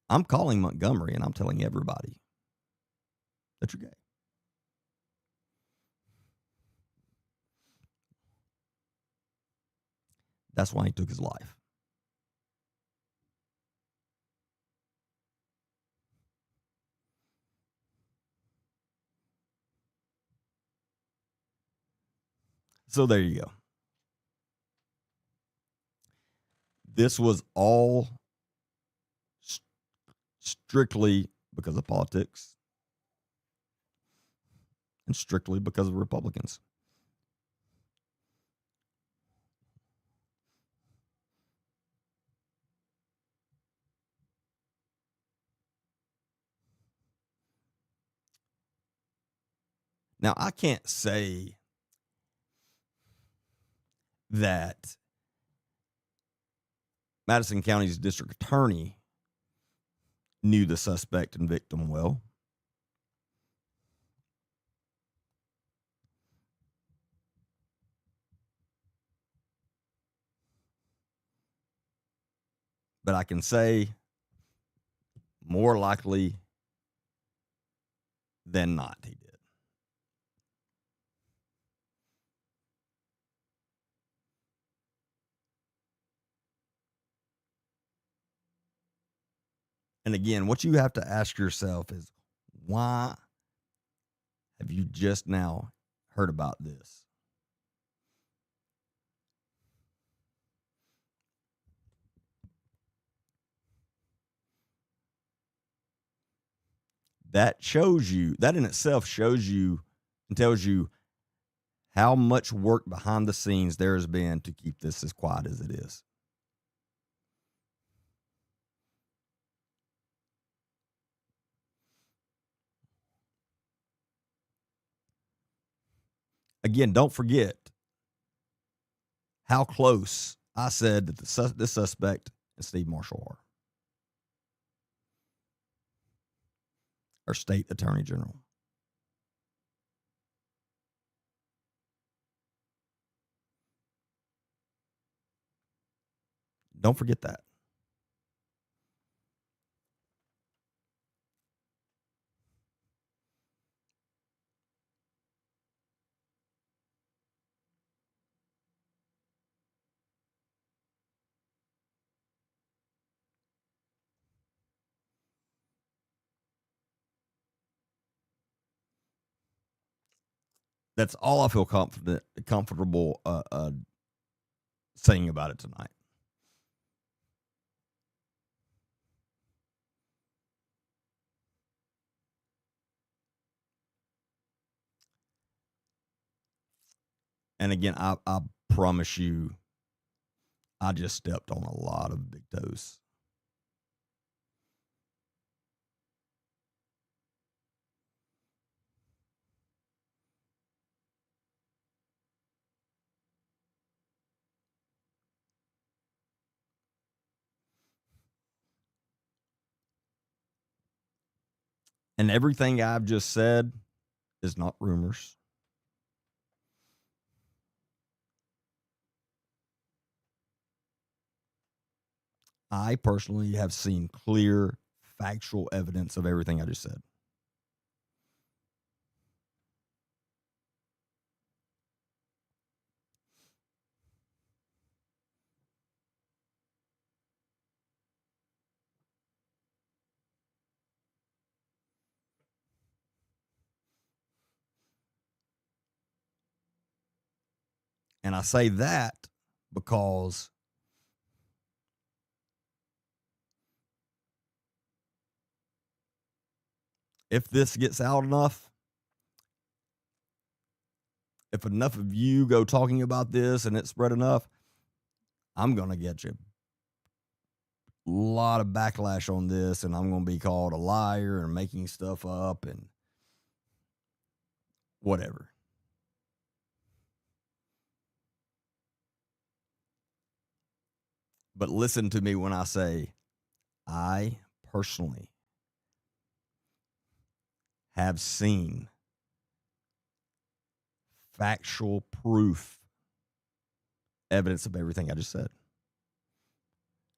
I'm calling Montgomery and I'm telling everybody that you're gay. That's why he took his life. So there you go. This was all strictly because of politics and strictly because of Republicans. Now, I can't say that Madison County's district attorney knew the suspect and victim well. But I can say more likely than not he did. And again, what you have to ask yourself is, why have you just now heard about this? That shows you, that in itself shows you and tells you how much work behind the scenes there has been to keep this as quiet as it is. Again, don't forget how close I said that this suspect and Steve Marshall are, our state attorney general. Don't forget that. That's all I feel comfortable saying about it tonight. And again, I promise you, I just stepped on a lot of big toes. And everything I've just said is not rumors. I personally have seen clear, factual evidence of everything I just said. And I say that because if this gets out enough, if enough of you go talking about this and it spread enough, I'm going to get you a lot of backlash on this, and I'm going to be called a liar and making stuff up and whatever. But listen to me when I say I personally have seen factual proof, evidence of everything I just said.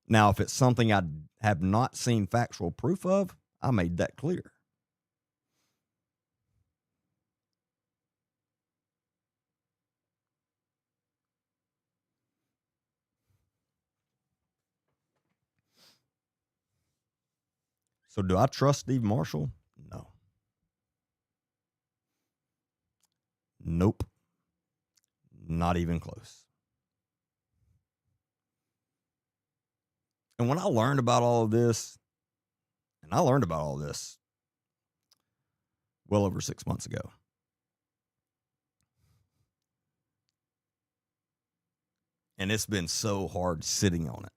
Now, if it's something I have not seen factual proof of, I made that clear. So do I trust Steve Marshall? No. Nope. Not even close. And when I learned about all of this, and I learned about all this well over 6 months ago, and it's been so hard sitting on it.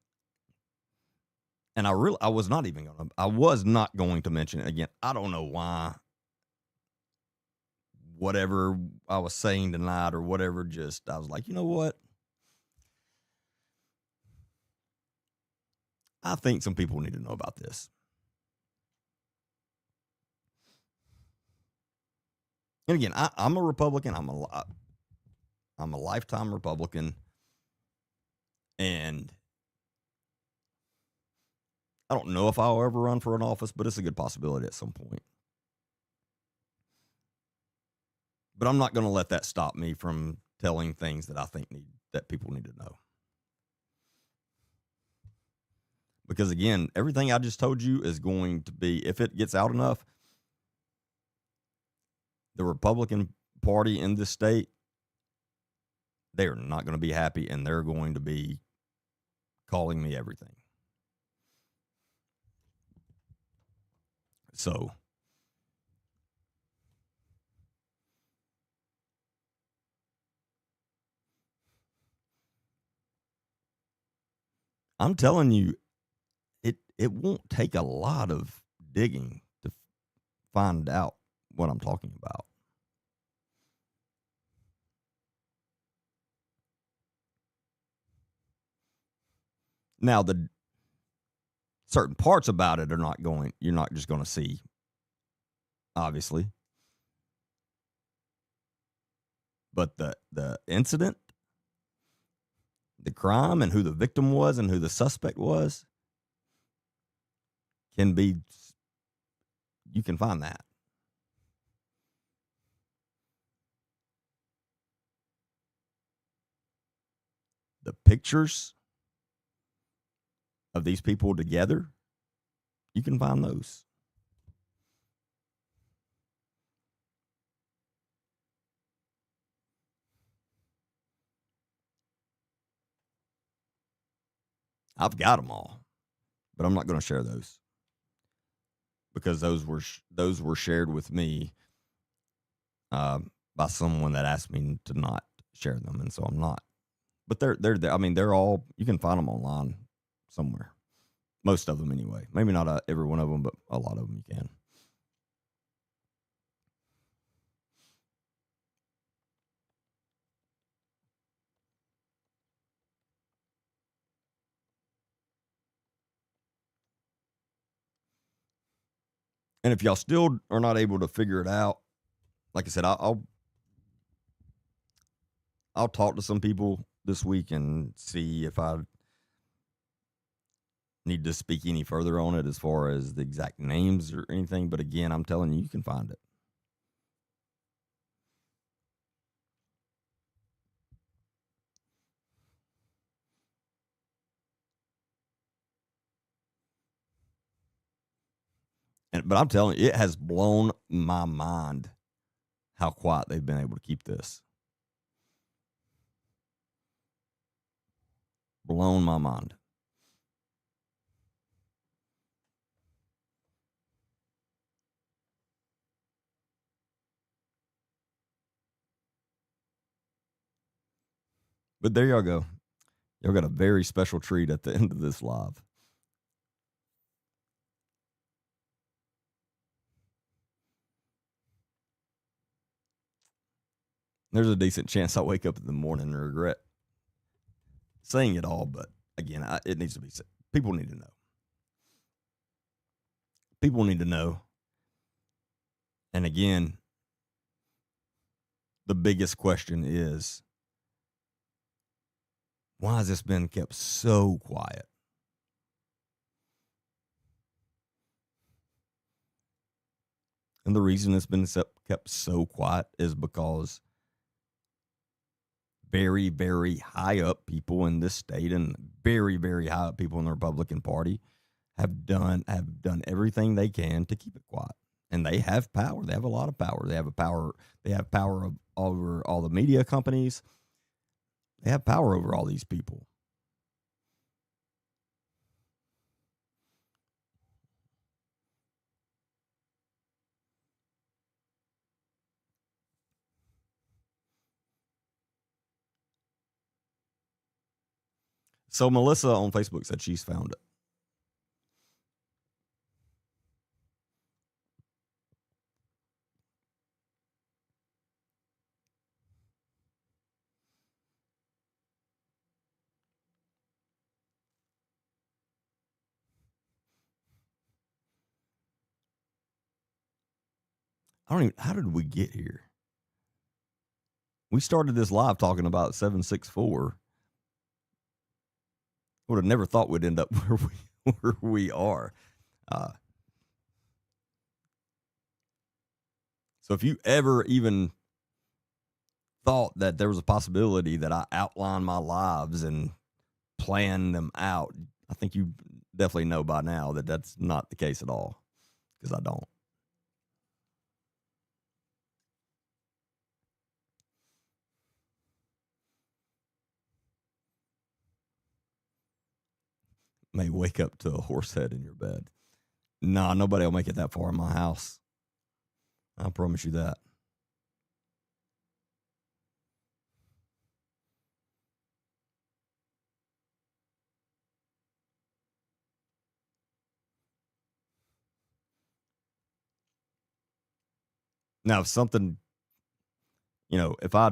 And I was not going to mention it again. I don't know why. Whatever I was saying tonight or whatever, I was like, you know what? I think some people need to know about this. And again, I'm a Republican. I'm a lifetime Republican. And I don't know if I'll ever run for an office, but it's a good possibility at some point. But I'm not going to let that stop me from telling things that I think that people need to know. Because again, everything I just told you is going to be, if it gets out enough, the Republican Party in this state, they are not going to be happy, and they're going to be calling me everything. So I'm telling you, it won't take a lot of digging to find out what I'm talking about. Now, the certain parts about it you're not just going to see, obviously. But the incident, the crime, and who the victim was and who the suspect was, you can find that. The pictures of these people together, you can find those. I've got them all, but I'm not going to share those because those were shared with me by someone that asked me to not share them, and so I'm not. But they're there. I mean, they're all, you can find them online somewhere. Most of them, anyway. Maybe not every one of them, but a lot of them you can. And if y'all still are not able to figure it out, like I said, I'll talk to some people this week and see if I need to speak any further on it as far as the exact names or anything. But again, I'm telling you, you can find it. But I'm telling you, it has blown my mind how quiet they've been able to keep this. Blown my mind. But there y'all go. Y'all got a very special treat at the end of this live. There's a decent chance I'll wake up in the morning and regret saying it all, but again, it needs to be said. People need to know. People need to know. And again, the biggest question is, why has this been kept so quiet? And the reason it's been kept so quiet is because very, very high up people in this state and very, very high up people in the Republican Party have done everything they can to keep it quiet. And they have power. They have a lot of power. They have power over all the media companies. They have power over all these people. So Melissa on Facebook said she's found it. How did we get here? We started this live talking about 764. Would have never thought we'd end up where we are. So if you ever even thought that there was a possibility that I outline my lives and plan them out, I think you definitely know by now that that's not the case at all, because I don't. May wake up to a horse head in your bed. Nah, nobody will make it that far in my house. I promise you that. Now, if something, if I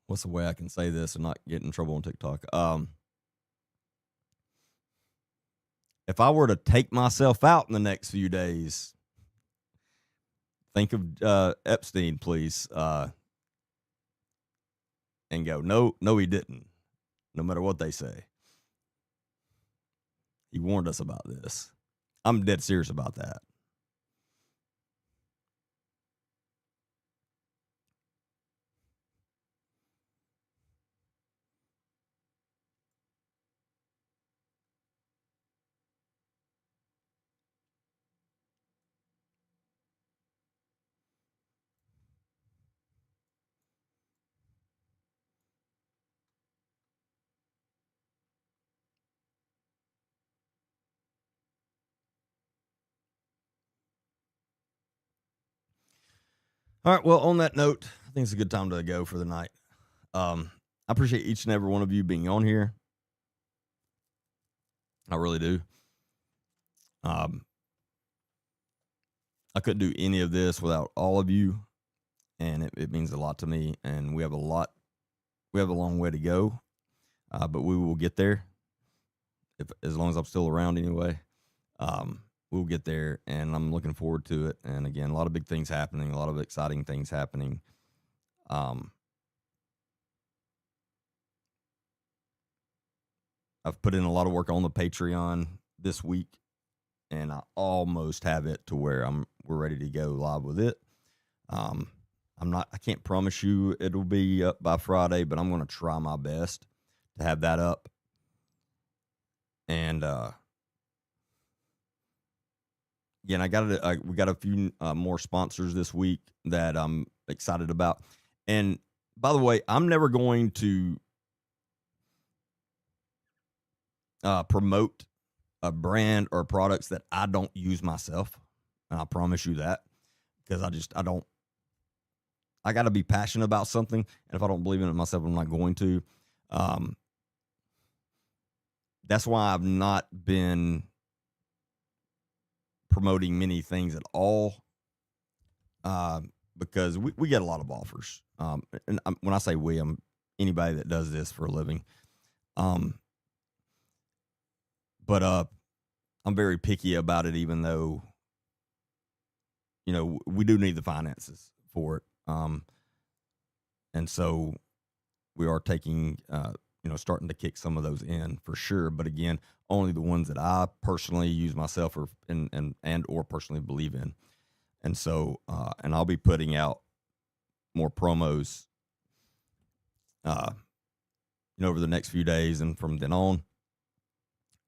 what's the way I can say this and not get in trouble on TikTok? If I were to take myself out in the next few days, think of Epstein, please, and go, no, he didn't. No matter what they say, he warned us about this. I'm dead serious about that. All right. Well, on that note, I think it's a good time to go for the night. I appreciate each and every one of you being on here. I really do. I couldn't do any of this without all of you, and it means a lot to me. And we have a long way to go, but we will get there. As long as I'm still around, anyway. We'll get there, and I'm looking forward to it. And again, a lot of big things happening, a lot of exciting things happening. I've put in a lot of work on the Patreon this week, and I almost have it to where we're ready to go live with it. I can't promise you it'll be up by Friday, but I'm going to try my best to have that up. And again, we got a few more sponsors this week that I'm excited about. And by the way, I'm never going to promote a brand or products that I don't use myself. And I promise you that, because I got to be passionate about something. And if I don't believe in it myself, I'm not going to. That's why I've not been promoting many things at all, because we get a lot of offers. And when I say we, I'm anybody that does this for a living. But I'm very picky about it, even though, we do need the finances for it. And so we are taking, starting to kick some of those in for sure. But again, only the ones that I personally use myself or personally believe in. And so, and I'll be putting out more promos over the next few days and from then on.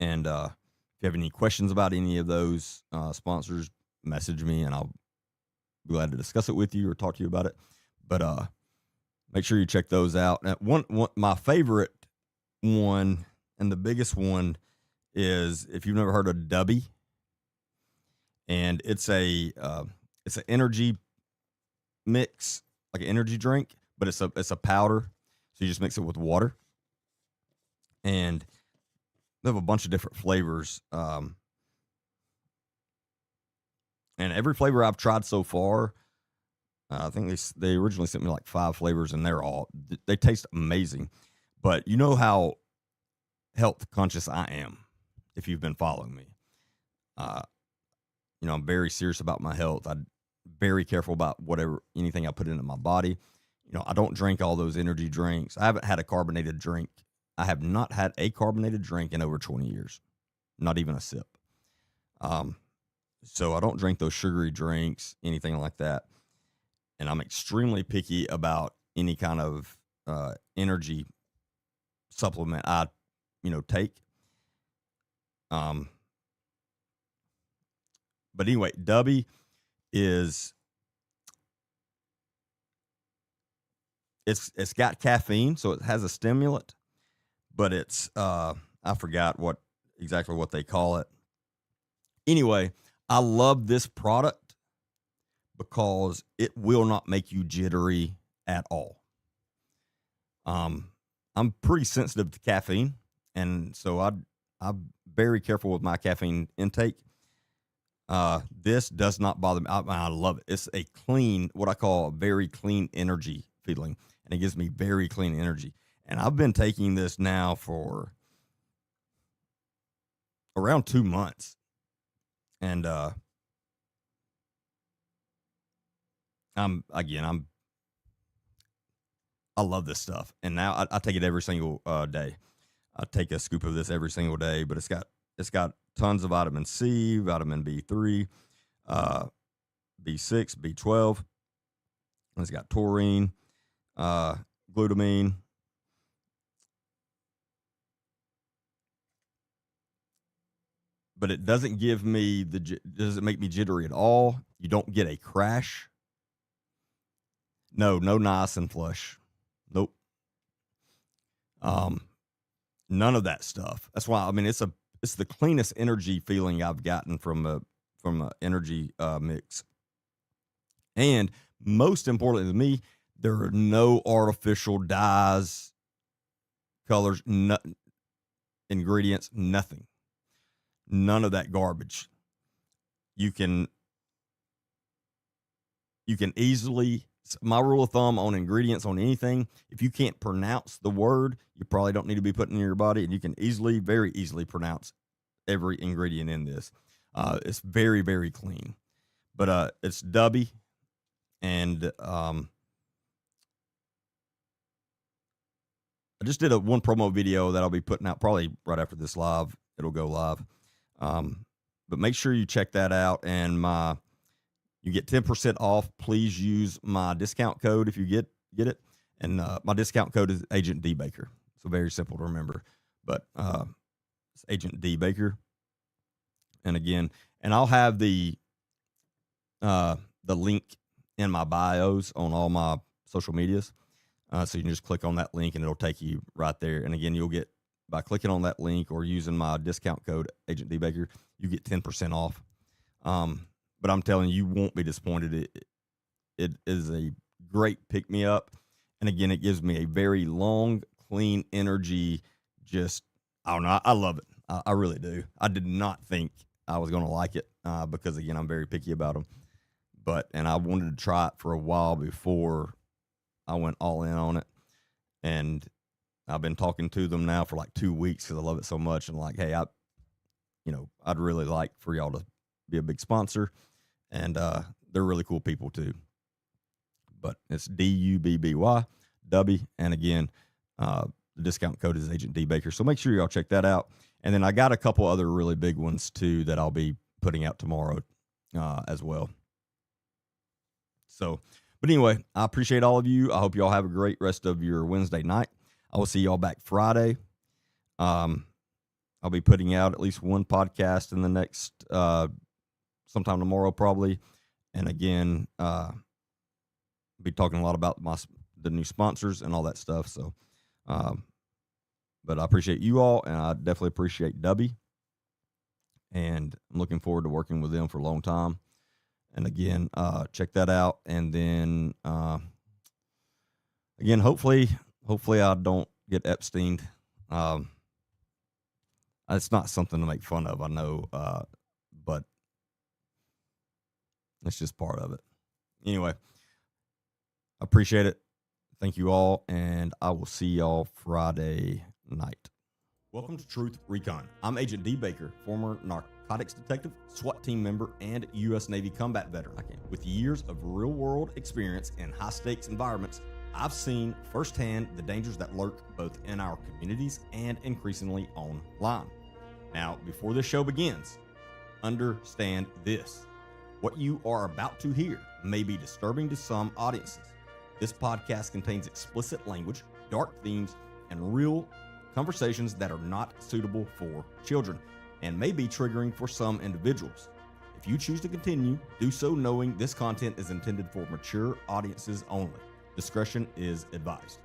And if you have any questions about any of those sponsors, message me and I'll be glad to discuss it with you or talk to you about it. But make sure you check those out. Now, my favorite one and the biggest one is, if you've never heard of Dubby, and it's an energy mix, like an energy drink, but it's a powder. So you just mix it with water, and they have a bunch of different flavors. And every flavor I've tried so far, I think they originally sent me like 5 flavors, and they taste amazing. But you know how health conscious I am, if you've been following me. I'm very serious about my health. I'm very careful about anything I put into my body. I don't drink all those energy drinks. I haven't had a carbonated drink. I have not had a carbonated drink in over 20 years, not even a sip. So I don't drink those sugary drinks, anything like that. And I'm extremely picky about any kind of energy supplement I, take. But anyway, Dubby is it's got caffeine, so it has a stimulant, but it's I forgot exactly what they call it. Anyway, I love this product because it will not make you jittery at all. I'm pretty sensitive to caffeine, and so I'm very careful with my caffeine intake. This does not bother me. I love it. It's a clean, what I call a very clean energy feeling, and it gives me very clean energy. And I've been taking this now for around 2 months, and I love this stuff. And now I take it every single day. I take a scoop of this every single day, but it's got tons of vitamin C, vitamin B3, B6, B12. And it's got taurine, glutamine. But it doesn't doesn't make me jittery at all. You don't get a crash. No nice and flush. Nope. None of that stuff. That's why, it's the cleanest energy feeling I've gotten from a energy mix. And most importantly to me, there are no artificial dyes, colors, ingredients, nothing. None of that garbage. You can easily, my rule of thumb on ingredients on anything, if you can't pronounce the word, you probably don't need to be putting it in your body, and you can very easily pronounce every ingredient in this. It's very, very clean. But it's Dubby, and I just did one promo video that I'll be putting out probably right after this live. It'll go live. But make sure you check that out, and you get 10% off. Please use my discount code if you get it. And my discount code is Agent D Baker. So very simple to remember. But it's Agent D Baker. And again, I'll have the link in my bios on all my social medias. So you can just click on that link and it'll take you right there. And again, you'll get, by clicking on that link or using my discount code Agent D Baker, you get 10% off. But I'm telling you, you won't be disappointed. It is a great pick me up. And again, it gives me a very long, clean energy. Just, I don't know. I love it. I really do. I did not think I was going to like it because, again, I'm very picky about them. And I wanted to try it for a while before I went all in on it. And I've been talking to them now for like 2 weeks because I love it so much. And like, hey, I'd really like for y'all to be a big sponsor. And they're really cool people too. But it's DUBBY, Dubby. And again, the discount code is Agent D Baker. So make sure y'all check that out. And then I got a couple other really big ones too that I'll be putting out tomorrow as well. So But anyway, I appreciate all of you. I hope you all have a great rest of your Wednesday night. I will see y'all back Friday. I'll be putting out at least one podcast in the next sometime tomorrow probably. And again, be talking a lot about the new sponsors and all that stuff. So, but I appreciate you all, and I definitely appreciate Dubby. And I'm looking forward to working with them for a long time. And again, check that out. And then, again, hopefully I don't get Epsteined. It's not something to make fun of, I know, but it's just part of it. Anyway, I appreciate it. Thank you all, and I will see y'all Friday night. Welcome to Truth Recon. I'm Agent D. Baker, former narcotics detective, SWAT team member, and U.S. Navy combat veteran. With years of real-world experience in high-stakes environments, I've seen firsthand the dangers that lurk both in our communities and increasingly online. Now, before this show begins, understand this. What you are about to hear may be disturbing to some audiences. This podcast contains explicit language, dark themes, and real conversations that are not suitable for children and may be triggering for some individuals. If you choose to continue, do so knowing this content is intended for mature audiences only. Discretion is advised.